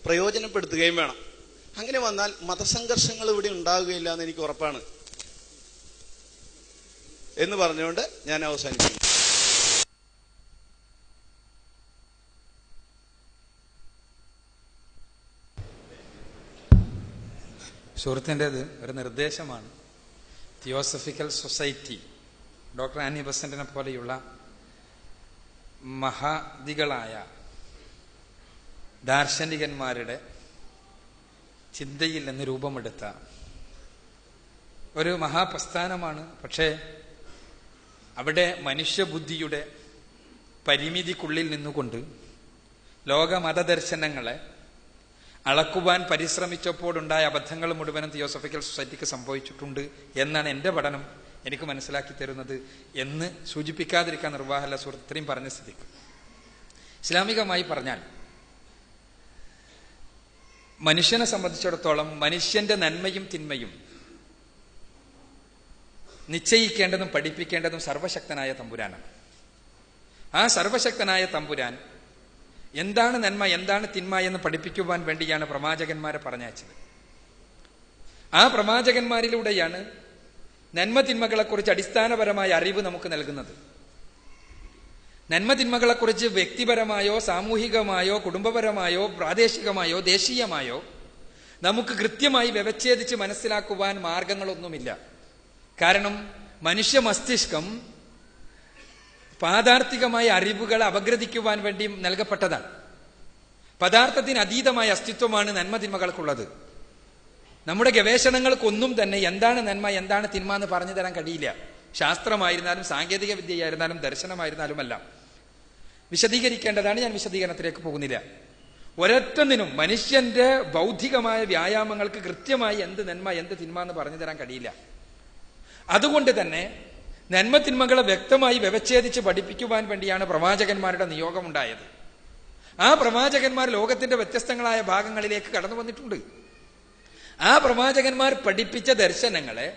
[SPEAKER 6] പ്രയോജനപ്പെടുത്തുകയും വേണം. അങ്ങനെ വന്നാൽ മതസംഘർഷങ്ങൾ ഇവിടെ ഉണ്ടാവുകയില്ല എന്ന് എനിക്ക് ഉറപ്പാണ് എന്ന് പറഞ്ഞുകൊണ്ട് ഞാൻ അവസാനിപ്പിക്കുന്നു.
[SPEAKER 2] സുഹൃത്തിൻ്റെത് ഒരു നിർദ്ദേശമാണ്. തിയോസഫിക്കൽ സൊസൈറ്റി ഡോക്ടർ ആനി ബസന്റിനെ പോലെയുള്ള മഹാദികളായ ദാർശനികന്മാരുടെ ചിന്തയിൽ നിന്ന് രൂപമെടുത്ത ഒരു മഹാപ്രസ്ഥാനമാണ്. പക്ഷേ അവിടെ മനുഷ്യബുദ്ധിയുടെ പരിമിതിക്കുള്ളിൽ നിന്നുകൊണ്ട് ലോക മതദർശനങ്ങളെ അളക്കുവാൻ പരിശ്രമിച്ചപ്പോഴുണ്ടായ അബദ്ധങ്ങൾ മുഴുവനും തിയോസഫിക്കൽ സൊസൈറ്റിക്ക് സംഭവിച്ചിട്ടുണ്ട് എന്നാണ് എൻ്റെ പഠനം എനിക്ക് മനസ്സിലാക്കി തരുന്നത് എന്ന് സൂചിപ്പിക്കാതിരിക്കാൻ നിർവാഹമല്ല. സുഹൃത്ത് ഇത്രയും പറഞ്ഞ സ്ഥിതിക്ക് ഇസ്ലാമികമായി പറഞ്ഞാൽ മനുഷ്യനെ സംബന്ധിച്ചിടത്തോളം മനുഷ്യന്റെ നന്മയും തിന്മയും നിശ്ചയിക്കേണ്ടതും പഠിപ്പിക്കേണ്ടതും സർവശക്തനായ തമ്പുരാനാണ്. ആ സർവശക്തനായ തമ്പുരാൻ എന്താണ് നന്മ എന്താണ് തിന്മ എന്ന് പഠിപ്പിക്കുവാൻ വേണ്ടിയാണ് പ്രവാചകന്മാരെ പറഞ്ഞയച്ചത്. ആ പ്രവാചകന്മാരിലൂടെയാണ് നന്മ തിന്മകളെക്കുറിച്ച് അടിസ്ഥാനപരമായ അറിവ് നമുക്ക് നൽകുന്നത്. നന്മ തിന്മകളെക്കുറിച്ച് വ്യക്തിപരമായോ സാമൂഹികമായോ കുടുംബപരമായോ പ്രാദേശികമായോ ദേശീയമായോ നമുക്ക് കൃത്യമായി വ്യവച്ഛേദിച്ച് മനസ്സിലാക്കുവാൻ മാർഗങ്ങളൊന്നുമില്ല. കാരണം മനുഷ്യ മസ്തിഷ്കം പാദാർത്ഥികമായ അറിവുകൾ അപഗ്രഥിക്കുവാൻ വേണ്ടി നൽകപ്പെട്ടതാണ്. പദാർത്ഥത്തിന് അതീതമായ അസ്തിത്വമാണ് നന്മ തിന്മകൾക്കുള്ളത്. നമ്മുടെ ഗവേഷണങ്ങൾക്കൊന്നും തന്നെ എന്താണ് നന്മ എന്താണ് തിന്മ എന്ന് പറഞ്ഞു തരാൻ കഴിയില്ല. ശാസ്ത്രമായിരുന്നാലും സാങ്കേതിക വിദ്യയായിരുന്നാലും ദർശനമായിരുന്നാലുമല്ല. വിശദീകരിക്കേണ്ടതാണ്, ഞാൻ വിശദീകരണത്തിലേക്ക് പോകുന്നില്ല. ഒരൊറ്റൊന്നിനും മനുഷ്യന്റെ ബൗദ്ധികമായ വ്യായാമങ്ങൾക്ക് കൃത്യമായി എന്ത് നന്മ എന്ത് തിന്മ എന്ന് പറഞ്ഞു തരാൻ കഴിയില്ല. അതുകൊണ്ട് തന്നെ നന്മ തിന്മകളെ വ്യക്തമായി വ്യവച്ഛേദിച്ച് പഠിപ്പിക്കുവാൻ വേണ്ടിയാണ് പ്രവാചകന്മാരുടെ നിയോഗമുണ്ടായത്. ആ പ്രവാചകന്മാർ ലോകത്തിന്റെ വ്യത്യസ്തങ്ങളായ ഭാഗങ്ങളിലേക്ക് കടന്നു വന്നിട്ടുണ്ട്. ആ പ്രവാചകന്മാർ പഠിപ്പിച്ച ദർശനങ്ങളെ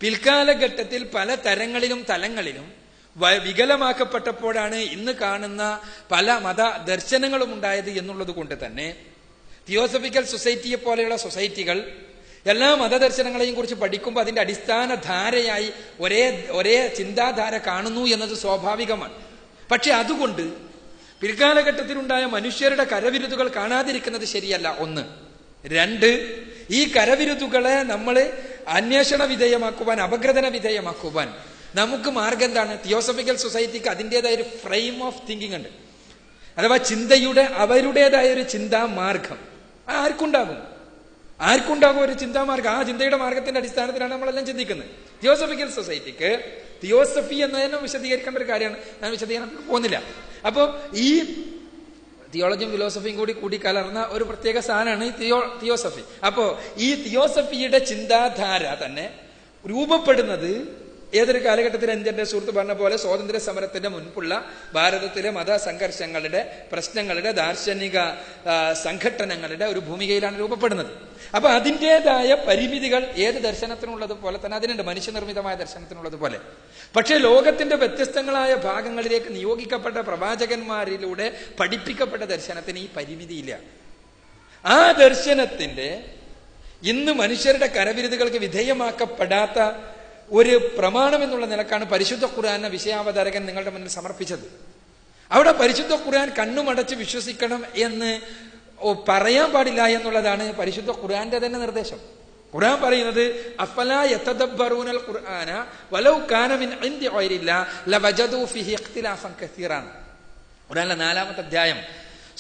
[SPEAKER 2] പിൽക്കാലഘട്ടത്തിൽ പല തരങ്ങളിലും തലങ്ങളിലും വികലമാക്കപ്പെട്ടപ്പോഴാണ് ഇന്ന് കാണുന്ന പല മത ദർശനങ്ങളും ഉണ്ടായത് എന്നുള്ളത് കൊണ്ട് തന്നെ തിയോസഫിക്കൽ സൊസൈറ്റിയെ പോലെയുള്ള സൊസൈറ്റികൾ എല്ലാ മതദർശനങ്ങളെയും കുറിച്ച് പഠിക്കുമ്പോൾ അതിന്റെ അടിസ്ഥാന ധാരയായി ഒരേ ചിന്താധാര കാണുന്നു എന്നത് സ്വാഭാവികമാണ്. പക്ഷെ അതുകൊണ്ട് പിൽക്കാലഘട്ടത്തിലുണ്ടായ മനുഷ്യരുടെ കരവിരുതുകൾ കാണാതിരിക്കുന്നത് ശരിയല്ല. ഒന്ന്. രണ്ട്, ഈ കരവിരുതുകളെ നമ്മൾ അന്വേഷണ വിധേയമാക്കുവാൻ അപഗ്രഥന വിധേയമാക്കുവാൻ നമുക്ക് മാർഗം എന്താണ്? തിയോസഫിക്കൽ സൊസൈറ്റിക്ക് അതിൻ്റെതായ ഒരു ഫ്രെയിം ഓഫ് തിങ്കിങ് ഉണ്ട്. അഥവാ ചിന്തയുടെ അവരുടേതായ ഒരു ചിന്താ മാർഗം ആർക്കുണ്ടാകും ഒരു ചിന്താമാർഗം. ആ ചിന്തയുടെ മാർഗത്തിന്റെ അടിസ്ഥാനത്തിലാണ് നമ്മളെല്ലാം ചിന്തിക്കുന്നത്. തിയോസഫിക്കൽ സൊസൈറ്റിക്ക് തിയോസഫി എന്നതിനെ വിശദീകരിക്കേണ്ട ഒരു കാര്യമാണ്. ഞാൻ വിശദീകരണത്തിൽ പോകുന്നില്ല. അപ്പോ ഈ തിയോളജിയും ഫിലോസഫിയും കൂടി കലർന്ന ഒരു പ്രത്യേക സാധനമാണ് ഈ തിയോസഫി. അപ്പോ ഈ തിയോസഫിയുടെ ചിന്താധാര തന്നെ രൂപപ്പെടുന്നത് ഏതൊരു കാലഘട്ടത്തിൽ എൻ്റെ സുഹൃത്ത് പറഞ്ഞ പോലെ സ്വാതന്ത്ര്യ സമരത്തിന്റെ മുൻപുള്ള ഭാരതത്തിലെ മതസംഘർഷങ്ങളുടെ പ്രശ്നങ്ങളുടെ ദാർശനിക സംഘട്ടനങ്ങളുടെ ഒരു ഭൂമികയിലാണ് രൂപപ്പെടുന്നത്. അപ്പൊ അതിൻ്റെതായ പരിമിതികൾ ഏത് ദർശനത്തിനുള്ളത് പോലെ തന്നെ അതിനുണ്ട്, മനുഷ്യനിർമ്മിതമായ ദർശനത്തിനുള്ളത് പോലെ. പക്ഷെ ലോകത്തിന്റെ വ്യത്യസ്തങ്ങളായ ഭാഗങ്ങളിലേക്ക് നിയോഗിക്കപ്പെട്ട പ്രവാചകന്മാരിലൂടെ പഠിപ്പിക്കപ്പെട്ട ദർശനത്തിന് ഈ പരിമിതിയില്ല. ആ ദർശനത്തിന്റെ ഇന്ന് മനുഷ്യരുടെ കരവിരുതുകൾക്ക് വിധേയമാക്കപ്പെടാത്ത ഒരു പ്രമാണം എന്നുള്ള നിലക്കാണ് പരിശുദ്ധ ഖുർആനെ വിഷയാവതാരകൻ നിങ്ങളുടെ മുന്നിൽ സമർപ്പിച്ചത്. അവിടെ പരിശുദ്ധ ഖുർആൻ കണ്ണുമടച്ച് വിശ്വസിക്കണം എന്ന് പറയാൻ പാടില്ല എന്നുള്ളതാണ് പരിശുദ്ധ ഖുർആന്റെ തന്നെ നിർദ്ദേശം. ഖുർആൻ പറയുന്നത് അഫലാ യതദബ്ബറൂനൽ ഖുർആന വലൗ കാന മിൻ ഇൻദി ഗൈരില്ലാഹ് ലവജദൂ ഫീഹി ഇഖ്തിലാഫൻ കസീറാൻ. ഖുർആനിലെ 4-ാമത്തെ അധ്യായം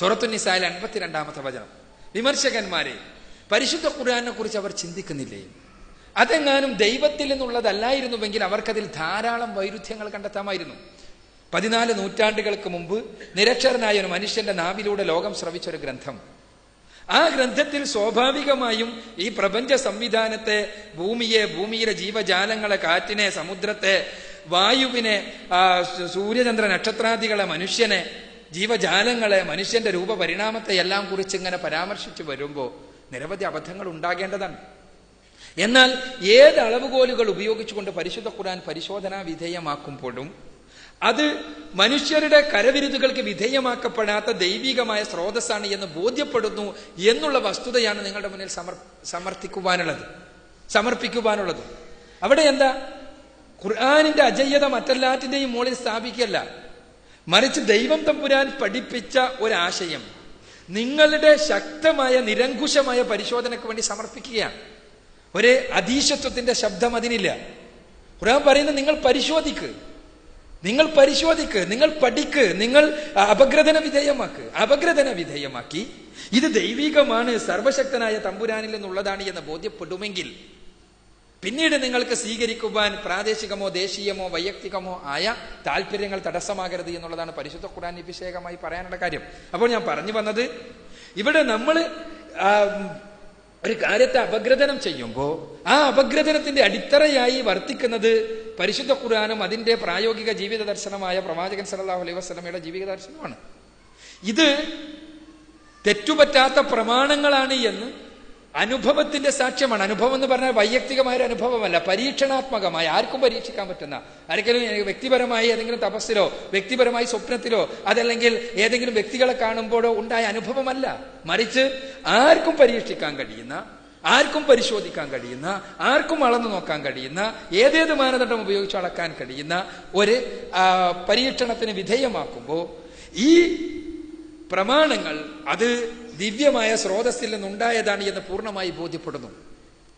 [SPEAKER 2] സൂറത്തുൻ നിസായിലെ 52-ാമത്തെ വചനം. വിമർശകന്മാരെ, പരിശുദ്ധ ഖുർആനെ കുറിച്ച് അവർ ചിന്തിക്കുന്നില്ലേ? അതെങ്ങാനും ദൈവത്തിൽ നിന്നുള്ളതല്ലായിരുന്നുവെങ്കിൽ അവർക്കതിൽ ധാരാളം വൈരുദ്ധ്യങ്ങൾ കണ്ടെത്താമായിരുന്നു. 14 നൂറ്റാണ്ടുകൾക്ക് മുമ്പ് നിരക്ഷരനായ ഒരു മനുഷ്യന്റെ നാവിലൂടെ ലോകം ശ്രവിച്ചൊരു ഗ്രന്ഥം. ആ ഗ്രന്ഥത്തിൽ സ്വാഭാവികമായും ഈ പ്രപഞ്ച സംവിധാനത്തെ, ഭൂമിയിലെ ജീവജാലങ്ങളെ, കാറ്റിനെ, സമുദ്രത്തെ, വായുവിനെ, സൂര്യചന്ദ്ര നക്ഷത്രാദികളെ, മനുഷ്യനെ, ജീവജാലങ്ങളെ, മനുഷ്യന്റെ രൂപപരിണാമത്തെ എല്ലാം കുറിച്ച് ഇങ്ങനെ പരാമർശിച്ചു വരുമ്പോൾ നിരവധി അബദ്ധങ്ങൾ ഉണ്ടാകേണ്ടതാണ്. എന്നാൽ ഏത് അളവുകോലുകൾ ഉപയോഗിച്ചുകൊണ്ട് പരിശുദ്ധ ഖുർആൻ പരിശോധനാ വിധേയമാക്കുമ്പോഴും അത് മനുഷ്യരുടെ കരവിരുതുകൾക്ക് വിധേയമാക്കപ്പെടാത്ത ദൈവികമായ സ്രോതസ്സാണ് എന്ന് ബോധ്യപ്പെടുന്നു എന്നുള്ള വസ്തുതയാണ് നിങ്ങളുടെ മുന്നിൽ സമർപ്പിക്കുവാനുള്ളത്. അവിടെ എന്താ? ഖുർആനിന്റെ അജയ്യത മറ്റെല്ലാറ്റിന്റെയും മുകളിൽ സ്ഥാപിക്കല്ല, മറിച്ച് ദൈവം തമ്പുരാൻ പഠിപ്പിച്ച ഒരാശയം നിങ്ങളുടെ ശക്തമായ നിരങ്കുശമായ പരിശോധനയ്ക്ക് വേണ്ടി സമർപ്പിക്കുകയാണ്. ഒരു അധീശത്വത്തിന്റെ ശബ്ദം അതിനില്ല. ഖുർആൻ പറയുന്നത് നിങ്ങൾ പരിശോധിക്ക്, നിങ്ങൾ പഠിക്ക്, നിങ്ങൾ അപഗ്രഥന വിധേയമാക്കി ഇത് ദൈവികമാണ്, സർവശക്തനായ തമ്പുരാനിൽ നിന്നുള്ളതാണ് എന്ന് ബോധ്യപ്പെടുമെങ്കിൽ പിന്നീട് നിങ്ങൾക്ക് സ്വീകരിക്കുവാൻ പ്രാദേശികമോ ദേശീയമോ വൈയക്തികമോ ആയ താല്പര്യങ്ങൾ തടസ്സമാകരുത് എന്നുള്ളതാണ് പരിശുദ്ധ ഖുർആൻ വിഷയകമായി പറയാനുള്ള കാര്യം. അപ്പോൾ ഞാൻ പറഞ്ഞു വന്നത്, ഇവിടെ നമ്മൾ ഒരു കാര്യത്തെ അപഗ്രഥനം ചെയ്യുമ്പോൾ ആ അപഗ്രഥനത്തിന്റെ അടിത്തറയായി വർത്തിക്കുന്നത് പരിശുദ്ധ ഖുർആനും അതിന്റെ പ്രായോഗിക ജീവിത ദർശനമായ പ്രവാചകൻ സല്ലല്ലാഹു അലൈഹി വസല്ലമയുടെ ജീവിത ദർശനമാണ്. ഇത് തെറ്റുപറ്റാത്ത പ്രമാണങ്ങളാണ് എന്ന് അനുഭവത്തിന്റെ സാക്ഷ്യമാണ്. അനുഭവം എന്ന് പറഞ്ഞാൽ വൈയക്തികമായ ഒരു അനുഭവമല്ല, പരീക്ഷണാത്മകമായ, ആർക്കും പരീക്ഷിക്കാൻ പറ്റുന്ന, ആർക്കെങ്കിലും വ്യക്തിപരമായി ഏതെങ്കിലും തപസ്സിലോ വ്യക്തിപരമായി സ്വപ്നത്തിലോ അതല്ലെങ്കിൽ ഏതെങ്കിലും വ്യക്തികളെ കാണുമ്പോഴോ ഉണ്ടായ അനുഭവമല്ല, മറിച്ച് ആർക്കും പരീക്ഷിക്കാൻ കഴിയുന്ന, ആർക്കും പരിശോധിക്കാൻ കഴിയുന്ന, ആർക്കും അളന്നു നോക്കാൻ കഴിയുന്ന, ഏതേത് മാനദണ്ഡം ഉപയോഗിച്ച് അളക്കാൻ കഴിയുന്ന ഒരു പരീക്ഷണത്തിന് വിധേയമാക്കുമ്പോൾ ഈ പ്രമാണങ്ങൾ അത് ദിവ്യമായ സ്രോതസ്സിൽ നിന്നുണ്ടായതാണ് എന്ന് പൂർണ്ണമായി ബോധ്യപ്പെടുന്നു.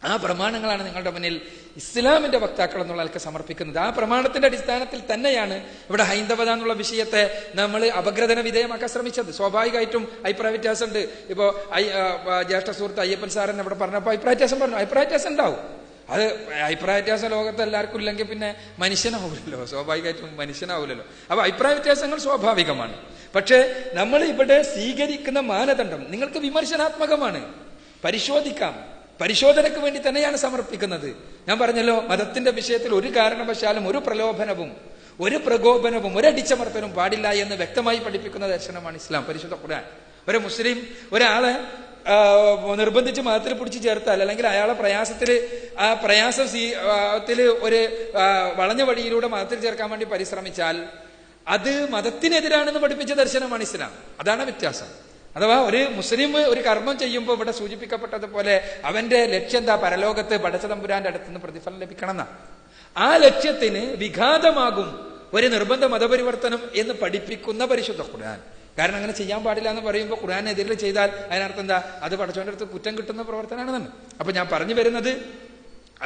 [SPEAKER 2] ആ പ്രമാണങ്ങളാണ് നിങ്ങളുടെ മുന്നിൽ ഇസ്ലാമിന്റെ വക്താക്കൾ എന്നുള്ള ആൾക്ക് സമർപ്പിക്കുന്നത്. ആ പ്രമാണത്തിന്റെ അടിസ്ഥാനത്തിൽ തന്നെയാണ് ഇവിടെ ഹൈന്ദവത എന്നുള്ള വിഷയത്തെ നമ്മൾ അപഗ്രഥന വിധേയമാക്കാൻ ശ്രമിച്ചത്. സ്വാഭാവികമായിട്ടും അഭിപ്രായ വ്യത്യാസം ഉണ്ട്. ഇപ്പോ ജ്യേഷ്ഠ സുഹൃത്ത് അയ്യപ്പൻ സാറൻ ഇവിടെ പറഞ്ഞപ്പോൾ അഭിപ്രായ വ്യത്യാസം പറഞ്ഞു. അഭിപ്രായ വ്യത്യാസം ഉണ്ടാവും. അത് അഭിപ്രായ വ്യത്യാസം ലോകത്ത് എല്ലാവർക്കും ഇല്ലെങ്കിൽ പിന്നെ മനുഷ്യനാവില്ലല്ലോ, സ്വാഭാവികമായിട്ടും മനുഷ്യനാവില്ലല്ലോ. അപ്പൊ അഭിപ്രായ വ്യത്യാസങ്ങൾ സ്വാഭാവികമാണ്. പക്ഷേ നമ്മൾ ഇവിടെ സ്വീകരിക്കുന്ന മാനദണ്ഡം നിങ്ങൾക്ക് വിമർശനാത്മകമാണ്, പരിശോധിക്കാം, പരിശോധനയ്ക്ക് വേണ്ടി തന്നെയാണ് സമർപ്പിക്കുന്നത്. ഞാൻ പറഞ്ഞല്ലോ, മതത്തിന്റെ വിഷയത്തിൽ ഒരു കാരണവശാലും ഒരു പ്രലോഭനവും ഒരു പ്രകോപനവും ഒരു അടിച്ചമർത്തലും പാടില്ല എന്ന് വ്യക്തമായി പഠിപ്പിക്കുന്ന ദർശനമാണ് ഇസ്ലാം, പരിശുദ്ധ ഖുർആൻ. ഒരു മുസ്ലിം ഒരാളെ നിർബന്ധിച്ച് മതത്തിൽ പിടിച്ച് ചേർത്താൽ, അല്ലെങ്കിൽ അയാളെ ആ പ്രയാസത്തില് ഒരു വളഞ്ഞ വഴിയിലൂടെ മതത്തിൽ ചേർക്കാൻ വേണ്ടി പരിശ്രമിച്ചാൽ അത് മതത്തിനെതിരാണെന്ന് പഠിപ്പിച്ച ദർശനമാണ് ഇസ്ലാം. അതാണ് വ്യത്യാസം. അഥവാ ഒരു മുസ്ലിം ഒരു കർമ്മം ചെയ്യുമ്പോൾ ഇവിടെ സൂചിപ്പിക്കപ്പെട്ടതുപോലെ അവന്റെ ലക്ഷ്യം എന്താ? പരലോകത്ത് പടച്ച തമ്പുരാന്റെ അടുത്തുനിന്ന് പ്രതിഫലം ലഭിക്കണം എന്നാ. ആ ലക്ഷ്യത്തിന് വിഘാതമാകും ഒരു നിർബന്ധ മതപരിവർത്തനം എന്ന് പഠിപ്പിക്കുന്ന പരിശുദ്ധ ഖുർആൻ. കാരണം അങ്ങനെ ചെയ്യാൻ പാടില്ല എന്ന് പറയുമ്പോൾ ഖുർആനെതിരെ ചെയ്താൽ അതിനർത്ഥം എന്താ? അത് പടച്ചവന്റെ അടുത്ത് കുറ്റം കിട്ടുന്ന പ്രവർത്തനമാണെന്നാണ്. അപ്പൊ ഞാൻ പറഞ്ഞു വരുന്നത്,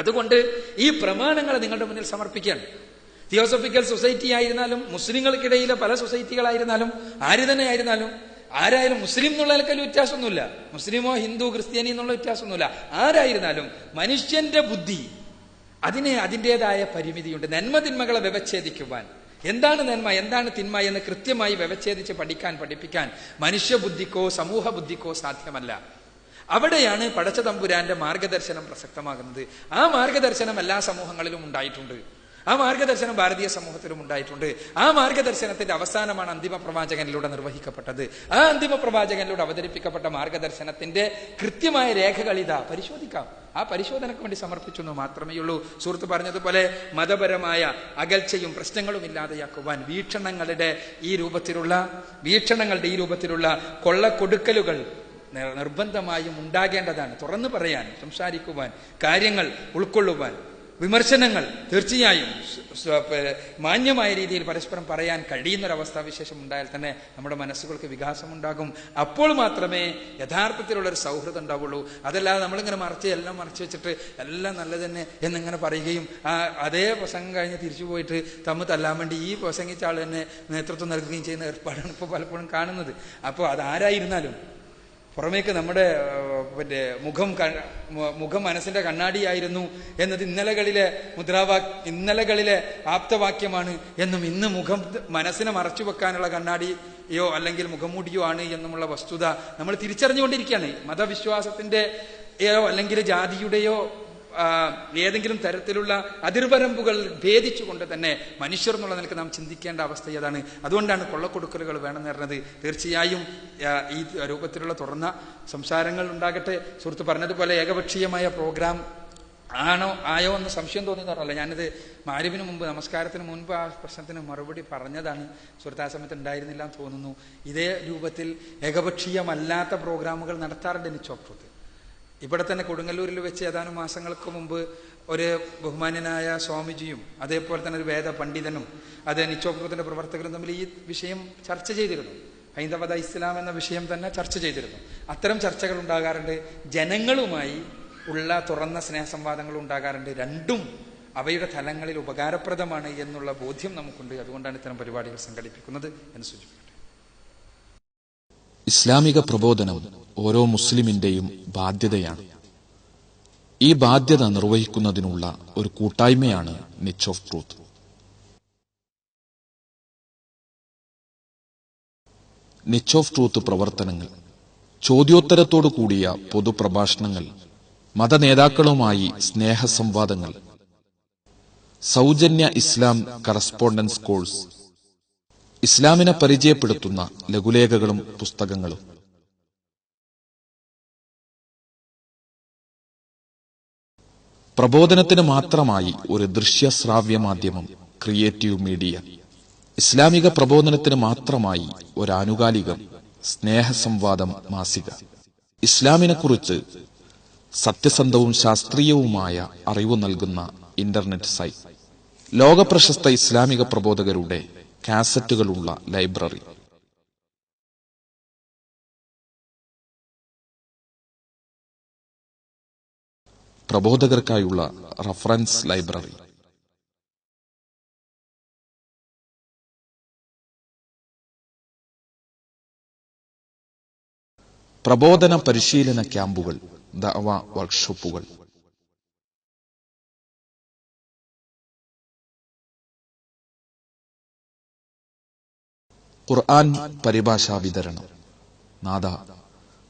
[SPEAKER 2] അതുകൊണ്ട് ഈ പ്രമാണങ്ങൾ നിങ്ങളുടെ മുന്നിൽ സമർപ്പിക്കുകയാണ്. തിയോസഫിക്കൽ സൊസൈറ്റി ആയിരുന്നാലും, മുസ്ലിങ്ങൾക്കിടയിലെ പല സൊസൈറ്റികളായിരുന്നാലും, ആര് തന്നെ ആയിരുന്നാലും, ആരായാലും മുസ്ലിം എന്നുള്ള ആൾക്കാർ വ്യത്യാസമൊന്നുമില്ല, മുസ്ലിമോ ഹിന്ദു ക്രിസ്ത്യാനി എന്നുള്ള വ്യത്യാസമൊന്നുമില്ല. ആരായിരുന്നാലും മനുഷ്യന്റെ ബുദ്ധി അതിന് അതിൻ്റെതായ പരിമിതിയുണ്ട്. നന്മ തിന്മകളെ വ്യവച്ഛേദിക്കുവാൻ, എന്താണ് നന്മ എന്താണ് തിന്മ എന്ന് കൃത്യമായി വ്യവച്ഛേദിച്ച് പഠിപ്പിക്കാൻ മനുഷ്യബുദ്ധിക്കോ സമൂഹ ബുദ്ധിക്കോ സാധ്യമല്ല. അവിടെയാണ് പടച്ച തമ്പുരാന്റെ മാർഗദർശനം പ്രസക്തമാകുന്നത്. ആ മാർഗദർശനം എല്ലാ സമൂഹങ്ങളിലും ഉണ്ടായിട്ടുണ്ട്. ആ മാർഗദർശനം ഭാരതീയ സമൂഹത്തിലും ഉണ്ടായിട്ടുണ്ട്. ആ മാർഗദർശനത്തിന്റെ അവസാനമാണ് അന്തിമ പ്രവാചകനിലൂടെ നിർവഹിക്കപ്പെട്ടത്. ആ അന്തിമ പ്രവാചകനിലൂടെ അവതരിപ്പിക്കപ്പെട്ട മാർഗദർശനത്തിന്റെ കൃത്യമായ രേഖകൾ ഇതാ, പരിശോധിക്കാം. ആ പരിശോധനയ്ക്ക് വേണ്ടി സമർപ്പിച്ചു എന്ന് മാത്രമേ ഉള്ളൂ. സുഹൃത്ത് പറഞ്ഞതുപോലെ മതപരമായ അകൽച്ചയും പ്രശ്നങ്ങളും ഇല്ലാതെയാക്കുവാൻ വീക്ഷണങ്ങളുടെ ഈ രൂപത്തിലുള്ള കൊള്ളക്കൊടുക്കലുകൾ നിർബന്ധമായും ഉണ്ടാകേണ്ടതാണ്. തുറന്നു പറയാൻ, സംസാരിക്കുവാൻ, കാര്യങ്ങൾ ഉൾക്കൊള്ളുവാൻ, വിമർശനങ്ങൾ തീർച്ചയായും മാന്യമായ രീതിയിൽ പരസ്പരം പറയാൻ കഴിയുന്നൊരവസ്ഥാവിശേഷം ഉണ്ടായാൽ തന്നെ നമ്മുടെ മനസ്സുകൾക്ക് വികാസമുണ്ടാകും. അപ്പോൾ മാത്രമേ യഥാർത്ഥത്തിലുള്ളൊരു സൗഹൃദം ഉണ്ടാവുള്ളൂ. അതല്ലാതെ നമ്മളിങ്ങനെ എല്ലാം മറച്ചു വെച്ചിട്ട് എല്ലാം നല്ലത് തന്നെ എന്നിങ്ങനെ പറയുകയും അതേ പ്രസംഗം കഴിഞ്ഞ് തിരിച്ചു പോയിട്ട് തല്ലാൻ വേണ്ടി ഈ പ്രസംഗിച്ച ആൾ തന്നെ നേതൃത്വം നൽകുകയും ചെയ്യുന്ന ഏർപ്പാടാണ് ഇപ്പോൾ പലപ്പോഴും കാണുന്നത്. അപ്പോൾ അതാരായിരുന്നാലും പുറമേക്ക് നമ്മുടെ മുഖം മനസ്സിന്റെ കണ്ണാടിയായിരുന്നു എന്നത് ഇന്നലകളിലെ ആപ്തവാക്യമാണ് എന്നും ഇന്ന് മുഖം മനസ്സിനെ മറച്ചു വെക്കാനുള്ള കണ്ണാടിയോ അല്ലെങ്കിൽ മുഖംമൂടിയോ ആണ് എന്നുമുള്ള വസ്തുത നമ്മൾ തിരിച്ചറിഞ്ഞുകൊണ്ടിരിക്കുകയാണ്. മതവിശ്വാസത്തിന്റെയോ അല്ലെങ്കിൽ ജാതിയുടെയോ ഏതെങ്കിലും തരത്തിലുള്ള അതിർവരമ്പുകൾ ഭേദിച്ചുകൊണ്ട് തന്നെ മനുഷ്യർ എന്നുള്ള നിലക്ക് നാം ചിന്തിക്കേണ്ട അവസ്ഥ അതാണ്. അതുകൊണ്ടാണ് കൊള്ളക്കൊടുക്കലുകൾ വേണമെന്ന് പറഞ്ഞത്. തീർച്ചയായും ഈ രൂപത്തിലുള്ള തുറന്ന സംസാരങ്ങൾ ഉണ്ടാകട്ടെ. സുഹൃത്ത് പറഞ്ഞതുപോലെ ഏകപക്ഷീയമായ പ്രോഗ്രാം ആയോ എന്ന് സംശയം തോന്നിയെന്ന് പറഞ്ഞല്ല. ഞാനിത് മാരിബിന് മുമ്പ്, നമസ്കാരത്തിന് മുൻപ് ആ പ്രശ്നത്തിന് മറുപടി പറഞ്ഞതാണ്. സുഹൃത്ത് ആ സമയത്ത് ഉണ്ടായിരുന്നില്ല എന്ന് തോന്നുന്നു. ഇതേ രൂപത്തിൽ ഏകപക്ഷീയമല്ലാത്ത പ്രോഗ്രാമുകൾ നടത്താറുണ്ട് നിച്ചോപ്രത്ത്. ഇവിടെ തന്നെ കൊടുങ്ങല്ലൂരിൽ വെച്ച് ഏതാനും മാസങ്ങൾക്ക് മുമ്പ് ഒരു ബഹുമാന്യനായ സ്വാമിജിയും അതേപോലെ തന്നെ ഒരു വേദ പണ്ഡിതനും നിച്ചോപ്രത്തിന്റെ പ്രവർത്തകരും തമ്മിൽ ഈ വിഷയം ചർച്ച ചെയ്തിരുന്നു. ഹൈന്ദവത ഇസ്ലാം എന്ന വിഷയം തന്നെ ചർച്ച ചെയ്തിരുന്നു. അത്തരം ചർച്ചകൾ ഉണ്ടാകാറുണ്ട്. ജനങ്ങളുമായി ഉള്ള തുറന്ന സ്നേഹസംവാദങ്ങൾ ഉണ്ടാകാറുണ്ട്. രണ്ടും അവയുടെ തലങ്ങളിൽ ഉപകാരപ്രദമാണ് എന്നുള്ള ബോധ്യം നമുക്കുണ്ട്. അതുകൊണ്ടാണ് ഇത്തരം പരിപാടികൾ സംഘടിപ്പിക്കുന്നത് എന്ന് സൂചിപ്പിക്കട്ടെ.
[SPEAKER 7] ഇസ്ലാമിക പ്രബോധനം ഓരോ മുസ്ലിമിന്റെയും ബാധ്യതയാണ്. ഈ ബാധ്യത നിർവഹിക്കുന്നതിനുള്ള ഒരു കൂട്ടായ്മയാണ് Niche of truth. Niche of truth പ്രവർത്തനങ്ങൾ, ചോദ്യോത്തരത്തോടു കൂടിയ പൊതുപ്രഭാഷണങ്ങൾ, മതനേതാക്കളുമായി സ്നേഹസംവാദങ്ങൾ, സൗജന്യ ഇസ്ലാം കറസ്പോണ്ടൻസ് കോഴ്സ്, ഇസ്ലാമിനെ പരിചയപ്പെടുത്തുന്ന ലഘുലേഖകളും പുസ്തകങ്ങളും പ്രബോധനത്തിന് മാത്രമായി ഒരു ദൃശ്യശ്രാവ്യ മാധ്യമം ക്രിയേറ്റീവ് മീഡിയ, ഇസ്ലാമിക പ്രബോധനത്തിന് മാത്രമായി ഒരു ആനുകാലികം സ്നേഹസംവാദം മാസിക, ഇസ്ലാമിനെക്കുറിച്ച് സത്യസന്ധവും ശാസ്ത്രീയവുമായ അറിവ് നൽകുന്ന ഇന്റർനെറ്റ് സൈറ്റ്, ലോകപ്രശസ്ത ഇസ്ലാമിക പ്രബോധകരുടെ കാസറ്റുകളുള്ള ലൈബ്രറി. പ്രബോധകർക്കായുള്ള റഫറൻസ് ലൈബ്രറി. പ്രബോധന പരിശീലന ക്യാമ്പുകൾ, ദഅവ വർക്ക്ഷോപ്പുകൾ. ഖുർആൻ പരിഭാഷാ വിതരണം. നാദ,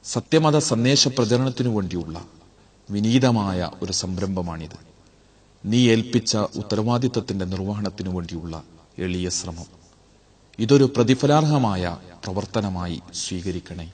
[SPEAKER 7] സത്യമത സന്ദേശ പ്രചരണത്തിനു വേണ്ടിയുള്ള വിനീതമായ ഒരു സംരംഭമാണിത്. നീ ഏൽപ്പിച്ച ഉത്തരവാദിത്തത്തിന്റെ നിർവഹണത്തിനു വേണ്ടിയുള്ള എളിയ ശ്രമം. ഇതൊരു പ്രതിഫലാർഹമായ പ്രവർത്തനമായി സ്വീകരിക്കണേ.